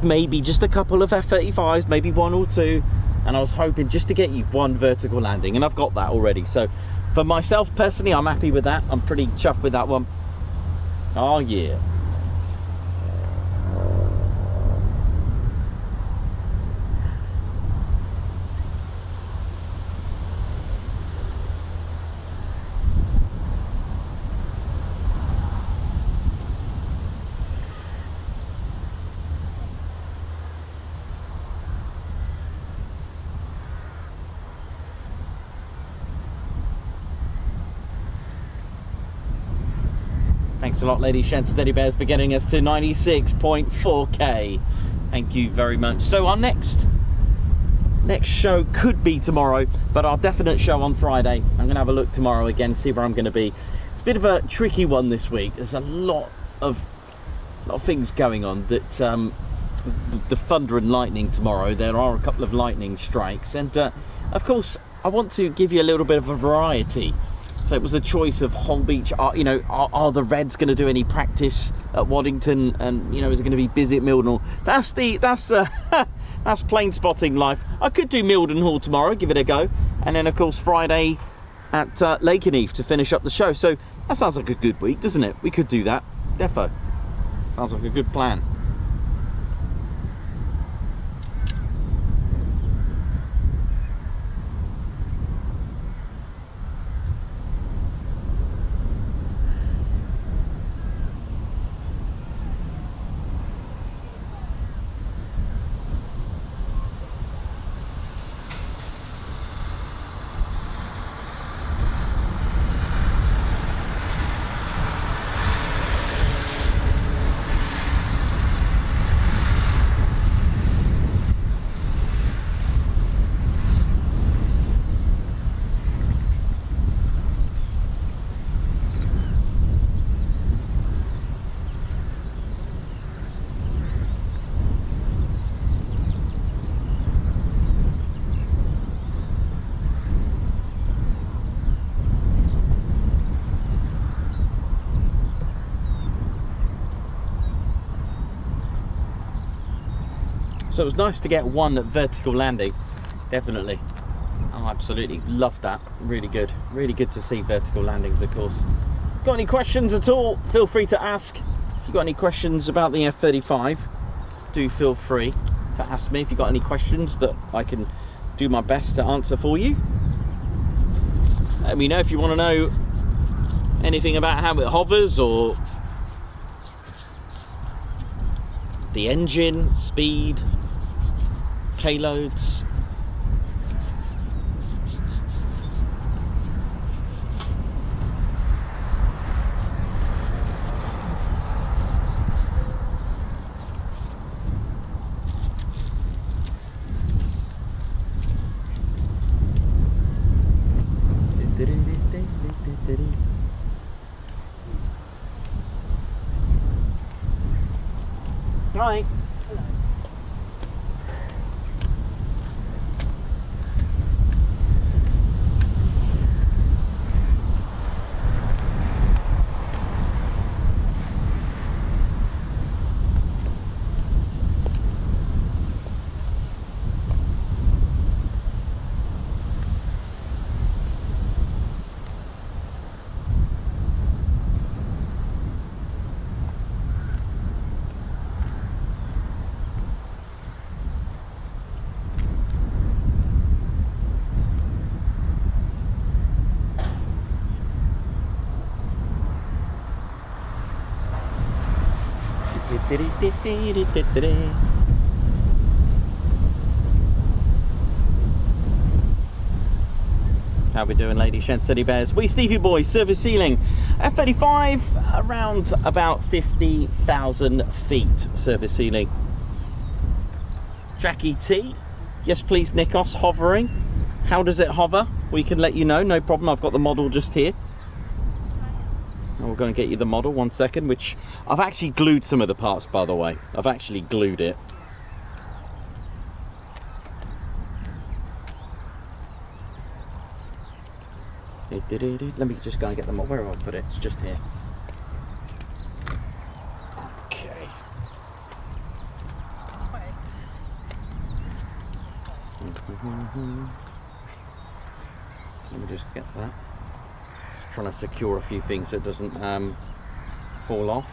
maybe just a couple of F-35s, maybe 1 or 2, and I was hoping just to get you one vertical landing, and I've got that already. So for myself personally, I'm happy with that. I'm pretty chuffed with that one. Oh yeah. Thanks a lot, Lady Shen Steady Bears, for getting us to 96.4k. Thank you very much. So our next show could be tomorrow, but our definite show on Friday. I'm going to have a look tomorrow again, see where I'm going to be. It's a bit of a tricky one this week. There's a lot of things going on. That the thunder and lightning tomorrow. There are a couple of lightning strikes, and of course I want to give you a little bit of a variety. So it was a choice of Holbeach. Are the Reds going to do any practice at Waddington? And is it going to be busy at Mildenhall? That's plane spotting life. I could do Mildenhall tomorrow, give it a go, and then of course Friday at Lakenheath to finish up the show. So that sounds like a good week, doesn't it? We could do that, defo. Sounds like a good plan. So it was nice to get one vertical landing, definitely. Oh, absolutely, loved that. Really good to see vertical landings, of course. Got any questions at all? Feel free to ask. If you've got any questions about the F-35, do feel free to ask me if you've got any questions that I can do my best to answer for you. Let me know if you want to know anything about how it hovers, or the engine, speed, payloads. Right. How we doing, ladies, gents, teddy bears? We Stevie boys, service ceiling. F-35 around about 50,000 feet service ceiling. Jackie T, yes please Nikos, hovering. How does it hover? We can let you know, no problem. I've got the model just here. And we're going to get you the model, 1 second, which I've actually glued some of the parts, by the way. I've actually glued it. Let me just go and get them. Where have I put it? It's just here. Okay. Let me just get that. Just trying to secure a few things so it doesn't fall off.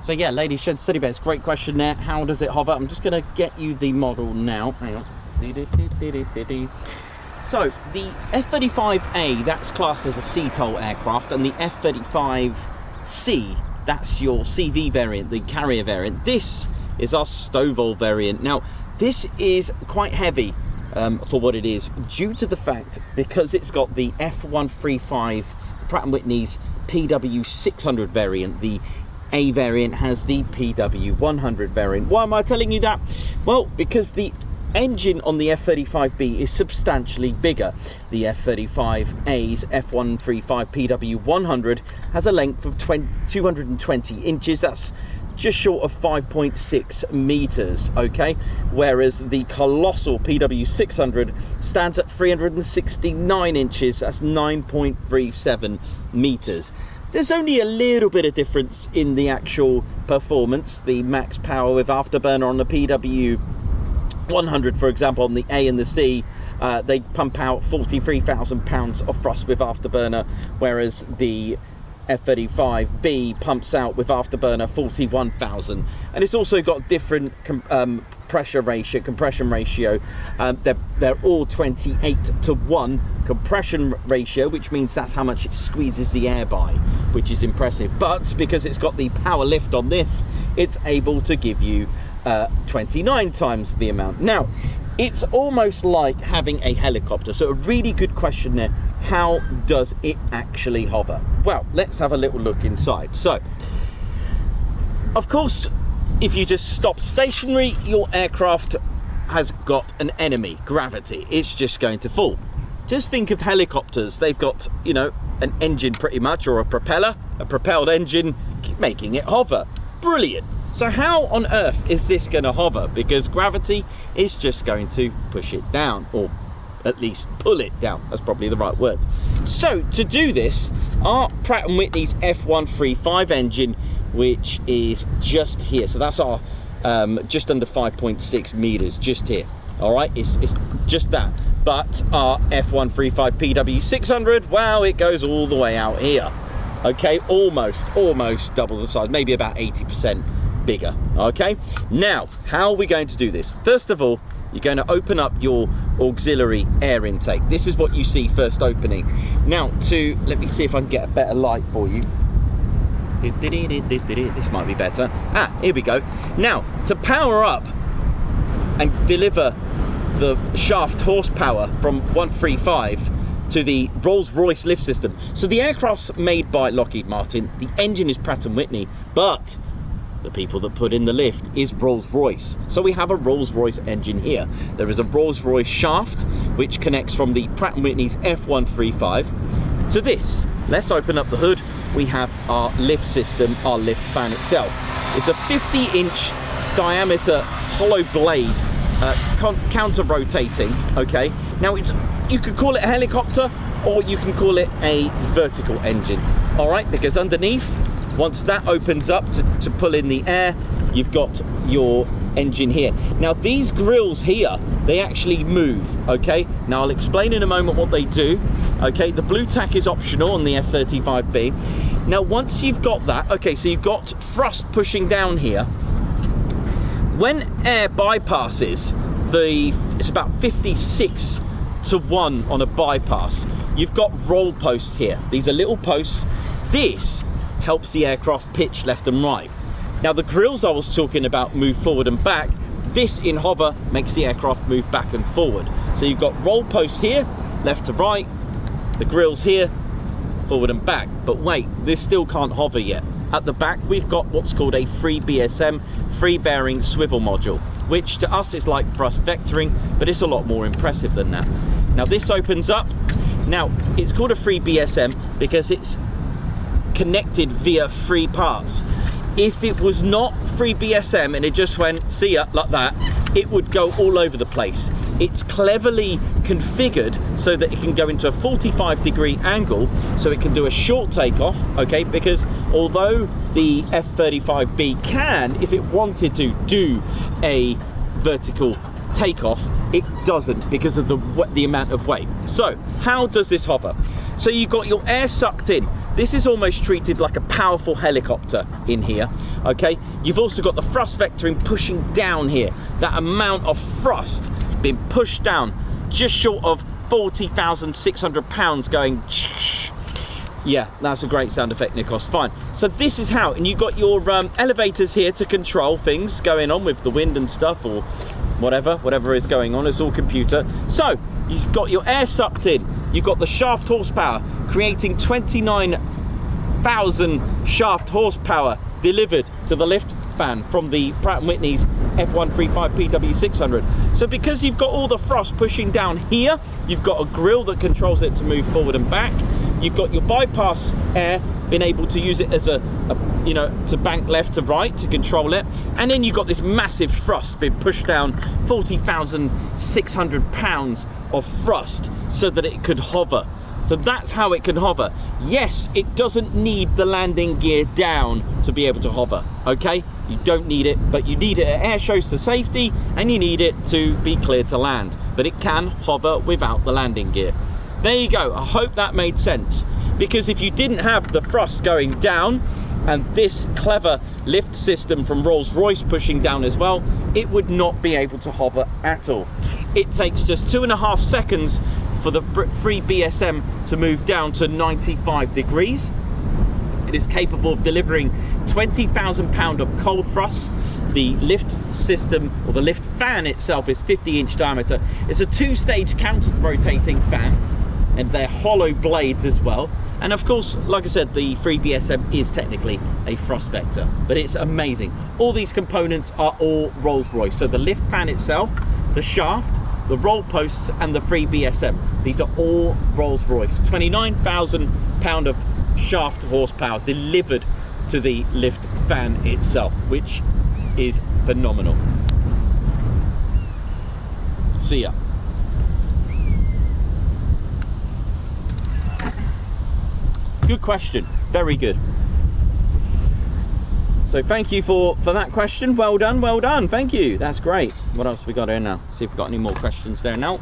So yeah, ladies, gents, teddy bears, great question there. How does it hover? I'm just going to get you the model now. Hang on. So the F-35A, that's classed as a CTOL aircraft, and the F-35C, that's your CV variant, the carrier variant. This is our STOVL variant. Now, this is quite heavy for what it is, due to the fact because it's got the F-135 Pratt & Whitney's PW600 variant. The A variant has the PW100 variant. Why am I telling you that? Well, because the engine on the F-35B is substantially bigger. The F-35A's F-135 PW100 has a length of 220 inches. That's just short of 5.6 meters, okay? Whereas the colossal PW600 stands at 369 inches. That's 9.37 meters. There's only a little bit of difference in the actual performance. The max power with afterburner on the PW100, for example, on the A and the C, they pump out 43,000 pounds of thrust with afterburner, whereas the F-35B pumps out with afterburner 41,000. And it's also got different compression ratio. They're all 28:1 compression ratio, which means that's how much it squeezes the air by, which is impressive. But because it's got the power lift on this, it's able to give you 29 times the amount. Now, it's almost like having a helicopter. So a really good question there. How does it actually hover? Well, let's have a little look inside. So, of course, if you just stop stationary, your aircraft has got an enemy, gravity. It's just going to fall. Just think of helicopters. They've got, you know, an engine pretty much, or a propeller, a propelled engine, making it hover. Brilliant. So how on earth is this going to hover? Because gravity is just going to push it down, or at least pull it down. That's probably the right word. So to do this, our Pratt & Whitney's F-135 engine, which is just here. So that's our just under 5.6 meters, just here. All right, it's just that. But our F-135 PW600, wow, it goes all the way out here. Okay, almost double the size, maybe about 80% bigger. Okay, now how are we going to do this? First of all, you're going to open up your auxiliary air intake. This is what you see first opening. Now, let me see if I can get a better light for you. This might be better. Here we go. Now, to power up and deliver the shaft horsepower from 135 to the Rolls-Royce lift system. So the aircraft's made by Lockheed Martin. The engine is Pratt & Whitney, but the people that put in the lift is Rolls-Royce. So we have a Rolls-Royce engine here. There is a Rolls-Royce shaft which connects from the Pratt & Whitney's F-135 to this. Let's open up the hood. We have our lift system, our lift fan itself. It's a 50-inch diameter hollow blade, counter-rotating, okay? Now, you could call it a helicopter, or you can call it a vertical engine, all right? Because underneath, once that opens up to pull in the air, you've got your engine here. Now, these grills here, they actually move, okay? Now, I'll explain in a moment what they do, okay? The blue tack is optional on the F-35B. Now, once you've got that, okay, so you've got thrust pushing down here. When air bypasses, it's about 56 to 1 on a bypass. You've got roll posts here. These are little posts. This helps the aircraft pitch left and right. Now the grills I was talking about move forward and back. This in hover makes the aircraft move back and forward. So you've got roll posts here, left to right, the grills here, forward and back. But wait, this still can't hover yet. At the back we've got what's called a free BSM, free bearing swivel module, which to us is like thrust vectoring, but it's a lot more impressive than that. Now this opens up. Now it's called a free BSM because it's connected via 3 parts. If it was not free BSM and it just went, see ya, like that, it would go all over the place. It's cleverly configured so that it can go into a 45-degree angle, so it can do a short takeoff, okay? Because although the F-35B can, if it wanted to, do a vertical takeoff, it doesn't because of the amount of weight. So how does this hover? So you've got your air sucked in. This is almost treated like a powerful helicopter in here, okay? You've also got the thrust vectoring pushing down here. That amount of thrust being pushed down, just short of 40,600 pounds going. Yeah, that's a great sound effect, Nikos, fine. So this is how, and you've got your elevators here to control things going on with the wind and stuff, or whatever is going on, it's all computer. So you've got your air sucked in, you've got the shaft horsepower, creating 29,000 shaft horsepower delivered to the lift fan from the Pratt & Whitney's F135 PW600. So because you've got all the thrust pushing down here, you've got a grill that controls it to move forward and back. You've got your bypass air, being able to use it as a you know, to bank left to right to control it. And then you've got this massive thrust being pushed down, 40,600 pounds of thrust, so that it could hover. So that's how it can hover. Yes, it doesn't need the landing gear down to be able to hover, okay? You don't need it, but you need it at air shows for safety, and you need it to be cleared to land. But it can hover without the landing gear. There you go. I hope that made sense. Because if you didn't have the thrust going down, and this clever lift system from Rolls-Royce pushing down as well, it would not be able to hover at all. It takes just 2.5 seconds for the free BSM to move down to 95 degrees. It is capable of delivering 20,000 pounds of cold thrust. The lift system, or the lift fan itself, is 50-inch diameter. It's a 2-stage counter-rotating fan, and they're hollow blades as well. And of course, like I said, the free BSM is technically a thrust vector, but it's amazing. All these components are all Rolls-Royce. So the lift fan itself, the shaft, the roll posts, and the free BSM, these are all Rolls-Royce. 29,000 pound of shaft horsepower delivered to the lift fan itself, which is phenomenal. See ya. Good question, very good. So thank you for that question. Well done, thank you. That's great. What else have we got here now? See if we've got any more questions there now.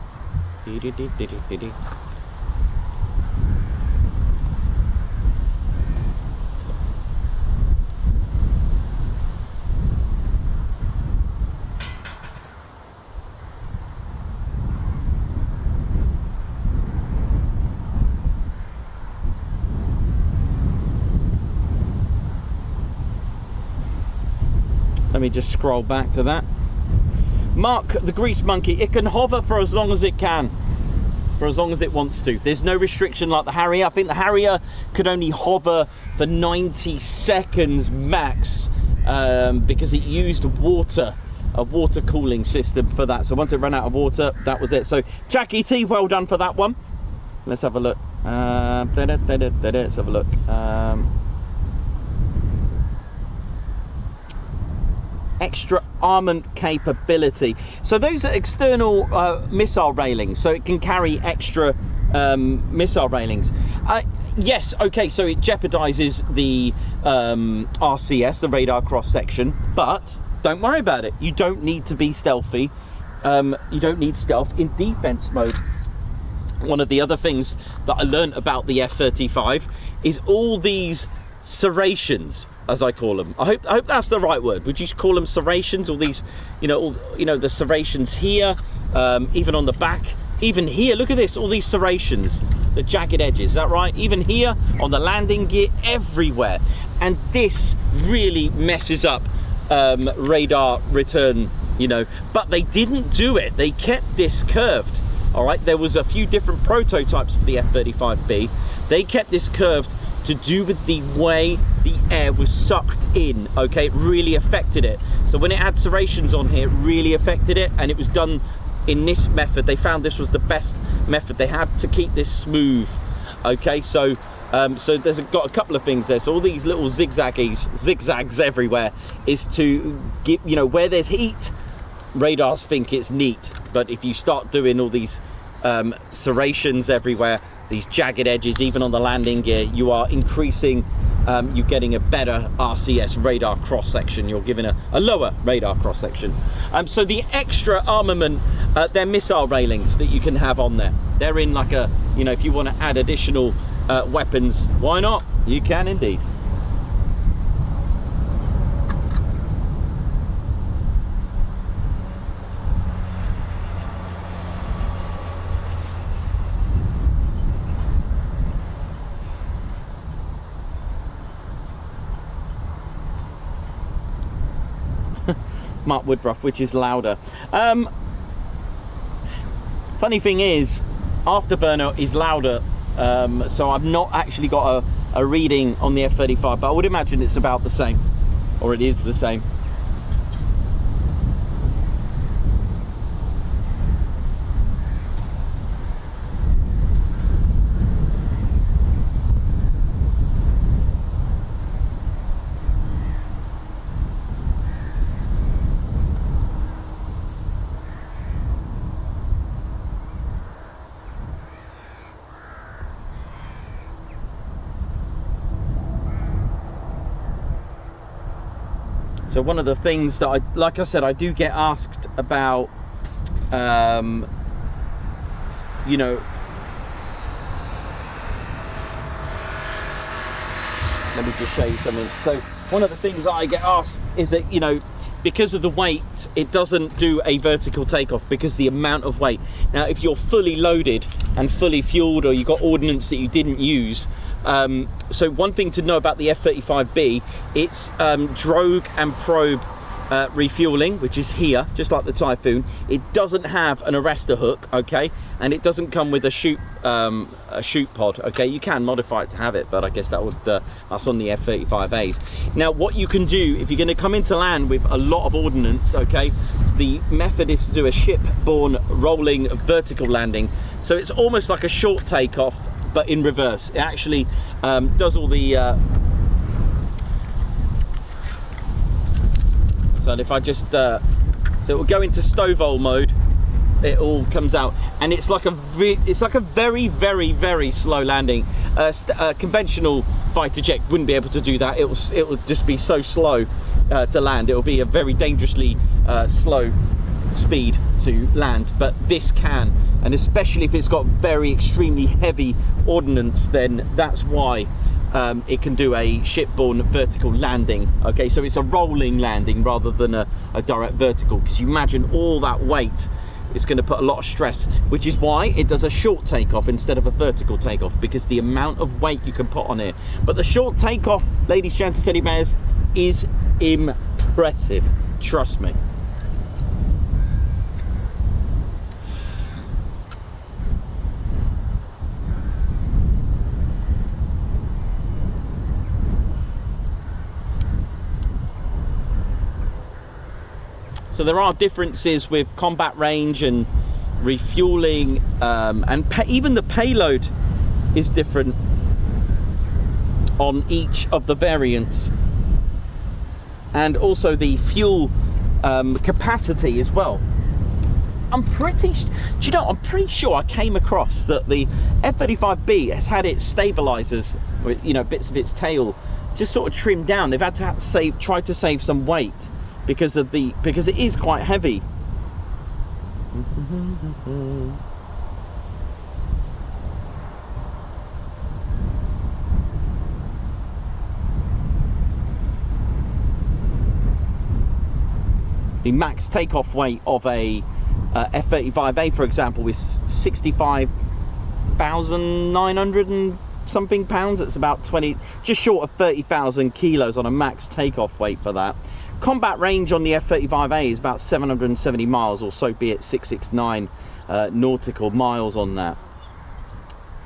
Let me just scroll back to that. Mark the Grease Monkey, it can hover for as long as it can, for as long as it wants to. There's no restriction like the Harrier. I think the Harrier could only hover for 90 seconds max, because it used a water cooling system for that. So once it ran out of water, that was it. So Jackie T, well done for that one. Let's have a look. Let's have a look. Extra armament capability. So those are external missile railings, so it can carry extra missile railings. Yes, okay, so it jeopardizes the RCS, the radar cross section, but don't worry about it. You don't need to be stealthy. You don't need stealth in defense mode. One of the other things that I learned about the F-35 is all these serrations, as I call them. I hope that's the right word. Would you call them serrations? All these, the serrations here, even on the back, even here. Look at this, all these serrations, the jagged edges. Is that right? Even here on the landing gear, everywhere. And this really messes up radar return. But they didn't do it. They kept this curved. All right. There was a few different prototypes for the F-35B. They kept this curved to do with the way the air was sucked in. Okay, it really affected it. So when it had serrations on here, it really affected it, and it was done in this method. They found this was the best method. They had to keep this smooth. Okay, so there's got a couple of things there. So all these little zigzags everywhere is to get, where there's heat, radars think it's neat. But if you start doing all these serrations everywhere, these jagged edges, even on the landing gear, you are increasing, you're getting a better RCS radar cross section. You're giving a lower radar cross section. So the extra armament, they're missile railings that you can have on there. They're in like a, if you want to add additional weapons, why not? You can indeed. Mark Woodruff, which is louder. Funny thing is, Afterburner is louder, so I've not actually got a reading on the F-35, but I would imagine it's about the same, or it is the same. So one of the things that like I said, I do get asked about, let me just show you something. So one of the things that I get asked is that, because of the weight, it doesn't do a vertical takeoff because the amount of weight. Now, if you're fully loaded and fully fueled, or you've got ordnance that you didn't use, so one thing to know about the F-35B, it's drogue and probe refueling, which is here, just like the Typhoon. It doesn't have an arrestor hook, okay, and it doesn't come with a chute pod, okay. You can modify it to have it, but I guess that would that's on the F-35As. Now, what you can do if you're going to come into land with a lot of ordnance, okay, the method is to do a ship-borne rolling vertical landing. So it's almost like a short takeoff, but in reverse. It actually does all the so if I just so it will go into stovall mode, it all comes out, and it's like a very, very, very slow landing. Conventional fighter jet wouldn't be able to do that. It will just be so slow to land. It will be a very dangerously slow speed to land, but this can, and especially if it's got very extremely heavy ordnance, then that's why it can do a shipborne vertical landing. Okay, so it's a rolling landing rather than a direct vertical, because you imagine all that weight, it's going to put a lot of stress, which is why it does a short takeoff instead of a vertical takeoff, because the amount of weight you can put on it. But the short takeoff, ladies, gents, teddy bears, is impressive, trust me. So there are differences with combat range and refueling, and even the payload is different on each of the variants, and also the fuel capacity as well. I'm pretty sure I came across that the F-35B has had its stabilizers, bits of its tail, just sort of trimmed down. They've had to try to save some weight because it is quite heavy. The max takeoff weight of a F-35A, for example, is 65,900 and something pounds. It's about just short of 30,000 kilos on a max takeoff weight for that. Combat range on the F-35A is about 770 miles, or so be it 669 nautical miles on that.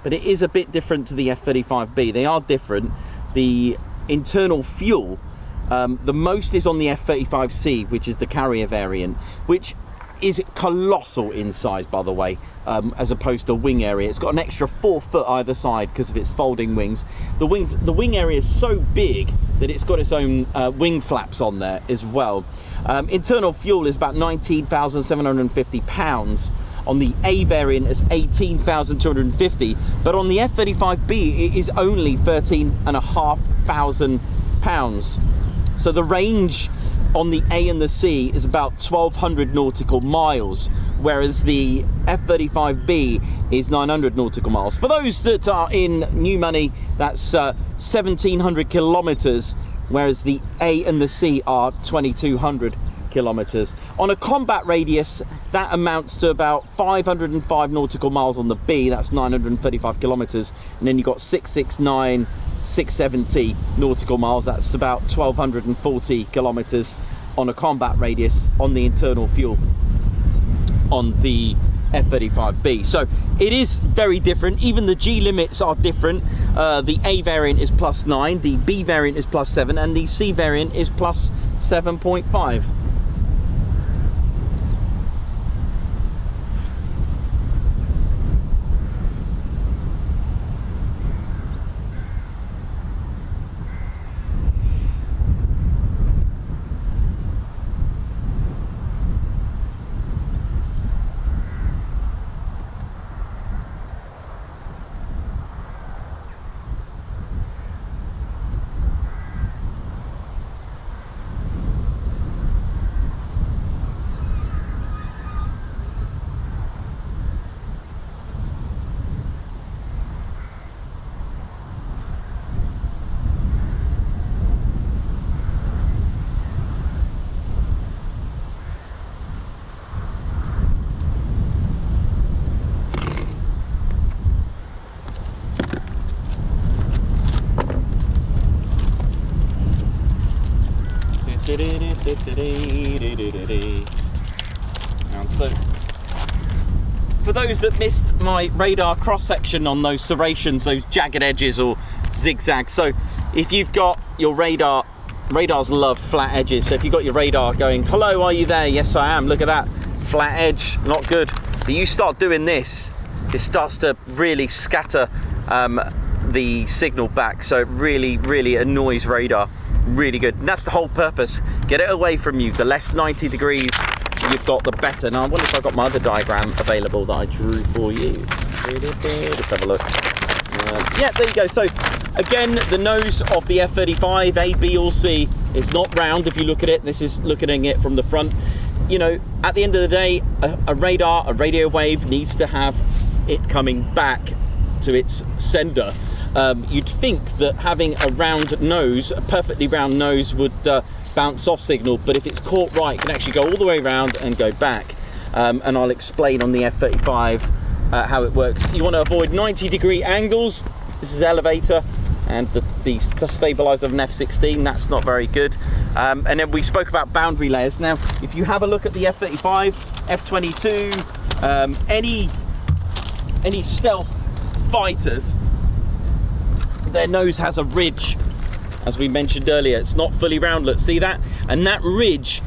But it is a bit different to the F-35B. They are different. The internal fuel, the most is on the F-35C, which is the carrier variant, which is colossal in size, by the way, as opposed to wing area. It's got an extra 4 foot either side because of its folding wings. The wing area is so big that it's got its own wing flaps on there as well. Internal fuel is about 19,750 pounds. On the A variant, it's 18,250, but on the F-35B, it is only 13,500 pounds. So the range on the A and the C is about 1,200 nautical miles, whereas the F-35B is 900 nautical miles. For those that are in new money, that's 1,700 kilometers, whereas the A and the C are 2,200 kilometers. On a combat radius, that amounts to about 505 nautical miles on the B, that's 935 kilometers, and then you've got 669, 670 nautical miles, that's about 1,240 kilometers on a combat radius on the internal fuel on the F-35B. So it is very different. Even the G limits are different. The A variant is +9, the B variant is +7, and the C variant is +7.5. And so, for those that missed my radar cross section on those serrations, those jagged edges or zigzags, so if you've got your radars love flat edges, so if you've got your radar going, hello, are you there? Yes, I am. Look at that flat edge, not good. But you start doing this, it starts to really scatter the signal back, so it really annoys radar. Really good, and that's the whole purpose. Get it away from you. The less 90 degrees you've got, the better. Now I wonder if I've got my other diagram available that I drew for you. Let's have a look. Yeah, there you go. So again, the nose of the F-35 A, B or C is not round. If you look at it, this is looking at it from the front. You know, at the end of the day, a radar, a radio wave needs to have it coming back to its sender. You'd think that having a round nose, a perfectly round nose, would bounce off signal, but if it's caught right, it can actually go all the way around and go back. And I'll explain on the F-35 how it works. You want to avoid 90-degree angles. This is elevator, and the stabilizer of an F-16, that's not very good. And then we spoke about boundary layers. Now, if you have a look at the F-35, F-22, any stealth fighters, their nose has a ridge, as we mentioned earlier. It's not fully round, look, see that? And that ridge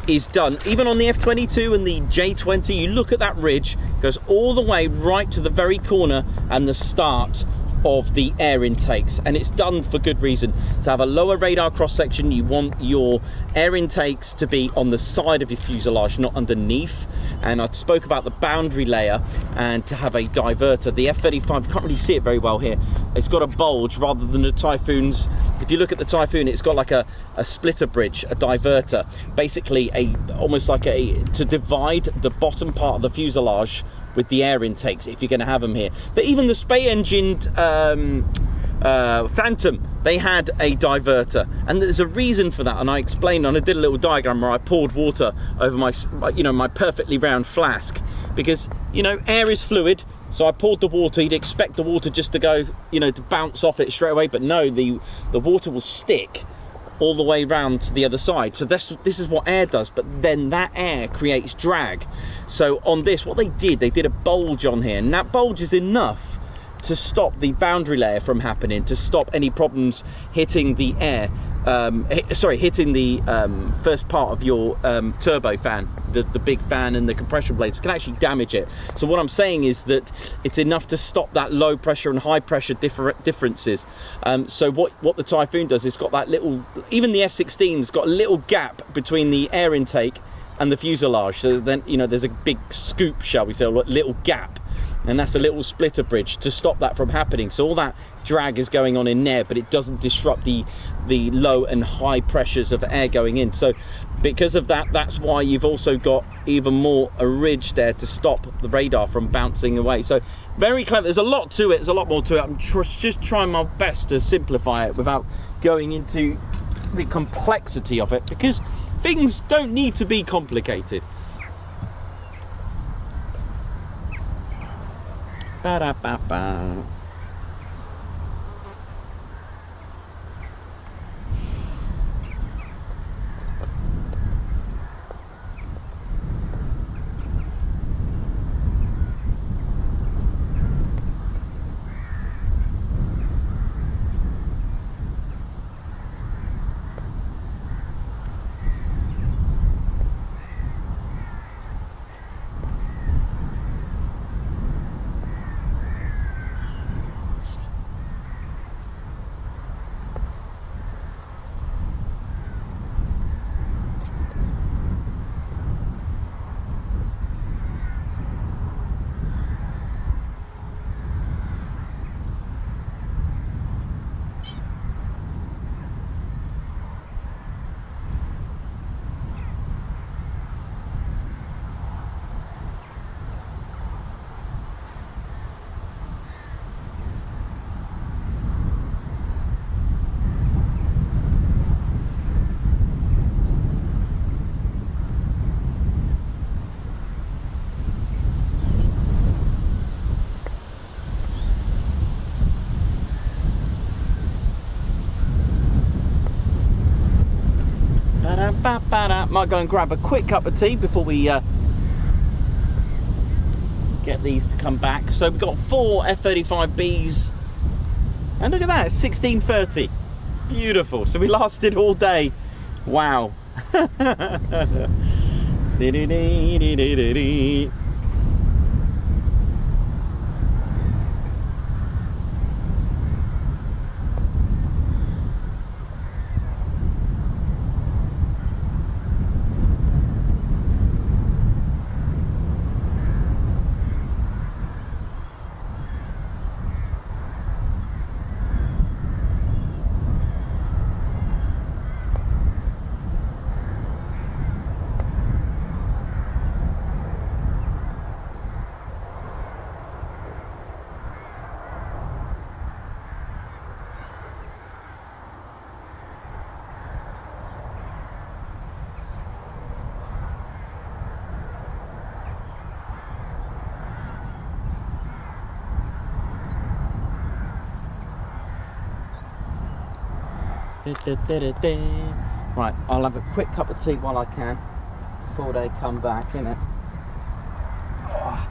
is done, even on the F-22 and the J-20, you look at that ridge, goes all the way right to the very corner and the start of the air intakes, and it's done for good reason. To have a lower radar cross section, you want your air intakes to be on the side of your fuselage, not underneath. And I spoke about the boundary layer, and to have a diverter. The F-35, you can't really see it very well here, it's got a bulge rather than the Typhoons. If you look at the Typhoon, it's got like a splitter bridge, a diverter, basically almost like to divide the bottom part of the fuselage with the air intakes, if you're going to have them here. But even the spay-engined Phantom they had a diverter, and there's a reason for that, and I explained, and I did a little diagram where I poured water over my, you know, my perfectly round flask, because, you know, air is fluid. So I poured the water. You'd expect the water just to go, you know, to bounce off it straight away, but no, the water will stick all the way round to the other side. So this is what air does, but then that air creates drag. So on this, what they did a bulge on here, and that bulge is enough to stop the boundary layer from happening, to stop any problems hitting the air, hitting the first part of your turbo fan, the big fan, and the compression blades can actually damage it. So what I'm saying is that it's enough to stop that low pressure and high pressure differences. So what the Typhoon does, it's got that little, even the F-16's got a little gap between the air intake and the fuselage. So then, you know, there's a big scoop, shall we say, a little gap. And that's a little splitter bridge to stop that from happening. So all that drag is going on in there, but it doesn't disrupt the low and high pressures of air going in. So because of that, that's why you've also got even more a ridge there to stop the radar from bouncing away. So very clever. There's a lot to it. There's a lot more to it. I'm just trying my best to simplify it without going into the complexity of it, because things don't need to be complicated. Ba-da-ba-ba. Might go and grab a quick cup of tea before we get these to come back. So we've got 4 F-35Bs, and look at that, it's 16:30. Beautiful. So we lasted all day. Wow. Right, I'll have a quick cup of tea while I can before they come back, innit? Oh.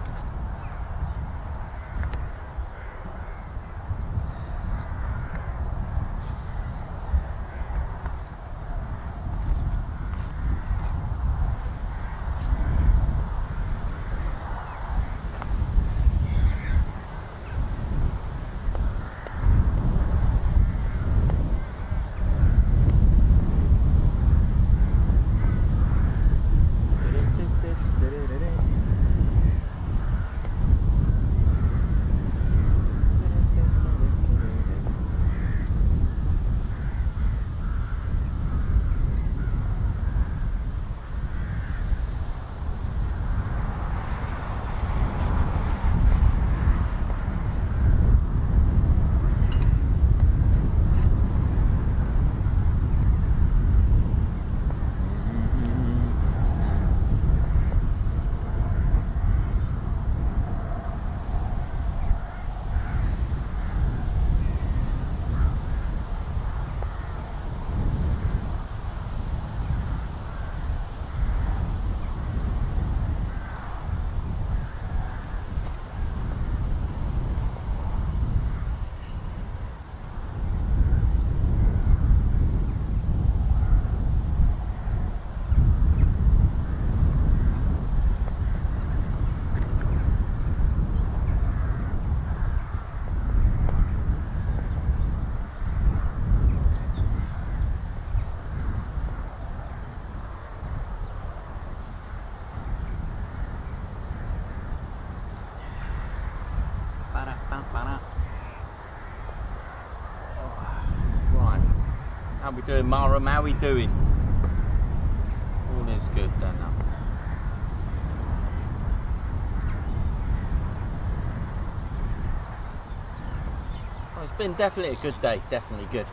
we doing, Marham? How we doing? All is good then now. Well, it's been definitely a good day, definitely good.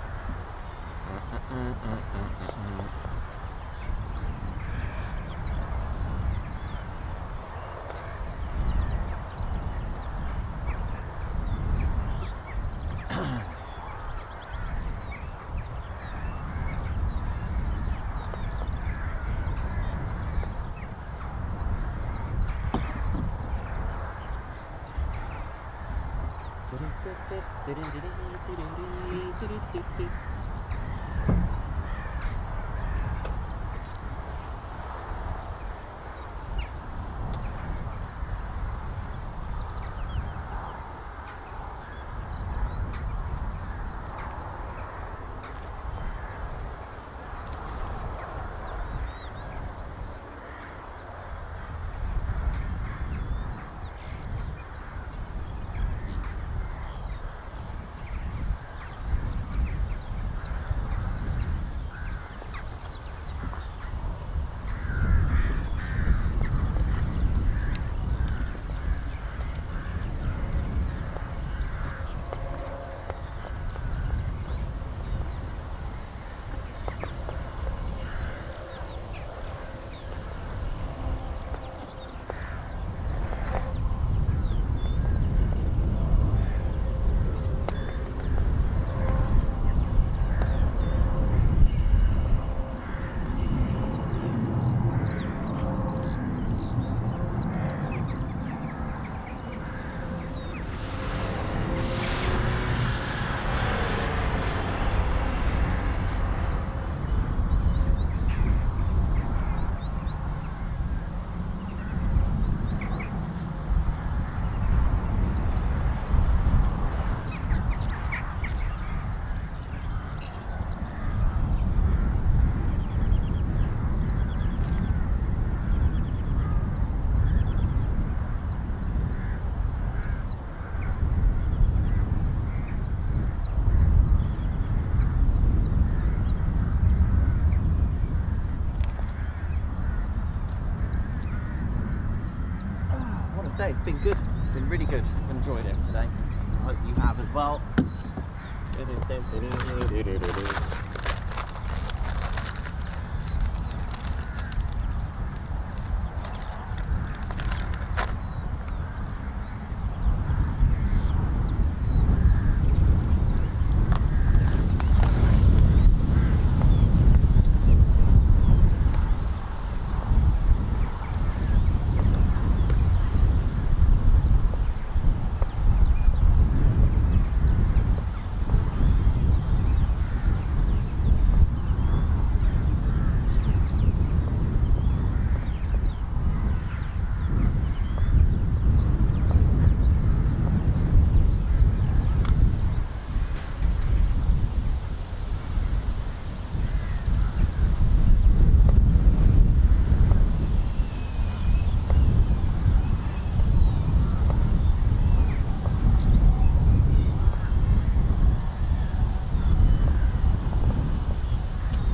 It's been good, it's been really good. I've enjoyed it today. I hope you have as well.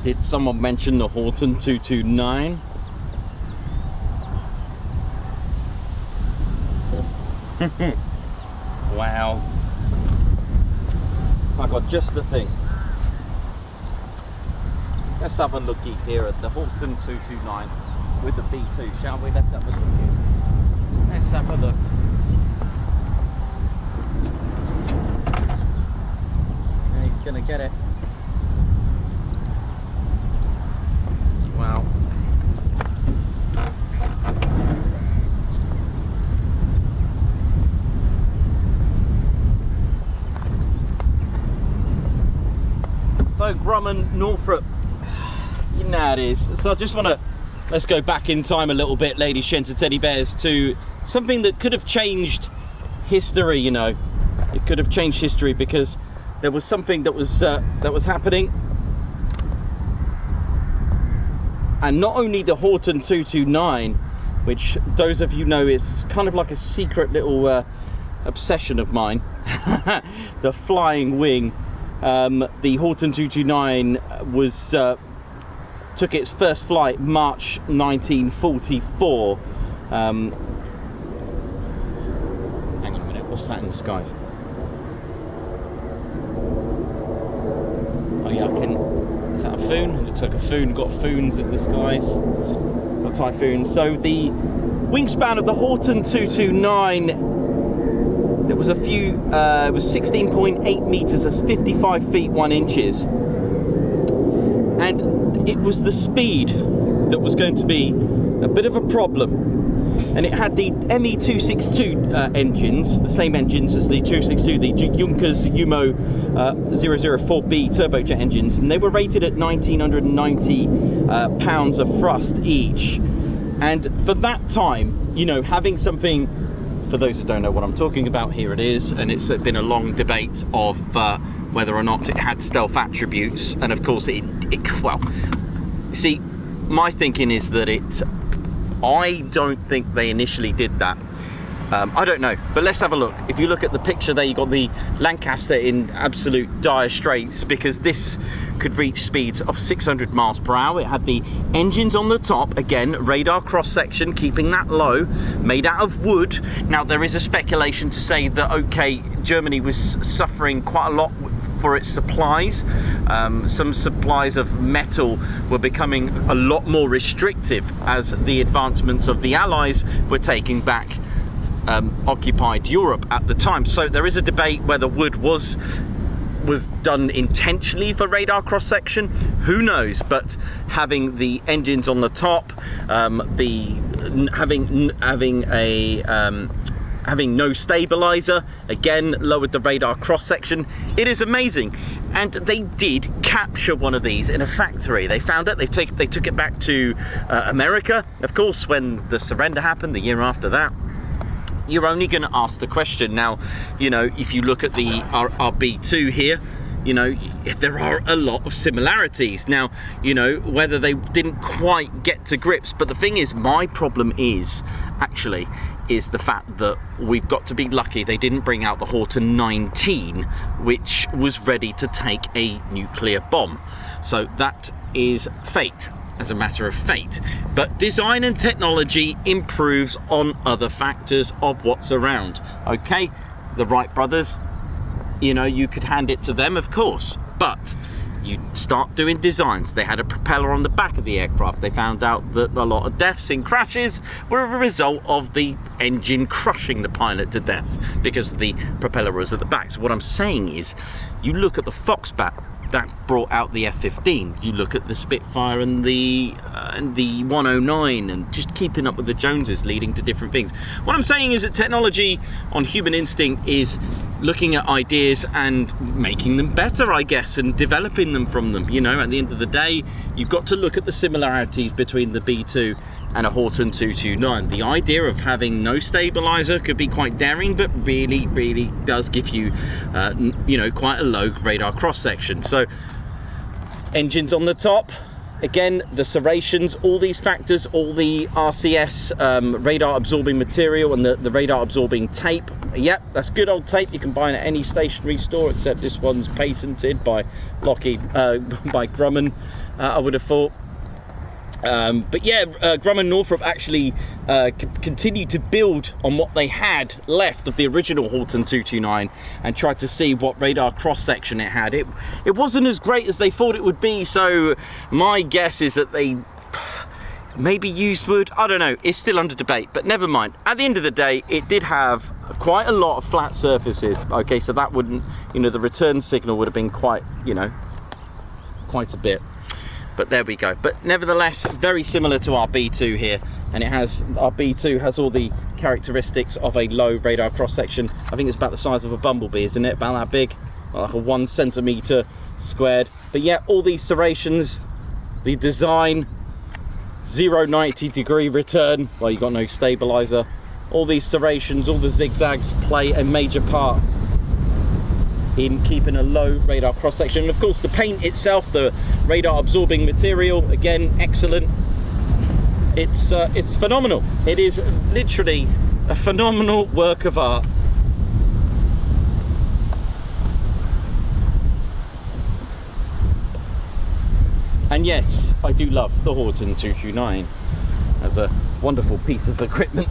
Did someone mention the Horten 229? Wow. I got just the thing. Let's have a looky here at the Horten 229 with the B2, shall we? Let's have a look here. Let's have a look. And he's gonna get it. Wow. So Grumman, Northrop, you know how it is. So I just want to, let's go back in time a little bit, ladies, gents and teddy bears, to something that could have changed history. You know, it could have changed history because there was something that was happening. And not only the Horten 229, which those of you know is kind of like a secret little obsession of mine, the flying wing The Horten 229 was took its first flight March 1944. Hang on a minute, what's that in the skies? Oh yeah, is that a Phenom? It looks like a Phenom. Got Phenos in the skies. Got typhoons. So the wingspan of the Horten 229, there was a few, it was 16.8 meters, that's 55 feet 1 inches. And it was the speed that was going to be a bit of a problem. And it had the ME262 engines, the same engines as the 262, the Junkers Umo 004B turbojet engines, and they were rated at 1990 pounds of thrust each. And for that time, you know, having something, for those who don't know what I'm talking about, here it is, and it's been a long debate of whether or not it had stealth attributes, and of course well, see, my thinking is that I don't think they initially did that. I don't know, but let's have a look. If you look at the picture there, you got the Lancaster in absolute dire straits, because this could reach speeds of 600 miles per hour. It had the engines on the top, again, radar cross section, keeping that low, made out of wood. Now there is a speculation to say that, okay, Germany was suffering quite a lot for its supplies. Some supplies of metal were becoming a lot more restrictive as the advancements of the Allies were taking back occupied Europe at the time. So there is a debate whether wood was done intentionally for radar cross section. Who knows? But having the engines on the top, having no stabilizer, again lowered the radar cross section. It is amazing. And they did capture one of these in a factory. They found it, they took it back to America. Of course, when the surrender happened, the year after that, you're only going to ask the question. Now, you know, if you look at the our B2 here, you know, there are a lot of similarities. Now, you know, whether they didn't quite get to grips, but the thing is, my problem is the fact that we've got to be lucky they didn't bring out the Horten 19, which was ready to take a nuclear bomb. So that is fate, as a matter of fate. But design and technology improves on other factors of what's around. Okay, the Wright brothers, you know, you could hand it to them, of course, but you start doing designs. They had a propeller on the back of the aircraft. They found out that a lot of deaths in crashes were a result of the engine crushing the pilot to death because the propeller was at the back. So what I'm saying is, you look at the Foxbat that brought out the F-15, you look at the Spitfire and the 109, and just keeping up with the Joneses, leading to different things. What I'm saying is that technology on Human Instinct is looking at ideas and making them better, I guess, and developing them from them. You know, at the end of the day, you've got to look at the similarities between the B2 and a Horten 229. The idea of having no stabilizer could be quite daring, but really does give you, you know, quite a low radar cross section. So, engines on the top, again, the serrations, all these factors, all the RCS radar absorbing material and the radar absorbing tape. Yep, that's good old tape. You can buy it at any stationery store, except this one's patented by Lockheed, by Grumman, I would have thought. But yeah, Grumman Northrop actually continued to build on what they had left of the original Horten 229 and tried to see what radar cross section it had. It wasn't as great as they thought it would be, so my guess is that they maybe used wood. I don't know, it's still under debate, but never mind. At the end of the day, it did have quite a lot of flat surfaces. Okay, so that wouldn't, you know, the return signal would have been quite, you know, quite a bit. But there we go. But nevertheless, very similar to our B2 here, and our B2 has all the characteristics of a low radar cross section. I think it's about the size of a bumblebee, isn't it? About that big, like a 1 centimeter squared. But yeah, all these serrations, the design, 0-90-degree return. Well, you got no stabilizer. All these serrations, all the zigzags play a major part in keeping a low radar cross section. And of course, the paint itself, the radar absorbing material, again, excellent. It's phenomenal. It is literally a phenomenal work of art. And yes, I do love the Horten 229 as a wonderful piece of equipment.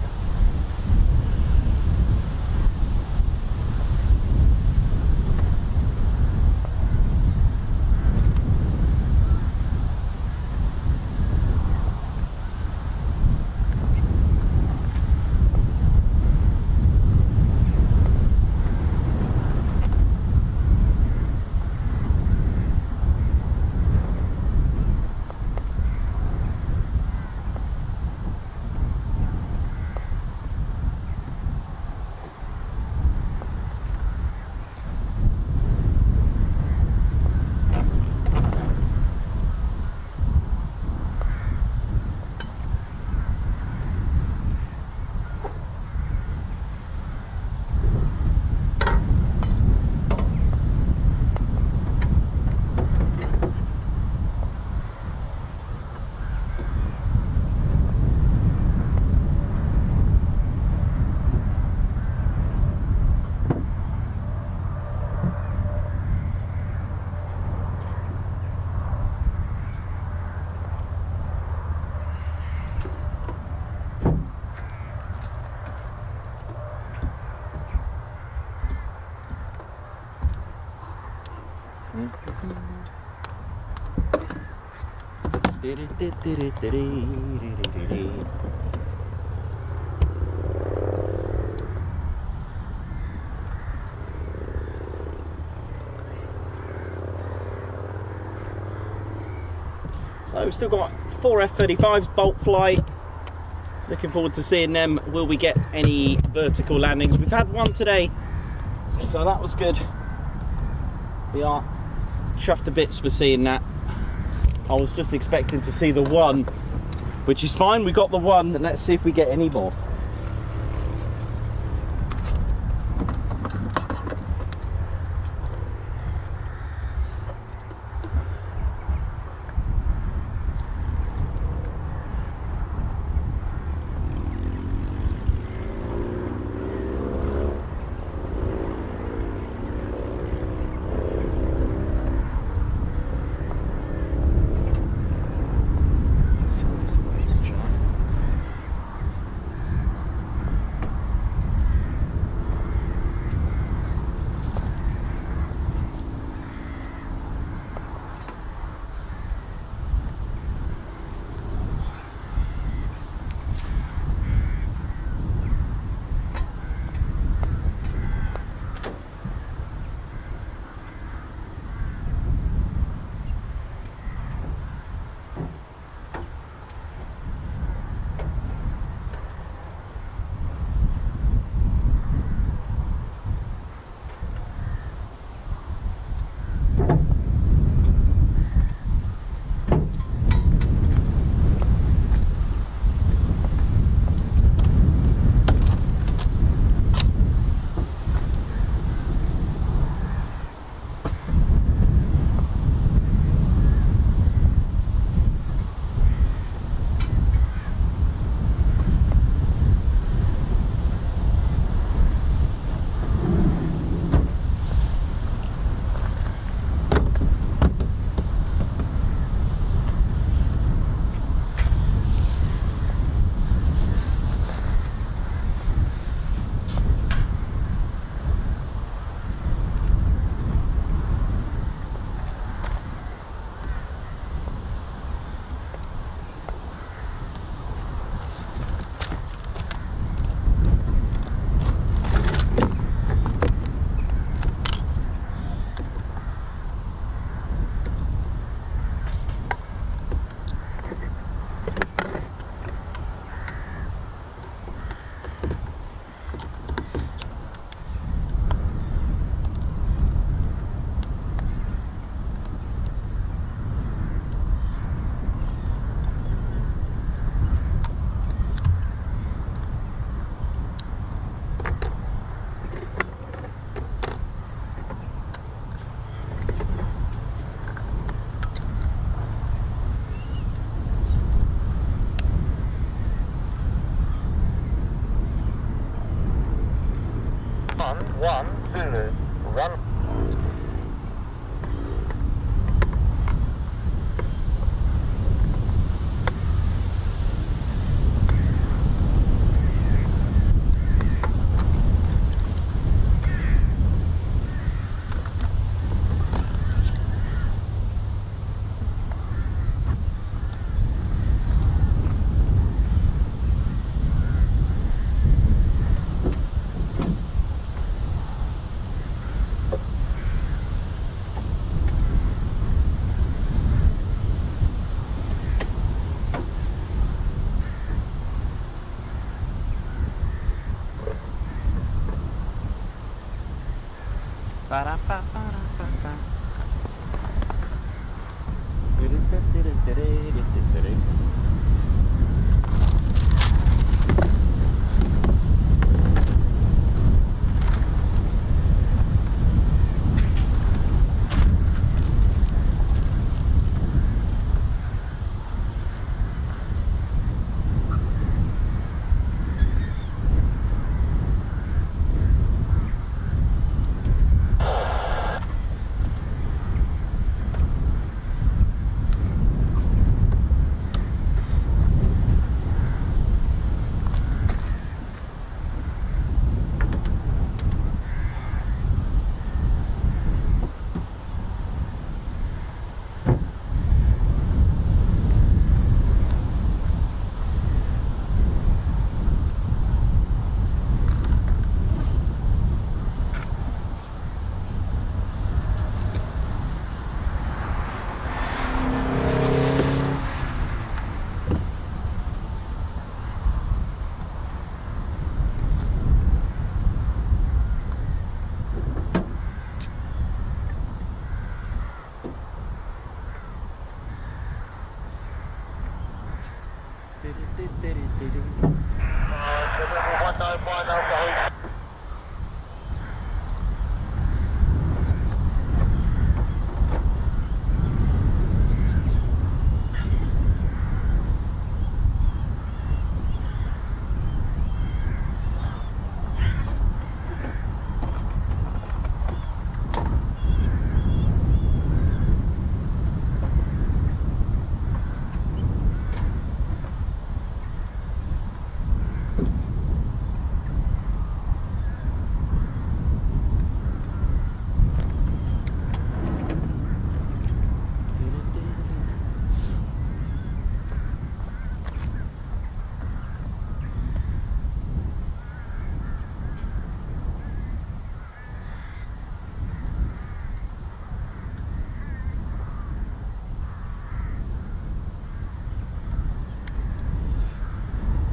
So we've still got 4 F-35s bolt flight. Looking forward to seeing them. Will we get any vertical landings? We've had one today, so that was good. We are chuffed to bits for seeing that. I was just expecting to see the one, which is fine. We got the one, and let's see if we get any more.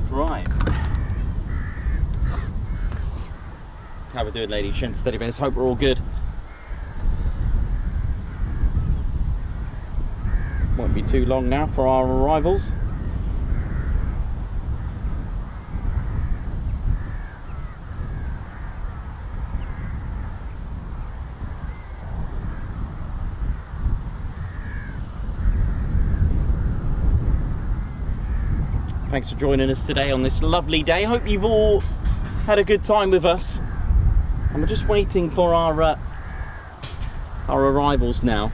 Right. How we doing, ladies, gents, steady bears? Hope we're all good. Won't be too long now for our arrivals. Thanks for joining us today on this lovely day. Hope you've all had a good time with us. And we're just waiting for our arrivals now.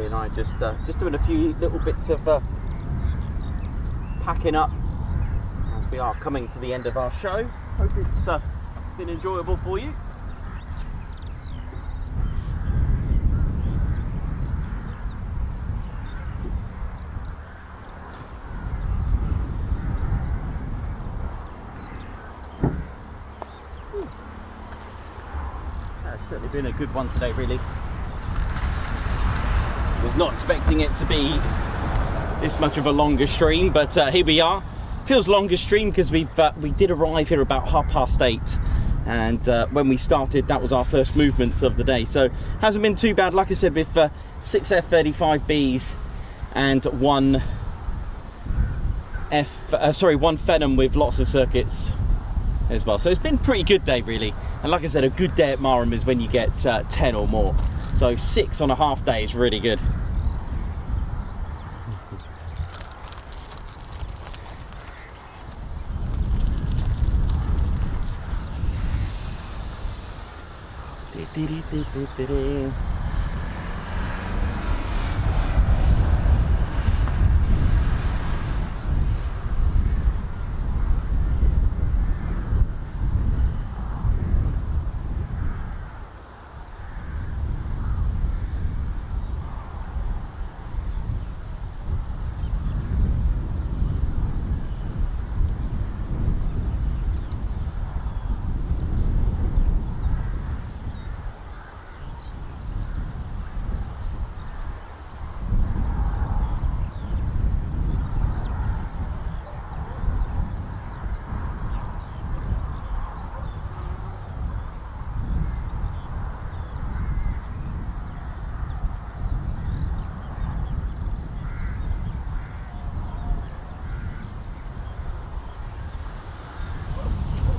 And I just doing a few little bits of packing up as we are coming to the end of our show. Hope it's been enjoyable for you. It's certainly been a good one today, really. Was not expecting it to be this much of a longer stream, but here we are. Feels longer stream because we did arrive here about 8:30, and when we started, that was our first movements of the day. So hasn't been too bad. Like I said, with 6 F-35Bs and one Phenom with lots of circuits. as well. So it's been a pretty good day, really. And like I said, a good day at Marham is when you get 10 or more. So 6 on a half day is really good.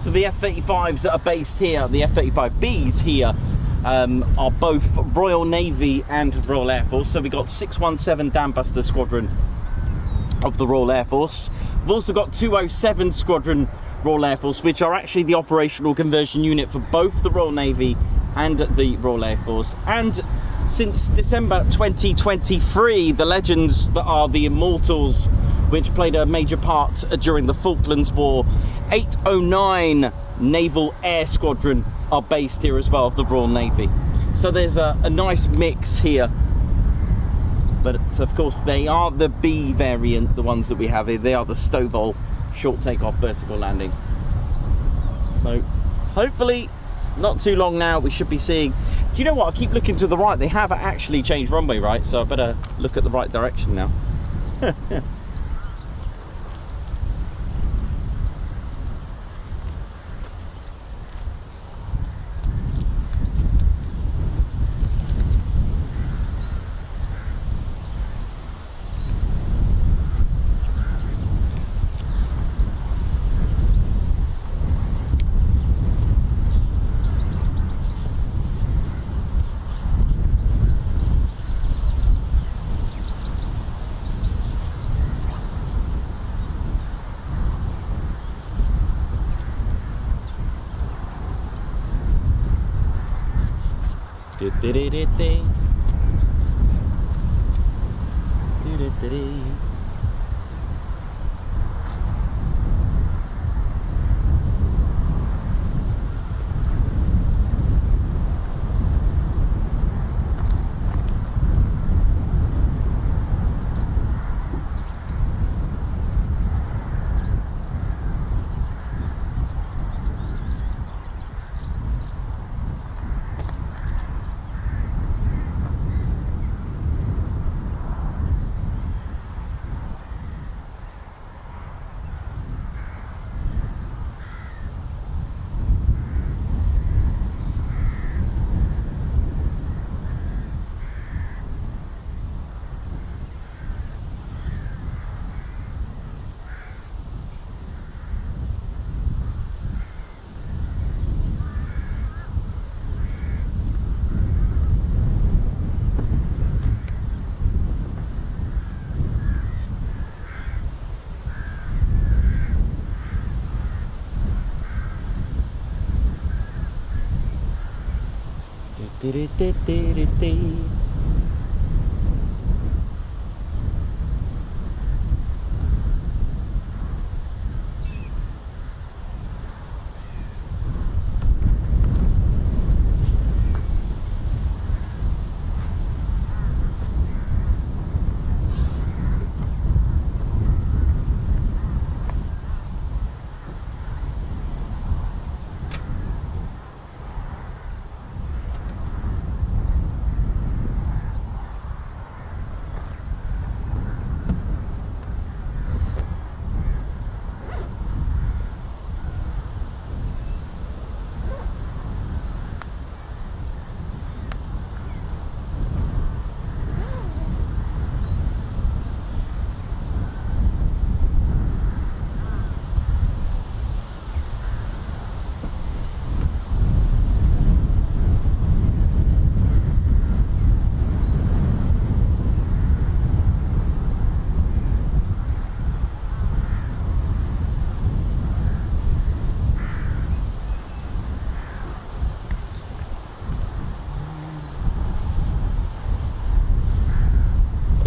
So the F-35s that are based here, the F-35Bs here, are both Royal Navy and Royal Air Force. So we've got 617 Dambuster Squadron of the Royal Air Force. We've also got 207 Squadron Royal Air Force, which are actually the operational conversion unit for both the Royal Navy and the Royal Air Force. And since December 2023, the legends that are the Immortals, which played a major part during the Falklands War, 809 Naval Air Squadron are based here as well, of the Royal Navy. So there's a nice mix here. But of course they are the B variant, the ones that we have here. They are the Stovall short takeoff vertical landing. So hopefully not too long now we should be seeing. Do you know what, I keep looking to the right. They have actually changed runway, right? So I better look at the right direction now.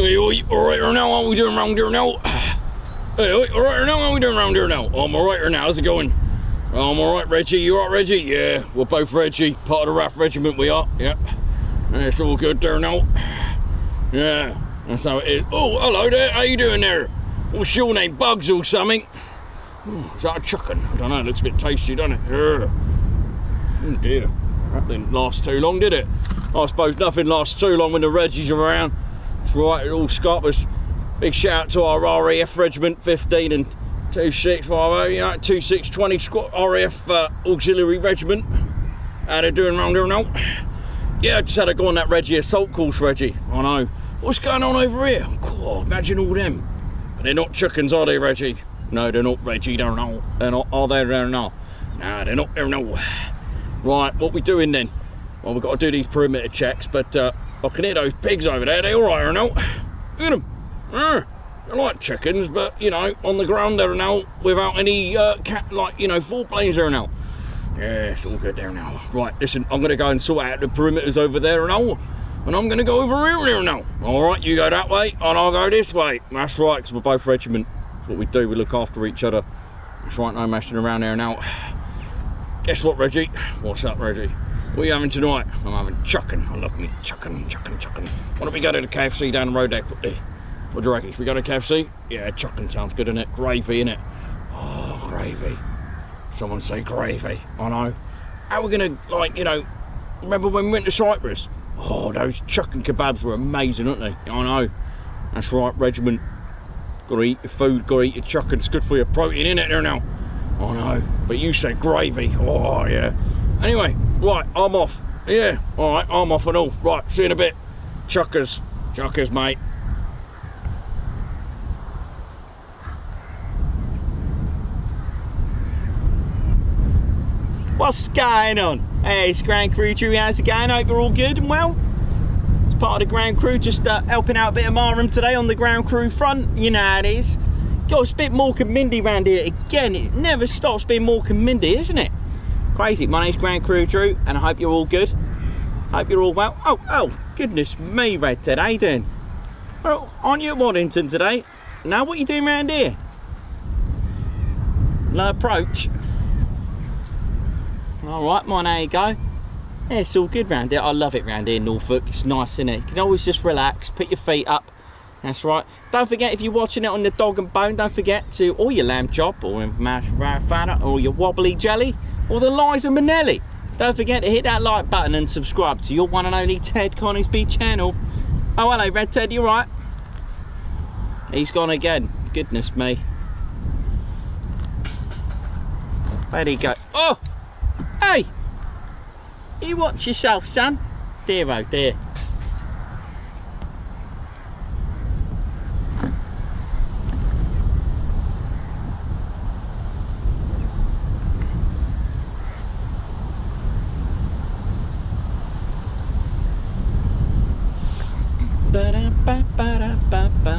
Hey, oi, all right here now, how we doing round here now? Hey, oi, all right here now, how we doing round here now? Oh, I'm all right here now, how's it going? Oh, I'm all right, Reggie, you all right, Reggie? Yeah, we're both Reggie, part of the RAF regiment we are, yeah. It's all good there now. Yeah, that's how it is. Oh, hello there, how you doing there? What's your name, Bugs or something? Oh, is that a chicken? I don't know, it looks a bit tasty, doesn't it? Oh dear, that didn't last too long, did it? I suppose nothing lasts too long when the Reggies are around. That's right, it all scoppers. Big shout out to our RAF Regiment 15 and 2650, you know, 2620 RAF Auxiliary Regiment. How they doing round here now? Yeah, I just had to go on that Reggie assault course, Reggie. I know. What's going on over here? God, imagine all them. But they're not chickens, are they, Reggie? No, they're not, Reggie, they're not. They're not, are they? They're not. No, they're not, they're not. Right, what we doing then? Well, we've got to do these perimeter checks, but I can hear those pigs over there. They all right or no? Look at them. They're like chickens, but, you know, on the ground there now, without any, foreplanes there now. Yeah, it's all good there now. Right, listen, I'm going to go and sort out the perimeters over there now, and I'm going to go over here now. All right, you go that way, and I'll go this way. That's right, because we're both regiment. That's what we do, we look after each other. That's right, no messing around there now. Guess what, Reggie? What's up, Reggie? What are you having tonight? I'm having chucking. I love me chucking. Why don't we go to the KFC down the road there quickly? What do you reckon? Should we go to KFC? Yeah, chucking sounds good, innit? Gravy, innit? Oh, gravy. Someone say gravy. I know. How are we gonna, like, you know, remember when we went to Cyprus? Oh, those chucking kebabs were amazing, aren't they? I know. That's right, regiment. Gotta eat your food, gotta eat your chucking. It's good for your protein, innit, there now? I know. But you said gravy. Oh, yeah. Anyway, right, I'm off. Yeah, alright, I'm off and all. Right, see you in a bit. Chuckers, mate. What's going on? Hey, it's Ground Crew Drew, how's it going? Hope you're all good and well. It's part of the ground crew, just helping out a bit of Marham today on the ground crew front. You know how it is. God, it's a bit Mork and Mindy around here again. It never stops being Mork and Mindy, isn't it? Crazy. My name's Ground Crew Drew, and I hope you're all good. Hope you're all well. Oh, goodness me, Red Ted, how you doing? Well, aren't you at Waddington today? Now, what are you doing around here? No approach. Alright, man, there you go. Yeah, it's all good round here. I love it round here in Norfolk. It's nice, isn't it? You can always just relax, put your feet up. That's right. Don't forget, if you're watching it on the Dog and Bone, don't forget to, or your lamb chop, or mashed farfalle, or your wobbly jelly, or the Liza Minnelli. Don't forget to hit that like button and subscribe to your one and only Ted Coningsby channel. Oh, hello, Red Ted, you right? He's gone again. Goodness me. Where'd he go? Oh! Hey! You watch yourself, son. Dear, oh dear. Ba-da-ba-ba-da-ba-ba.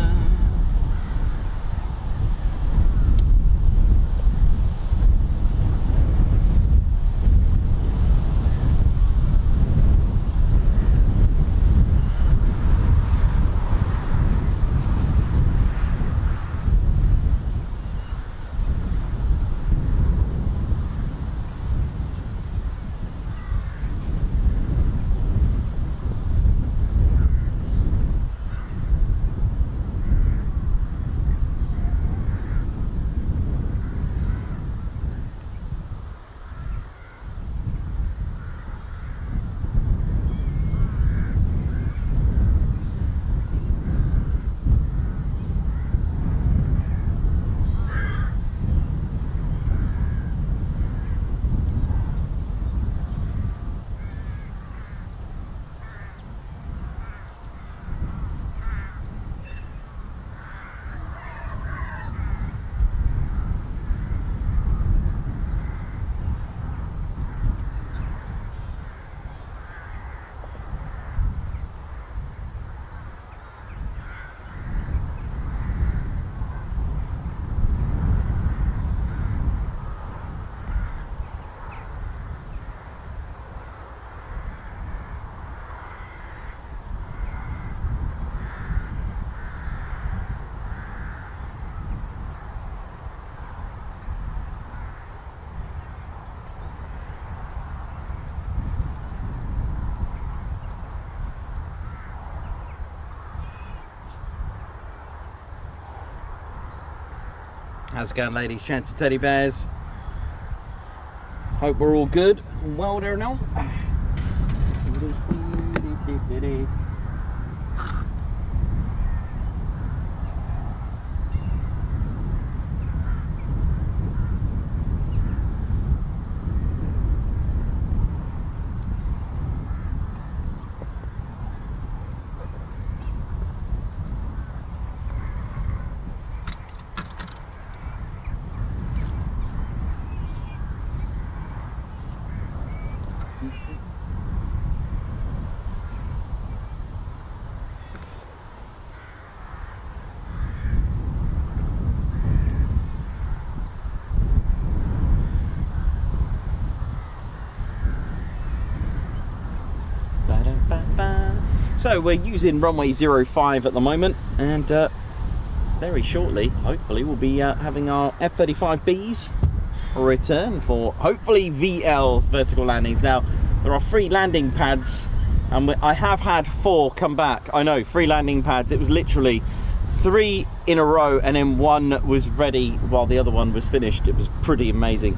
How's it going, ladies, gents and teddy bears? Hope we're all good and well there now. So we're using runway 05 at the moment, and very shortly, hopefully, we'll be having our F-35Bs return for hopefully VL's vertical landings. Now, there are 3 landing pads, and I have had 4 come back. I know, 3 landing pads. It was literally 3 in a row, and then 1 was ready while the other one was finished. It was pretty amazing.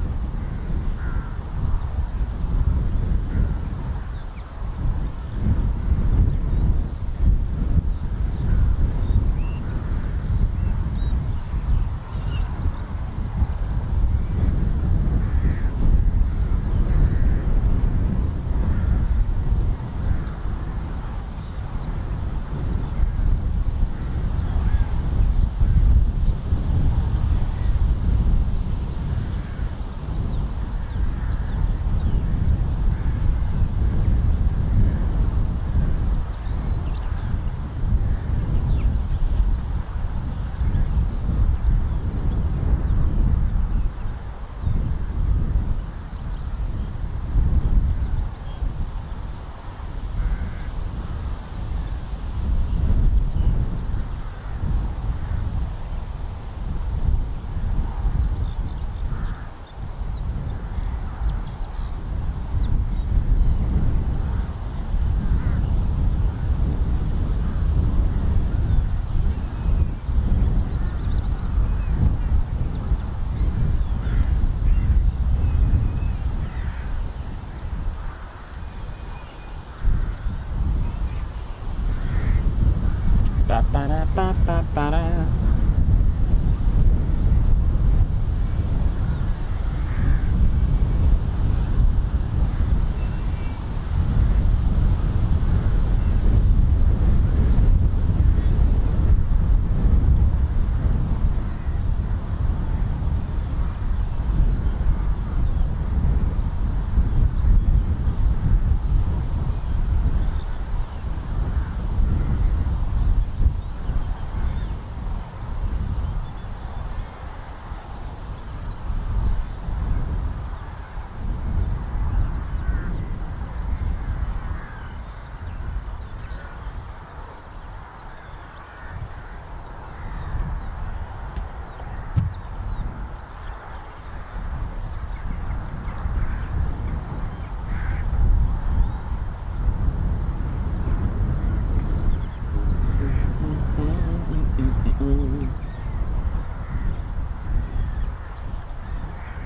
Ba-ba-da-ba-ba-ba-da.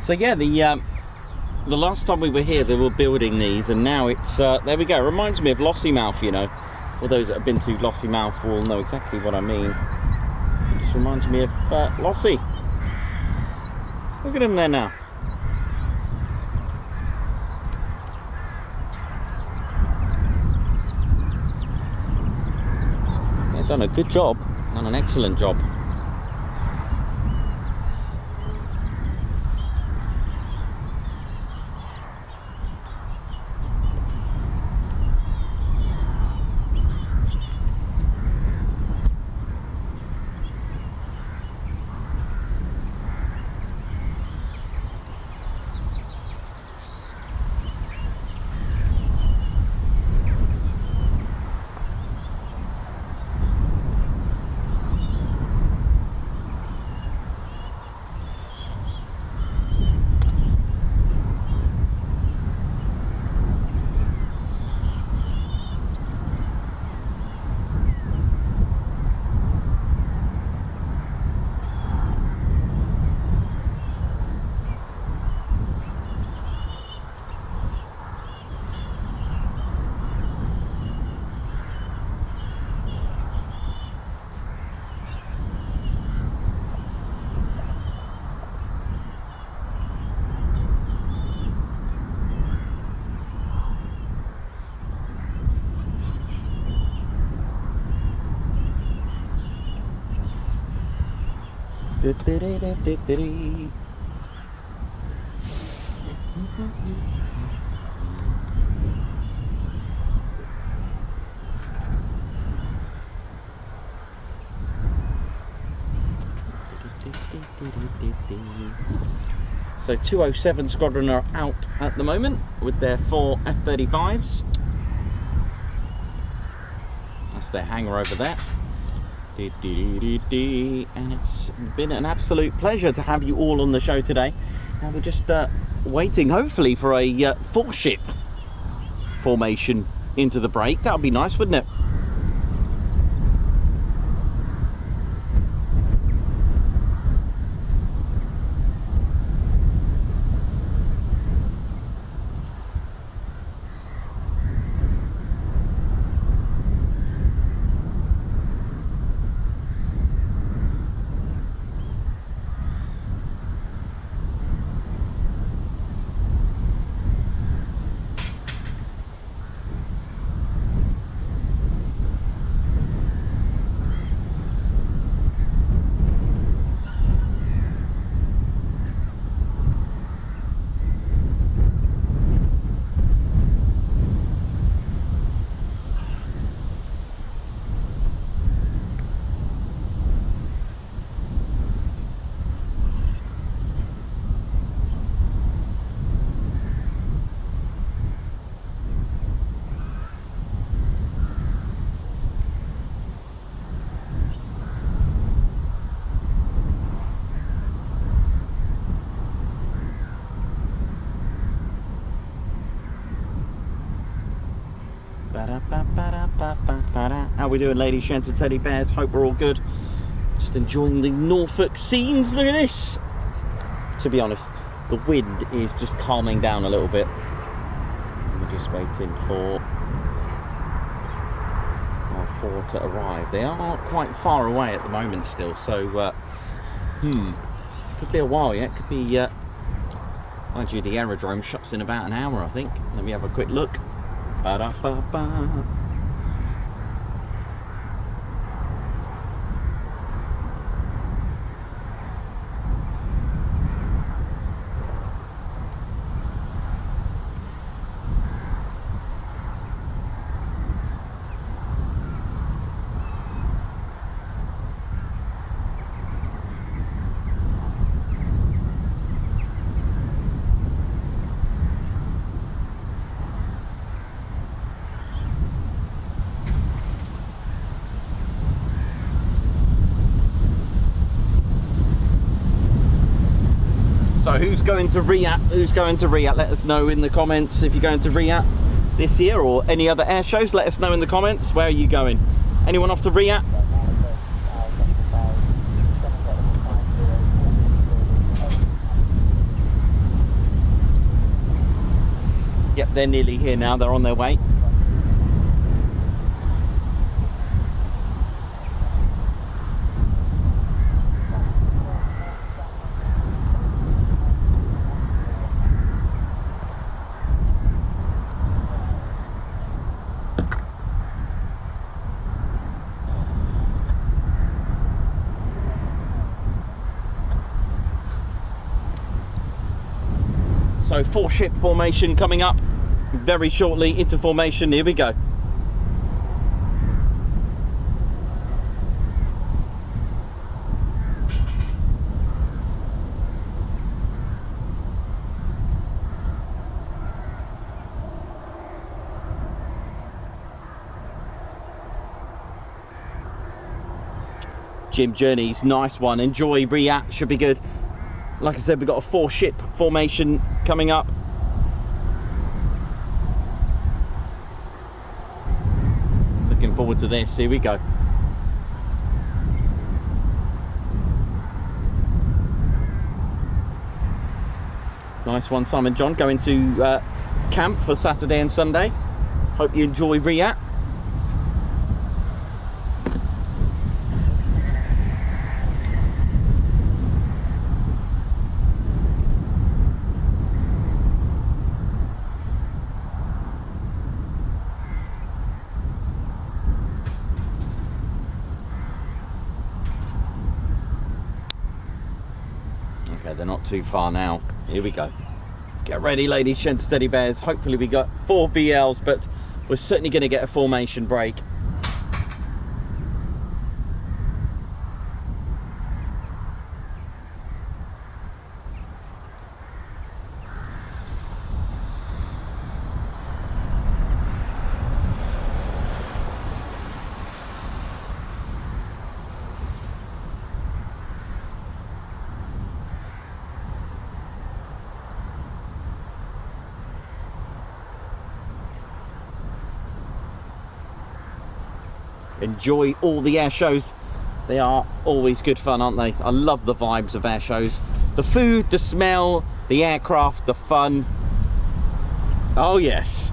So yeah, the last time we were here, they were building these, and now it's there we go. It reminds me of Lossiemouth, you know. For those that have been to Lossiemouth will know exactly what I mean. It just reminds me of Lossie. Look at him there now. They've done a good job, done an excellent job. So 207 Squadron are out at the moment with their 4 F-35s. That's their hangar over there. And it's been an absolute pleasure to have you all on the show today. Now we're just waiting hopefully for a 4-ship formation into the break. That would be nice, wouldn't it? How we doing, ladies, gents and teddy bears? Hope we're all good. Just enjoying the Norfolk scenes. Look at this. To be honest, the wind is just calming down a little bit. We're just waiting for our 4 to arrive. They are quite far away at the moment still, so could be a while yet. Could be mind you, the aerodrome shuts in about an hour, I think. Let me have a quick look. Ba-da-ba-ba. So who's going to RIAT? Who's going to RIAT? Let us know in the comments if you're going to RIAT this year or any other air shows. Let us know in the comments. Where are you going? Anyone off to RIAT? Yep, they're nearly here now. They're on their way. So 4-ship formation coming up very shortly into formation. Here we go. Jim Journeys, nice one. Enjoy RIAT, should be good. Like I said, we've got a 4-ship formation coming up. Looking forward to this. Here we go. Nice one, Simon John, going to camp for Saturday and Sunday. Hope you enjoy RIAT. they're not too far now. Here we go. Get ready, ladies, gents, teddy bears. Hopefully we got 4 VLs, but we're certainly going to get a formation break. Enjoy all the air shows. They are always good fun, aren't they? I love the vibes of air shows. The food, the smell, the aircraft, the fun. Oh yes.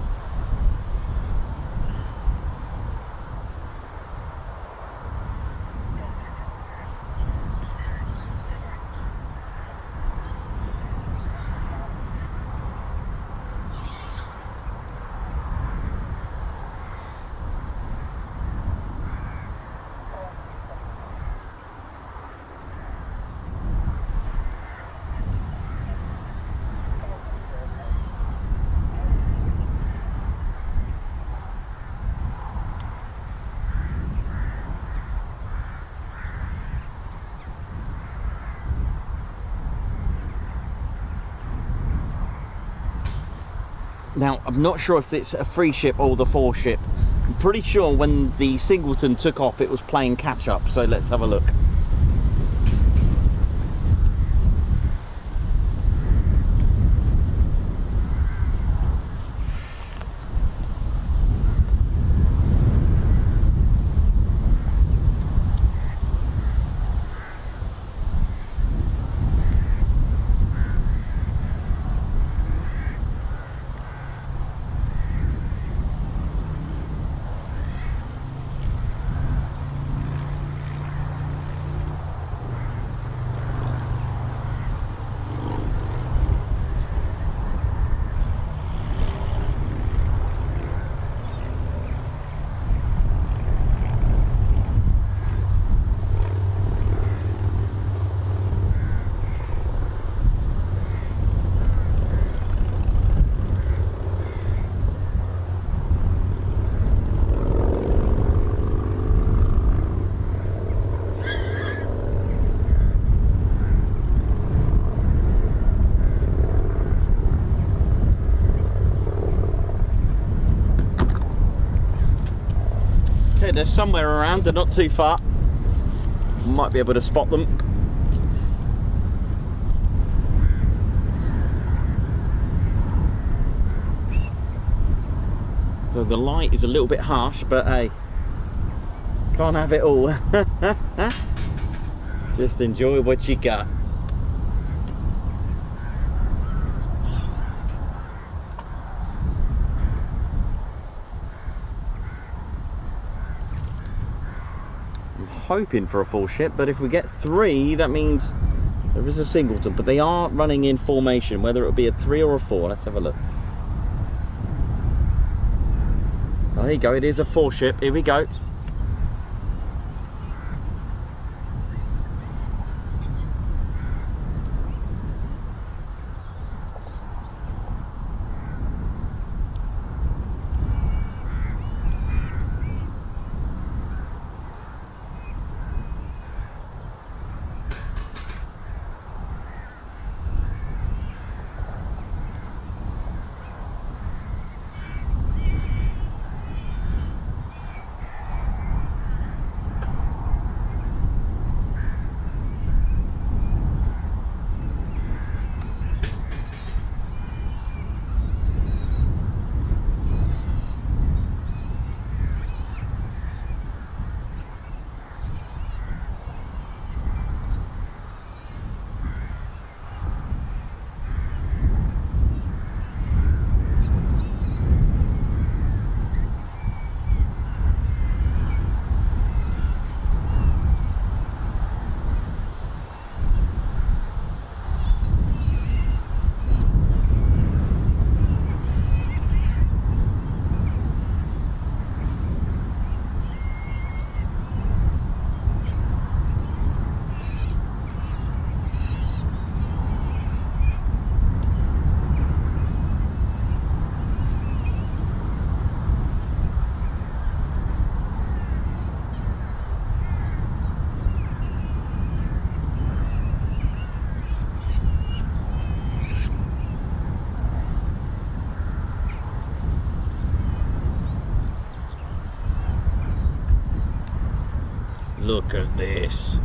Now, I'm not sure if it's a free ship or the 4 ship. I'm pretty sure when the Singleton took off, it was playing catch up. So let's have a look. They're somewhere around, they're not too far. Might be able to spot them. So the light is a little bit harsh, but hey, can't have it all. Just enjoy what you got. Hoping for a 4 ship, but if we get 3, that means there is a Singleton, but they are running in formation, whether it be a 3 or a 4. Let's have a look. Oh, there you go, it is a 4 ship. Here we go. Look at this.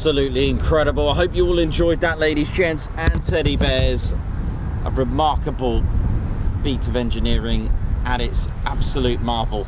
Absolutely incredible. I hope you all enjoyed that, ladies, gents, and teddy bears. A remarkable feat of engineering at its absolute marvel.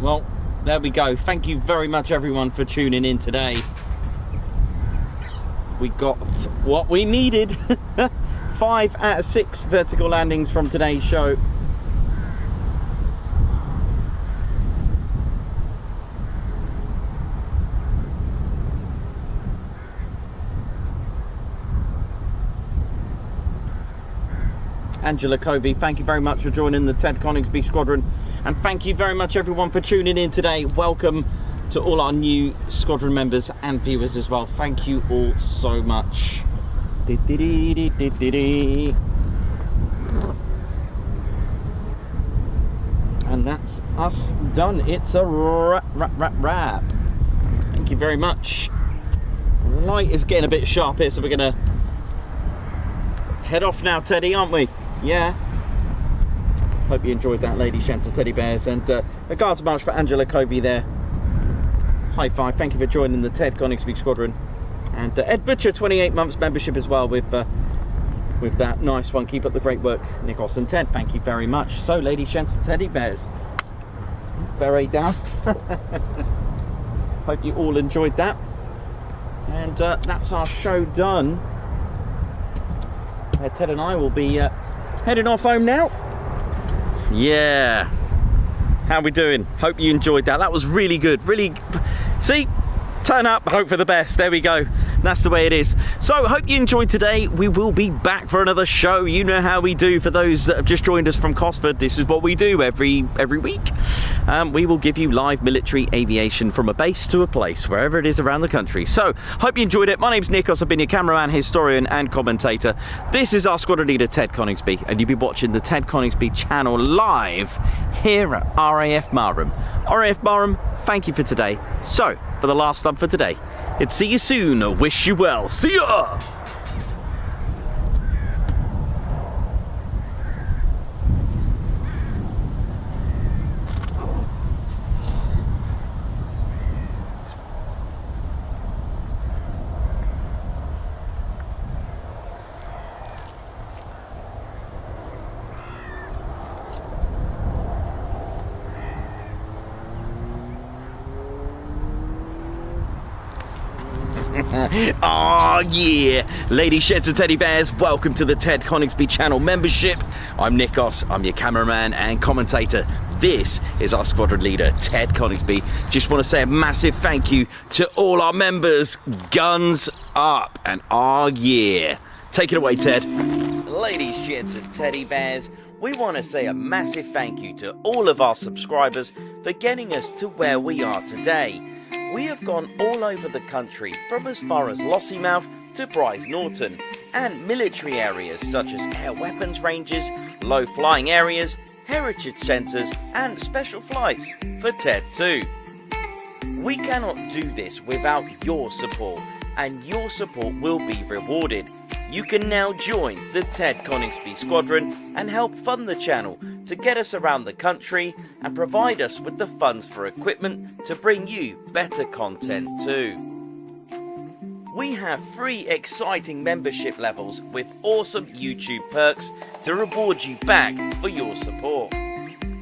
Well, there we go. Thank you very much, everyone, for tuning in today. We got what we needed. 5 out of 6 vertical landings from today's show. Angela Covey, thank you very much for joining the Ted Coningsby Squadron. And thank you very much, everyone, for tuning in today. Welcome to all our new squadron members and viewers as well. Thank you all so much. And that's us done. It's a wrap. Thank you very much. The light is getting a bit sharp here, so we're gonna head off now, Teddy, aren't we? Yeah. Hope you enjoyed that, ladies, gents, and teddy bears. And regards much for Angela Covey there. High five. Thank you for joining the Ted Coningsby Squadron. And Ed Butcher, 28 months membership as well with that. Nice one. Keep up the great work, Nikos and Ted. Thank you very much. So, ladies, gents, and teddy bears. Beret down. Hope you all enjoyed that. And that's our show done. Ted and I will be heading off home now. Yeah, how we doing? Hope you enjoyed that. That was really good. Really, see, turn up, hope for the best. There we go. That's the way it is. So hope you enjoyed today. We will be back for another show. You know how we do. For those that have just joined us from Cosford, this is what we do every week. We will give you live military aviation from a base to a place, wherever it is around the country. So hope you enjoyed it. My name's Nikos. I've been your cameraman, historian and commentator. This is our squadron leader, Ted Coningsby, and you'll be watching the Ted Coningsby channel live here at RAF Marham. RAF Marham, thank you for today. So, for the last time for today, it's see you soon, or wish you well. See ya! Oh yeah, ladies, sheds and teddy bears, welcome to the Ted Coningsby channel membership. I'm Nikos, I'm your cameraman and commentator. This is our squadron leader, Ted Coningsby. Just want to say a massive thank you to all our members. Guns up, and oh yeah. Take it away, Ted. Ladies, sheds and teddy bears, we want to say a massive thank you to all of our subscribers for getting us to where we are today. We have gone all over the country, from as far as Lossiemouth to Bryce Norton, and military areas such as air weapons ranges, low flying areas, heritage centres and special flights for TED 2. We cannot do this without your support, and your support will be rewarded. You can now join the Ted Coningsby Squadron and help fund the channel to get us around the country and provide us with the funds for equipment to bring you better content too. We have 3 exciting membership levels with awesome YouTube perks to reward you back for your support.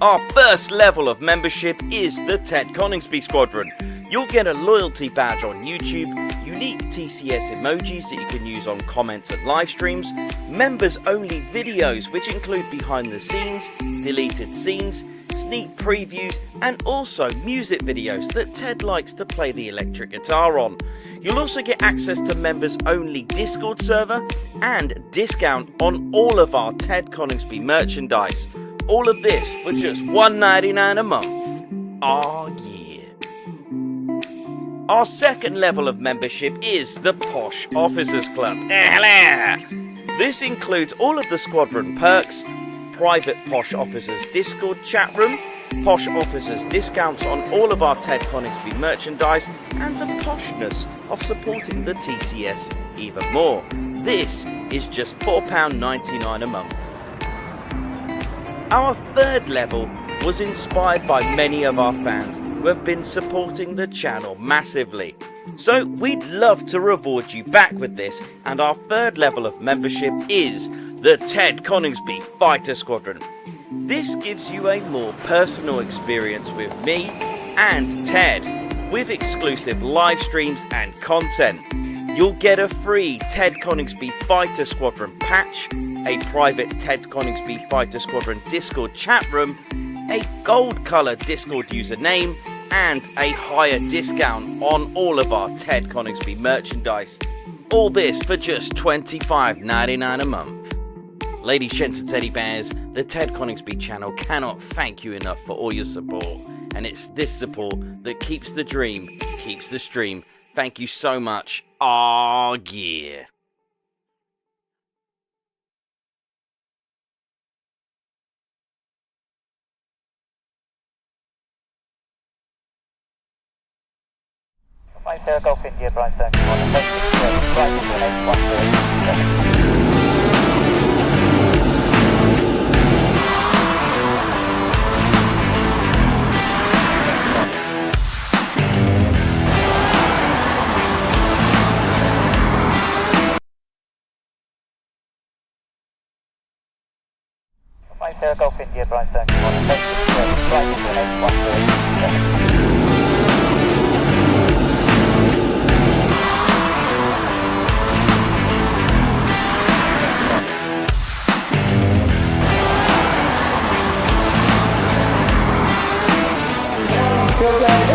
Our first level of membership is the Ted Coningsby Squadron. You'll get a loyalty badge on YouTube. You unique TCS emojis that you can use on comments and live streams, members only videos which include behind the scenes, deleted scenes, sneak previews, and also music videos that Ted likes to play the electric guitar on. You'll also get access to members only Discord server and discount on all of our Ted Coningsby merchandise. All of this for just $1.99 a month. Oh yeah. Our second level of membership is the Posh Officers Club. This includes all of the Squadron perks, private Posh Officers Discord chat room, Posh Officers discounts on all of our Ted Coningsby merchandise, and the poshness of supporting the TCS even more. This is just £4.99 a month. Our third level was inspired by many of our fans who have been supporting the channel massively. So we'd love to reward you back with this, and our third level of membership is the Ted Coningsby Fighter Squadron. This gives you a more personal experience with me and Ted, with exclusive live streams and content. You'll get a free Ted Coningsby Fighter Squadron patch, a private Ted Coningsby Fighter Squadron Discord chat room, a gold colour Discord username, and a higher discount on all of our Ted Coningsby merchandise. All this for just $25.99 a month. Ladies, gents and teddy bears, the Ted Coningsby channel cannot thank you enough for all your support. And it's this support that keeps the dream, keeps the stream. Thank you so much. Aw, yeah. Golf India, Brian Stone, Golf India, Brian Stone, Go, guys.